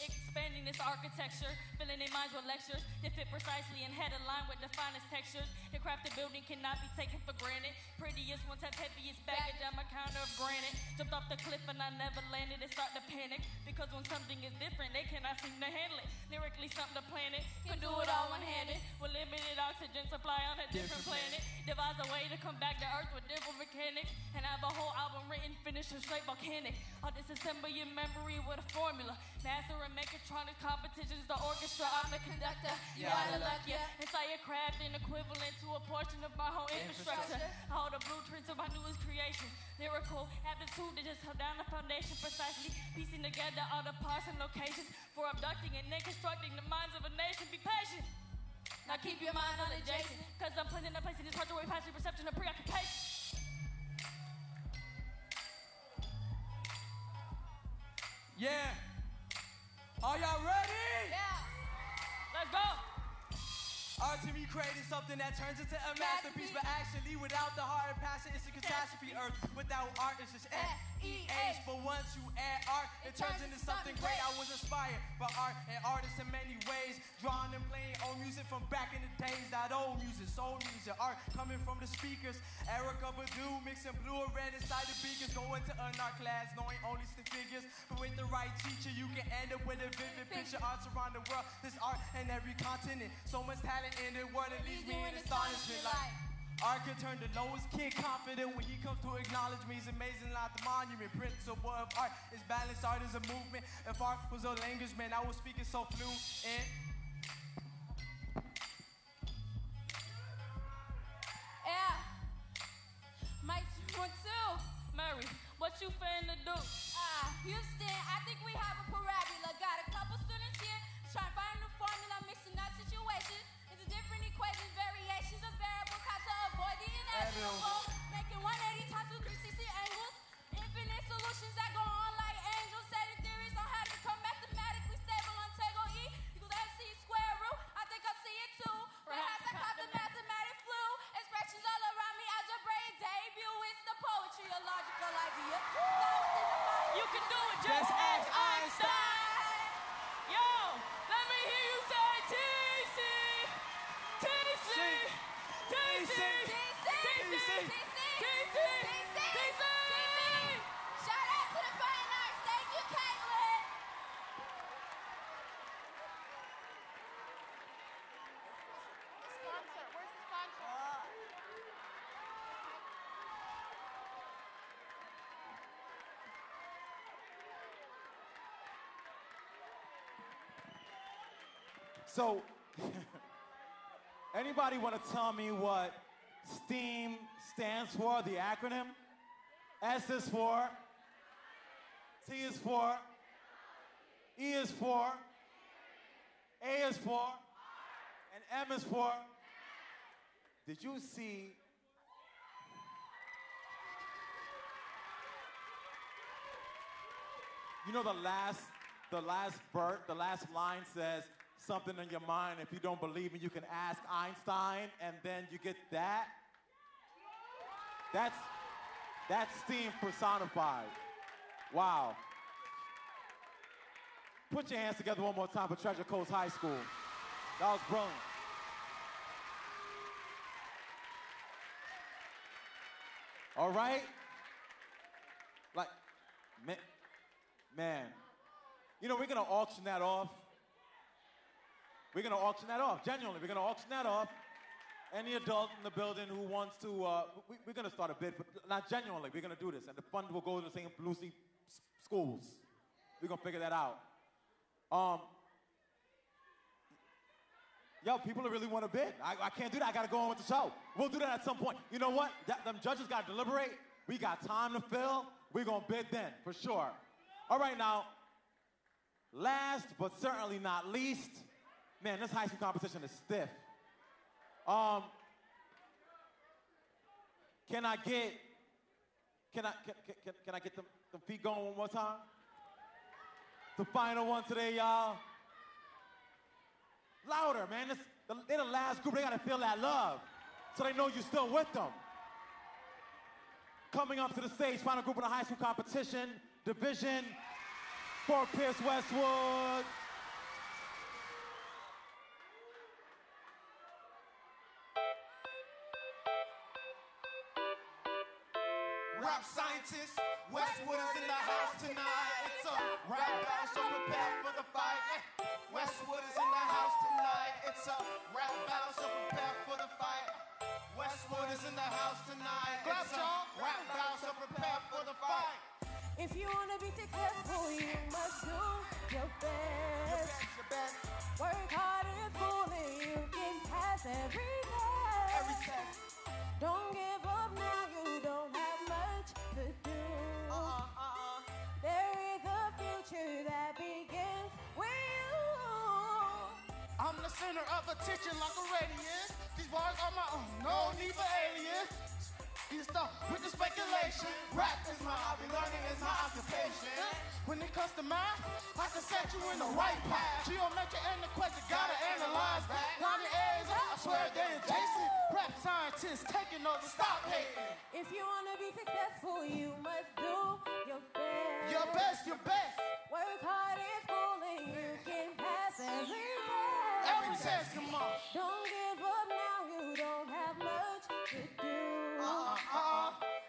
expanding this architecture, filling their minds with lectures that fit precisely and head aligned with the finest textures. The crafted building cannot be taken for granted. Prettiest ones have heaviest baggage. I'm a counter of granite. Jumped off the cliff and I never landed. They start to panic because when something is different, they cannot seem to handle it. Lyrically, something to planet can do it all one-handed. With limited oxygen supply on a different planet. Devise a way to come back to Earth with different mechanics and have a whole album written, finished, and straight volcanic. I'll disassemble your memory with a formula. Master and mechatronics competitions, the orchestra, I'm the conductor. Yeah, I love ya. Entire craft and equivalent to a portion of my whole infrastructure. All the blueprints of my newest creation. Lyrical aptitude to just hold down the foundation precisely. Piecing together all the parts and locations for abducting and then constructing the minds of a nation. Be patient. Now keep your mind on adjacent, cause I'm putting a place in this part away past your perception of preoccupation. Yeah. Are y'all ready? Yeah. Let's go. Art to me creating something that turns into a masterpiece, but actually without the heart and passion, it's a catastrophe. Earth without art is just E-H. But once you add art, it turns into something great. I was inspired by art and artists in many ways, drawing and playing old music from back in the days. That old music, soul music, art coming from the speakers. Erica Badu mixing blue and red inside the beakers. Going to an art class, knowing only stick figures. But with the right teacher, you can end up with a vivid picture. Arts around the world, there's art in every continent. So much talent in the world, it leaves me in astonishment. Like art can turn the lowest kid confident when he comes to acknowledge me. He's amazing like the monument. Principle of art is balance. Art is a movement. If art was a language, man, I was speaking so fluent. Yeah. My one too. Mary, what you finna do? Houston, I think we have a parabola. Got a couple students here trying to find a new formula, mixing up situations into different equations, variations of variables, how to avoid the inevitable. Making 180 times with 360 angles, infinite solutions that go on like angels. Setting theories on how to become mathematically stable. Untangle E equals MC square root. I think I'm seeing two. Perhaps I caught the mathematic flu. Expressions all around me, algebraic debut. It's the poetry, a logical idea. You can do it, just ask Einstein. Yo, let me hear you say TC, TC, TC, TC, TC, TC. Shout out to the fine arts. Thank you, Caitlin. Sponsor. Where's the sponsor? So, anybody want to tell me what STEAM stands for, the acronym? S is for, T is for, E is for, A is for, and M is for. Did you see? You know the last line says, something in your mind, if you don't believe me, you can ask Einstein, and then you get that. That's STEAM personified. Wow. Put your hands together one more time for Treasure Coast High School. That was brilliant. All right? Like, man. You know, we're gonna auction that off. We're gonna auction that off, genuinely. We're gonna auction that off. Any adult in the building who wants to, we're gonna start a bid, but not genuinely, we're gonna do this. And the fund will go to the same Lucie schools. We're gonna figure that out. Yo, people really wanna bid. I can't do that, I gotta go on with the show. We'll do that at some point. You know what? Them judges gotta deliberate. We got time to fill. We're gonna bid then, for sure. All right, now, last but certainly not least, man, this high school competition is stiff. Can I get the feet going one more time? The final one today, y'all. Louder, man. They're the last group. They gotta feel that love, so they know you're still with them. Coming up to the stage, final group in the high school competition, Division Fort Pierce Westwood. Rap scientist, Westwood is in the house tonight. It's a rap battle, so prepare for the fight. Westwood is in the house tonight. It's a rap battle, so prepare for the fight. Westwood is in the house tonight. It's a rap battle, so prepare for the fight. If you wanna be successful, you must do your best. Work hard in school and you can pass every test. Don't give up now, you don't have much to do. There is a future that begins with you. I'm the center of attention like a radius. These bars are my own, no need for alias. You stop with the speculation. Rap is my hobby, learning is my occupation. When it comes to math, I can set you in the right path. Geometry and the question, gotta analyze that. Line the A's, I swear they're adjacent. Rap scientists taking over, stop hating. If you wanna be successful, you must do your best. Your best, your best. Work hard in school and you can pass every test. Every test, come on. Don't give up now, you don't have much to do.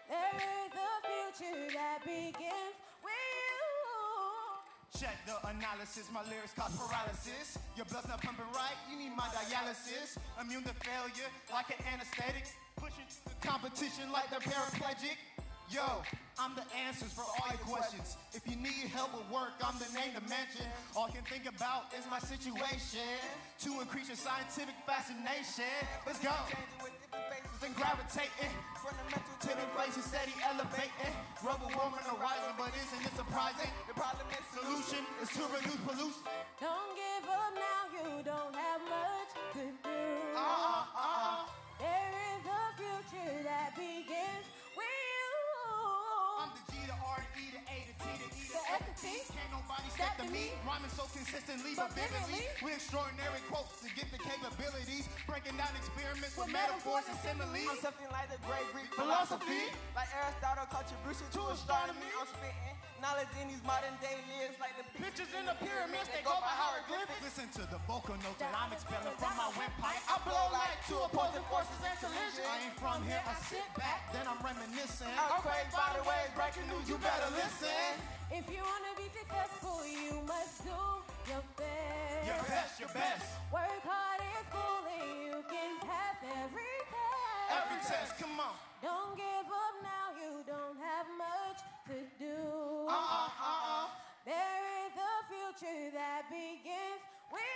There is a future that begins with you. Check the analysis, my lyrics cause paralysis. Your blood's not pumping right, you need my dialysis. Immune to failure like an anesthetic. Pushing the competition like they're paraplegic. Yo, I'm the answers for all your questions. If you need help with work, I'm the name to mention. All I can think about is my situation. To increase your scientific fascination. Let's go. and gravitating from the mental to the inflation, steady elevating. Global warming arising, but isn't it surprising? The problem is solution is to reduce pollution. Don't give up now, you don't have much to do. There is a future that begins with you. I'm the G, the R, the E, the A, the T, the E, the F, the T. Can't nobody step to me. Rhyming so consistently, but vividly. With extraordinary quotes to get the capabilities. Breaking down experiments with metaphors and similes. I'm something like the great Greek philosophy. Like Aristotle, contribution to astronomy. I'm spitting knowledge in these modern day lyrics like the Pictures in the pyramids, they go by hieroglyphics. Listen to the vocal notes that I'm expelling from my windpipe. I blow like two opposing forces in collision. I ain't from here, I sit back, then I'm reminiscing. Okay, by the way, breaking news, you better listen. If you wanna be successful, you must do your best. Your best, your best. Work hard in school and you can pass every test. Every test, come on. Don't give up now, you don't have much to do. There is a future that begins with you.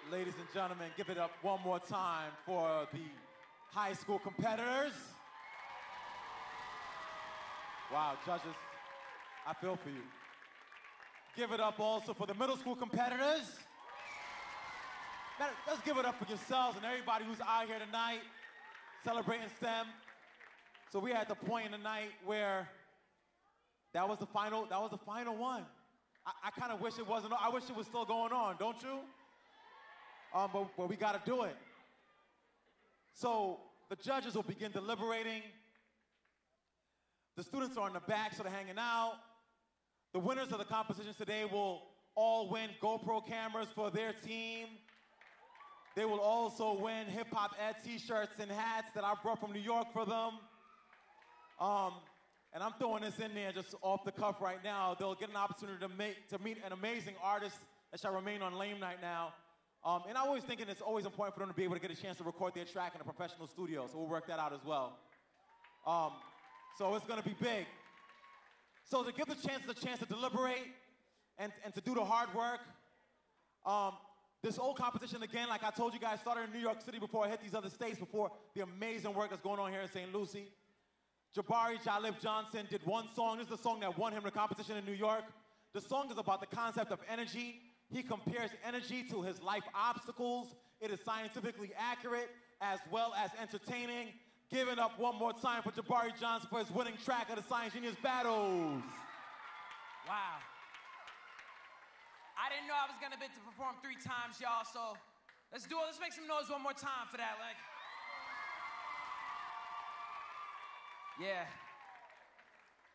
Ladies and gentlemen, give it up one more time for the high school competitors. Wow, judges, I feel for you. Give it up also for the middle school competitors. Now, let's give it up for yourselves and everybody who's out here tonight celebrating STEM. So we had the point in the night where that was the final one. I kind of wish it wasn't, I wish it was still going on, don't you? But we got to do it. So the judges will begin deliberating. The students are in the back, so they're hanging out. The winners of the competitions today will all win GoPro cameras for their team. They will also win Hip Hop Ed t-shirts and hats that I brought from New York for them. And I'm throwing this in there just off the cuff right now. They'll get an opportunity to meet an amazing artist that shall remain on Lame Night now. And I'm always thinking it's always important for them to be able to get a chance to record their track in a professional studio, so we'll work that out as well. So it's gonna be big. So to give the chances a chance to deliberate and to do the hard work, this old competition, again, like I told you guys, started in New York City before I hit these other states, before the amazing work that's going on here in St. Lucie. Jabari Jalib Johnson did one song. This is the song that won him the competition in New York. The song is about the concept of energy. He compares energy to his life obstacles. It is scientifically accurate as well as entertaining. Give it up one more time for Jabari Johnson for his winning track of the Science Genius Battles. Wow. I didn't know I was gonna get to perform 3 times, y'all, so let's do it. Let's make some noise one more time for that, like. Yeah.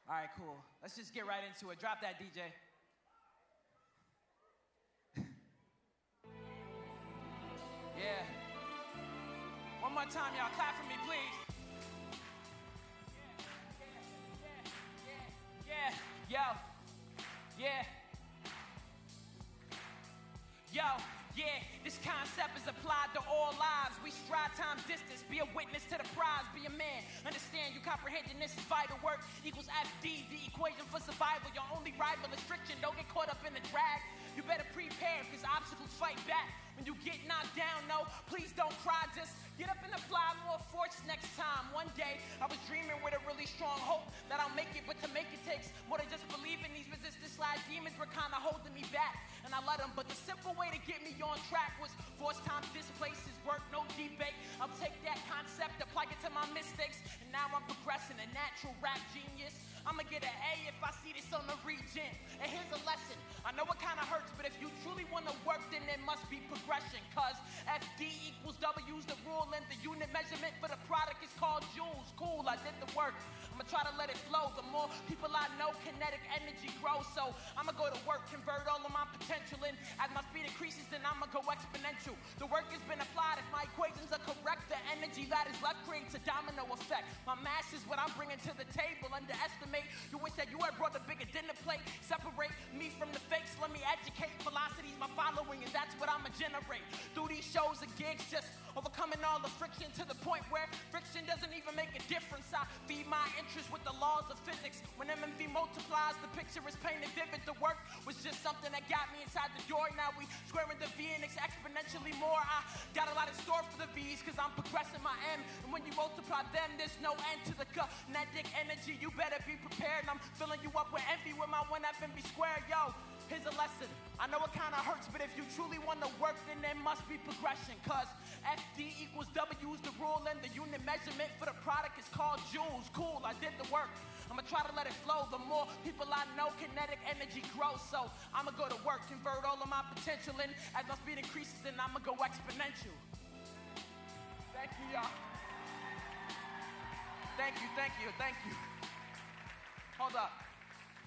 All right, cool. Let's just get right into it. Drop that, DJ. Yeah. One more time, y'all. Clap for me, please. Yeah. Yo. Yeah. Yo, Yeah, this concept is applied to all lives. We strive time distance, be a witness to the prize, be a man. Understand you comprehending this is vital work equals FD, the equation for survival. Your only rival is friction, don't get caught up in the drag. You better prepare, cause obstacles fight back. When you get knocked down, no, please don't cry, just get up and apply more force next time. One day, I was dreaming with a really strong hope that I'll make it, but to make it takes more than just believing. These resistance slide demons were kinda holding me back, and I let them, but the simple way to get me on track was force time, displaces work, no debate. I'll take that concept, apply it to my mistakes, and now I'm progressing, a natural rap genius. I'ma get an A if I see this on the region. And here's a lesson. I know it kinda hurts, but if you truly wanna work, then there must be progression. Cause FD equals W's the rule, and the unit measurement for the product is called joules. Cool, I did the work. I'ma try to let it flow. The more people I know, kinetic energy grows. So I'ma go to work, convert all of my potential, and as my speed increases, then I'ma go exponential. The work has been applied. If my equations are correct, the energy that is left creates a domino effect. My mass is what I'm bringing to the table. Underestimate. You wish that you had brought a bigger dinner plate. Separate me from the fakes. Let me educate. Velocity's my following, and that's what I'ma generate. Through these shows and gigs, just overcoming all the friction to the point where friction doesn't even make a difference. I feed my interest with the laws of physics. When MMV multiplies, the picture is painted vivid. The work was just something that got me inside the door. Now we squaring the V and it's exponentially more. I got a lot in store for the V's, cause I'm progressing my M. And when you multiply them, there's no end to the kinetic energy. You better be prepared. I'm filling you up with envy with my 1FMB squared. Yo, here's a lesson. I know it kinda hurts, but if you truly wanna work, then there must be progression. Cause FD equals W's the rule, and the unit measurement for the product is called joules. Cool, I did the work. I'ma try to let it flow. The more people I know, kinetic energy grows. So I'ma go to work, convert all of my potential, and as my speed increases, then I'ma go exponential. Thank you, y'all. Thank you, thank you, thank you. Hold on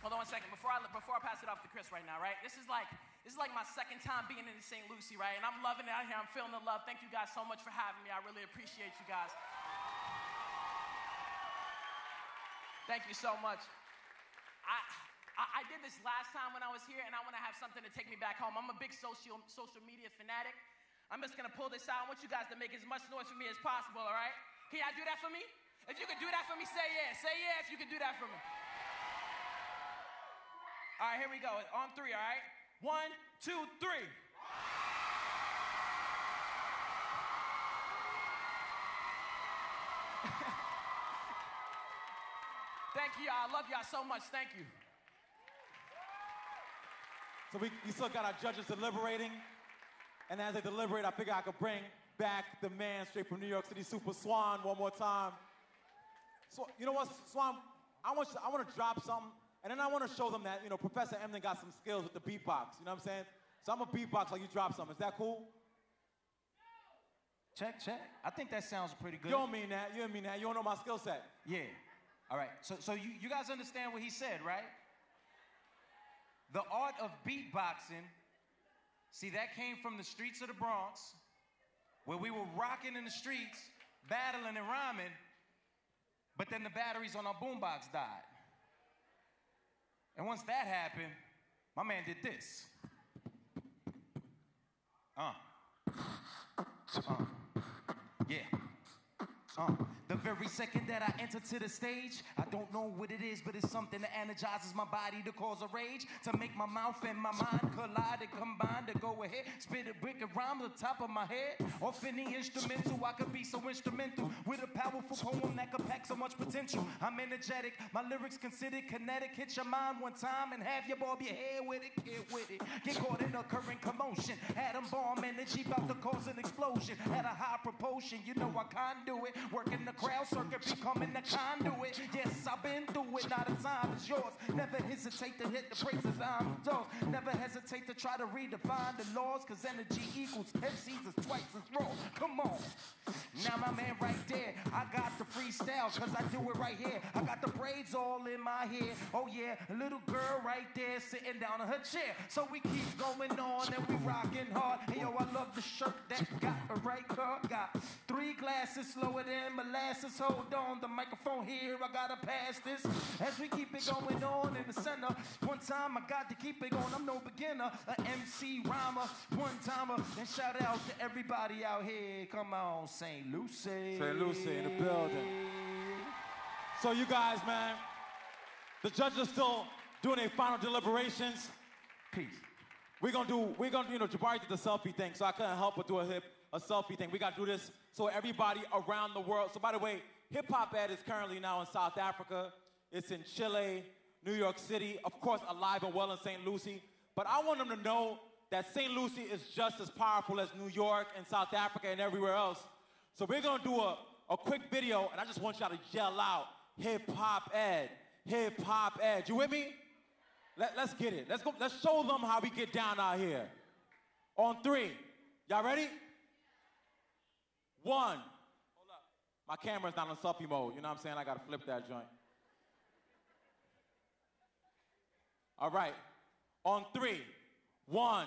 1 second. Before I pass it off to Chris right now, right? This is like my second time being in St. Lucie, right? And I'm loving it out here. I'm feeling the love. Thank you guys so much for having me. I really appreciate you guys. Thank you so much. I did this last time when I was here, and I want to have something to take me back home. I'm a big social media fanatic. I'm just gonna pull this out. I want you guys to make as much noise for me as possible, all right? Can y'all do that for me? If you can do that for me, say yeah. Say yeah if you can do that for me. All right, here we go. On 3, all right? 1, 2, 3. Thank you, y'all. I love y'all so much. Thank you. So we still got our judges deliberating. And as they deliberate, I figure I could bring back the man straight from New York City, Super Swan, one more time. So, you know what, Swan? I want to drop something, and then I want to show them that, Professor Emden got some skills with the beatbox. You know what I'm saying? So I'm going to beatbox while you drop something. Is that cool? Check. I think that sounds pretty good. You don't mean that. You don't mean that. You don't know my skill set. Yeah. All right. So you guys understand what he said, right? The art of beatboxing, see, that came from the streets of the Bronx, where we were rocking in the streets, battling and rhyming, but then the batteries on our boombox died. And once that happened, my man did this. Yeah. The very second that I enter to the stage, I don't know what it is, but it's something that energizes my body to cause a rage, to make my mouth and my mind collide and combine, to go ahead, spit a wicked rhyme on the top of my head. Off any instrumental, I could be so instrumental, with a powerful poem that could pack so much potential. I'm energetic, my lyrics considered kinetic. Hit your mind one time and have you bob your head with it, get with it. Get caught in a current commotion, atom bomb energy about to cause an explosion. At a high proportion, you know I can't do it. Working the crowd circuit, becoming the conduit. Yes, I've been through it, now the time is yours. Never hesitate to hit the praises I'm doors. Never hesitate to try to redefine the laws, cause energy equals MCs is twice as raw. Come on. Now my man right there, I got the freestyle, cause I do it right here. I got the braids all in my hair. Oh yeah, a little girl right there sitting down in her chair. So we keep going on and we rocking hard. Hey yo, I love the shirt that got a right car. Got 3 classes, slower than molasses. Hold on, the microphone here, I gotta pass this. As we keep it going on in the center. One time I got to keep it going, I'm no beginner. A MC rhymer, one timer. And shout out to everybody out here. Come on, St. Lucie. St. Lucie in the building. So you guys, man, the judges are still doing their final deliberations. Peace. We're gonna do, Jabari did the selfie thing, so I couldn't help but do a selfie thing. We gotta do this so everybody around the world. So by the way, Hip Hop Ed is currently now in South Africa. It's in Chile, New York City, of course, alive and well in St. Lucie. But I want them to know that St. Lucie is just as powerful as New York and South Africa and everywhere else. So we're gonna do a quick video, and I just want y'all to yell out, Hip Hop Ed, Hip Hop Ed. You with me? Let's get it. Let's go. Let's show them how we get down out here. On 3. Y'all ready? 1. Hold up. My camera's not on selfie mode. You know what I'm saying? I gotta flip that joint. All right. On 3. 1,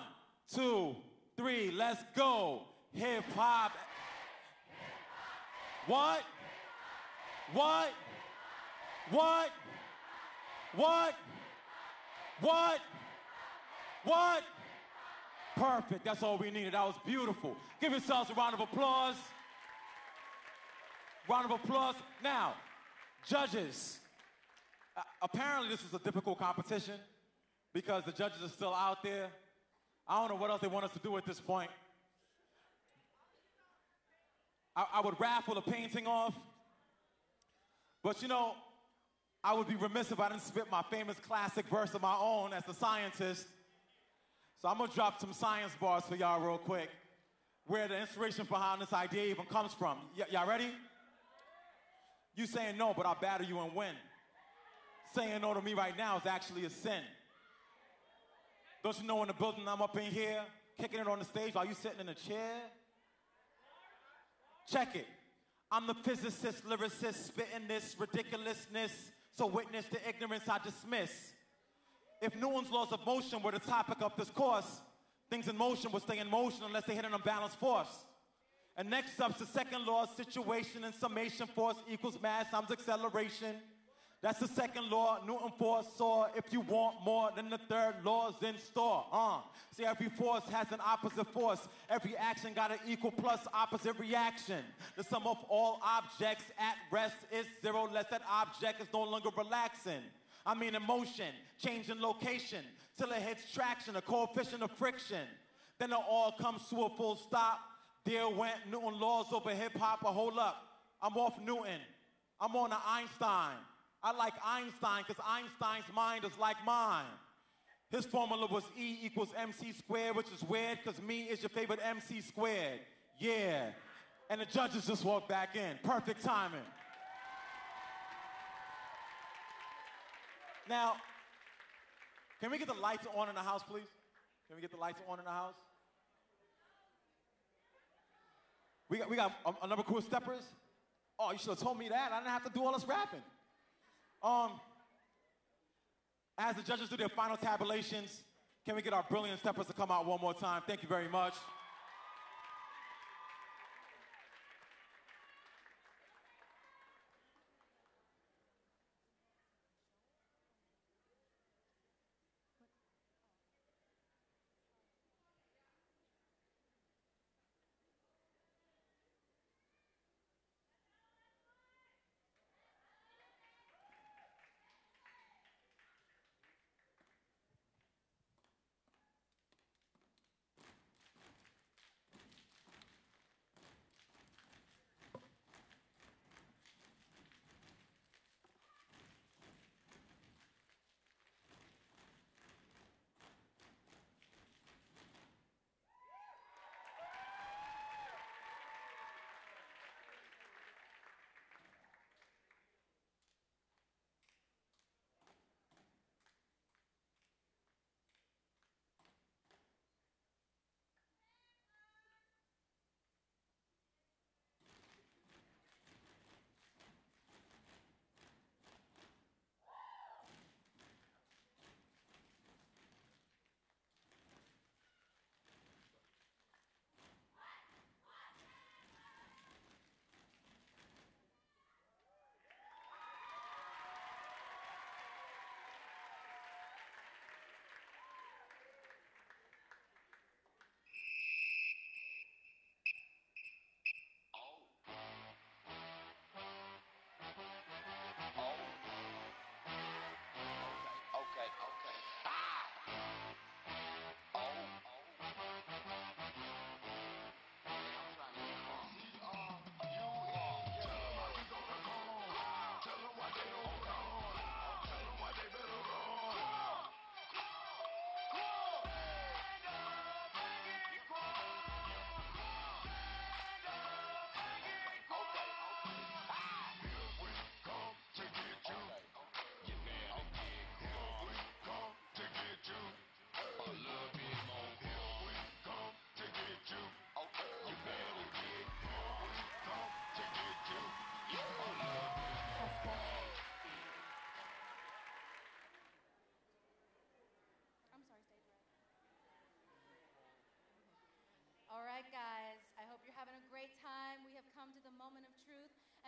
2, 3. Let's go. Hip hop. What? What? What? What? What? What? Perfect. That's all we needed. That was beautiful. Give yourselves a round of applause. Round of applause. Now, judges. Apparently this is a difficult competition because the judges are still out there. I don't know what else they want us to do at this point. I would raffle the painting off. But you know, I would be remiss if I didn't spit my famous classic verse of my own as the scientist. So I'm gonna drop some science bars for y'all real quick, where the inspiration behind this idea even comes from. Y'all ready? You saying no, but I'll battle you and win. Saying no to me right now is actually a sin. Don't you know in the building I'm up in here, kicking it on the stage while you sitting in a chair? Check it. I'm the physicist, lyricist, spitting this ridiculousness. So witness the ignorance I dismiss. If Newton's laws of motion were the topic of this course, things in motion would stay in motion unless they hit an unbalanced force. And next up's the second law, situation and summation, force equals mass times acceleration. That's the second law, Newton foresaw. If you want more than the third law's in store. See, every force has an opposite force. Every action got an equal plus opposite reaction. The sum of all objects at rest is 0, unless that object is no longer relaxing. I mean in motion, changing location, till it hits traction, a coefficient of friction. Then it all comes to a full stop. There went Newton laws over hip-hop. Hold up, I'm off Newton. I'm on to Einstein. I like Einstein because Einstein's mind is like mine. His formula was E equals MC squared, which is weird because me is your favorite MC squared. Yeah. And the judges just walked back in. Perfect timing. Now, can we get the lights on in the house, please? Can we get the lights on in the house? We got another crew of steppers? Oh, you should have told me that. I didn't have to do all this rapping. As the judges do their final tabulations, can we get our brilliant steppers to come out one more time? Thank you very much.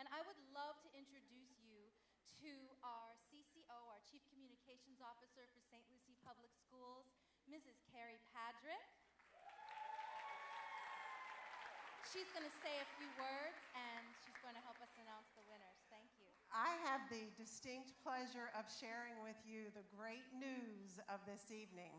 And I would love to introduce you to our CCO, our Chief Communications Officer for St. Lucie Public Schools, Mrs. Carrie Padrick. She's going to say a few words, and she's going to help us announce the winners. Thank you. I have the distinct pleasure of sharing with you the great news of this evening.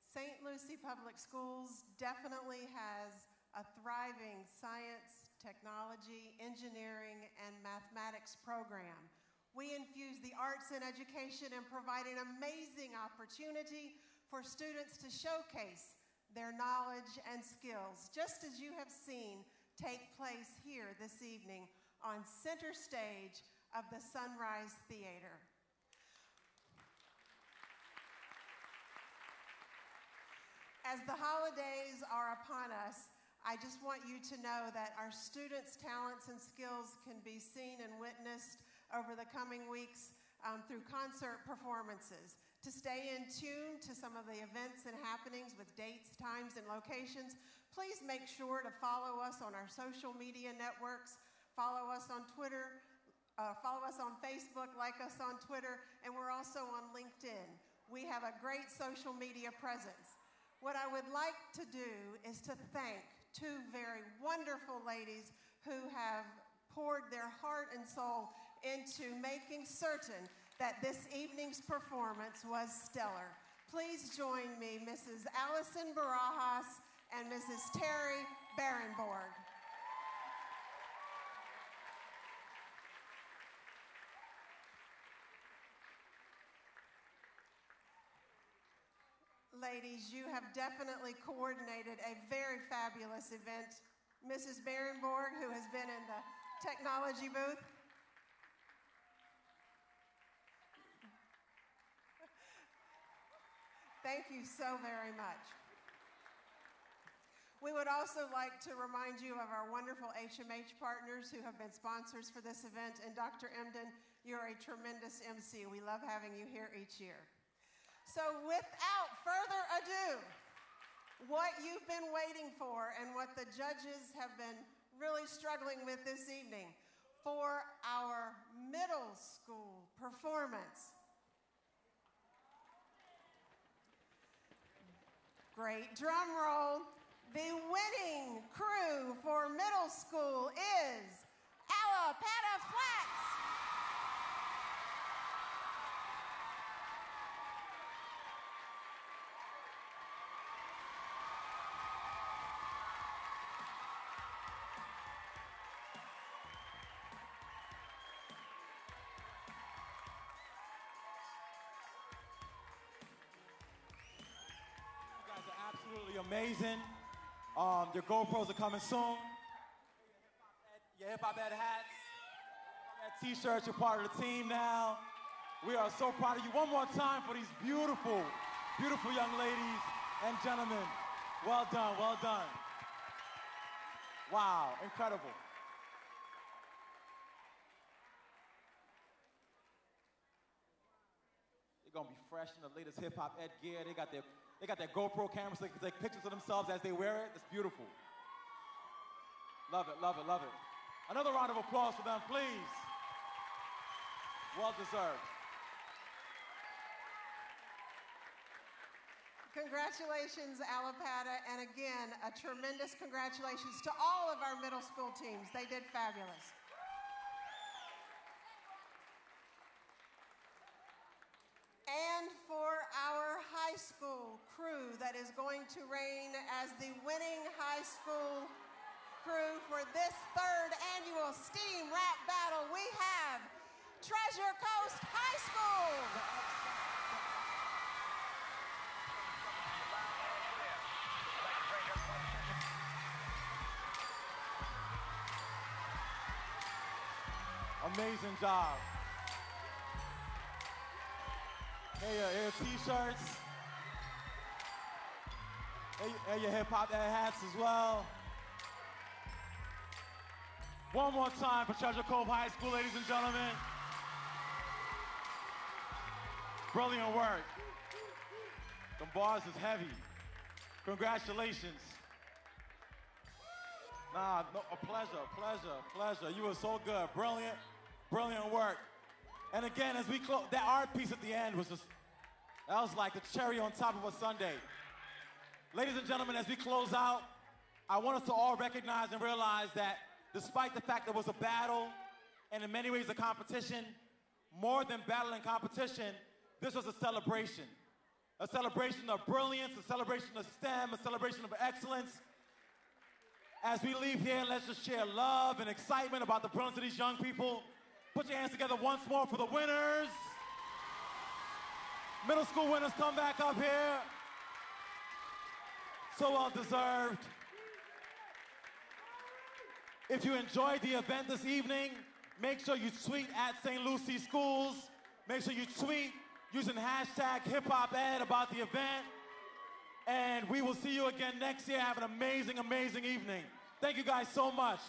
St. Lucie Public Schools definitely has a thriving science, technology, engineering, and mathematics program. We infuse the arts in education and provide an amazing opportunity for students to showcase their knowledge and skills, just as you have seen take place here this evening on center stage of the Sunrise Theater. As the holidays are upon us, I just want you to know that our students' talents and skills can be seen and witnessed over the coming weeks through concert performances. To stay in tune to some of the events and happenings with dates, times, and locations, please make sure to follow us on our social media networks, follow us on Twitter, follow us on Facebook, like us on Twitter, and we're also on LinkedIn. We have a great social media presence. What I would like to do is to thank two very wonderful ladies who have poured their heart and soul into making certain that this evening's performance was stellar. Please join me, Mrs. Allison Barajas and Mrs. Terry Barenborg. Ladies, you have definitely coordinated a very fabulous event. Mrs. Barenborg, who has been in the technology booth. Thank you so very much. We would also like to remind you of our wonderful HMH partners who have been sponsors for this event. And Dr. Emden, you're a tremendous MC. We love having you here each year. So without further ado, what you've been waiting for and what the judges have been really struggling with this evening, for our middle school performance. Great drum roll. The winning crew for middle school is Alapata Flats. You guys are absolutely amazing. Your GoPros are coming soon. Your hip hop ed hats, t-shirts, you're part of the team now. We are so proud of you. One more time for these beautiful, beautiful young ladies and gentlemen. Well done, well done. Wow, incredible. They're gonna be fresh in the latest hip hop ed gear. They got their GoPro cameras so they can take pictures of themselves as they wear it. It's beautiful. Love it, love it, love it. Another round of applause for them, please. Well deserved. Congratulations, Alapata, and again, a tremendous congratulations to all of our middle school teams. They did fabulous. And for our high school crew that is going to reign as the winning high school crew for this third annual STEAM Rap Battle, we have Treasure Coast High School. Amazing job. Hey, your t-shirts. Hey, your hip-hop hats as well. One more time for Treasure Cove High School, ladies and gentlemen. Brilliant work. The bars is heavy. Congratulations. Nah, no, a pleasure, pleasure, pleasure. You were so good. Brilliant, brilliant work. And again, as we close, that art piece at the end was just, that was like the cherry on top of a sundae. Ladies and gentlemen, as we close out, I want us to all recognize and realize that despite the fact there was a battle, and in many ways a competition, more than battle and competition, this was a celebration. A celebration of brilliance, a celebration of STEM, a celebration of excellence. As we leave here, let's just share love and excitement about the brilliance of these young people. Put your hands together once more for the winners. Middle school winners, come back up here. So well deserved. If you enjoyed the event this evening, make sure you tweet at St. Lucie Schools. Make sure you tweet using hashtag #HipHopEd about the event. And we will see you again next year. Have an amazing, amazing evening. Thank you guys so much.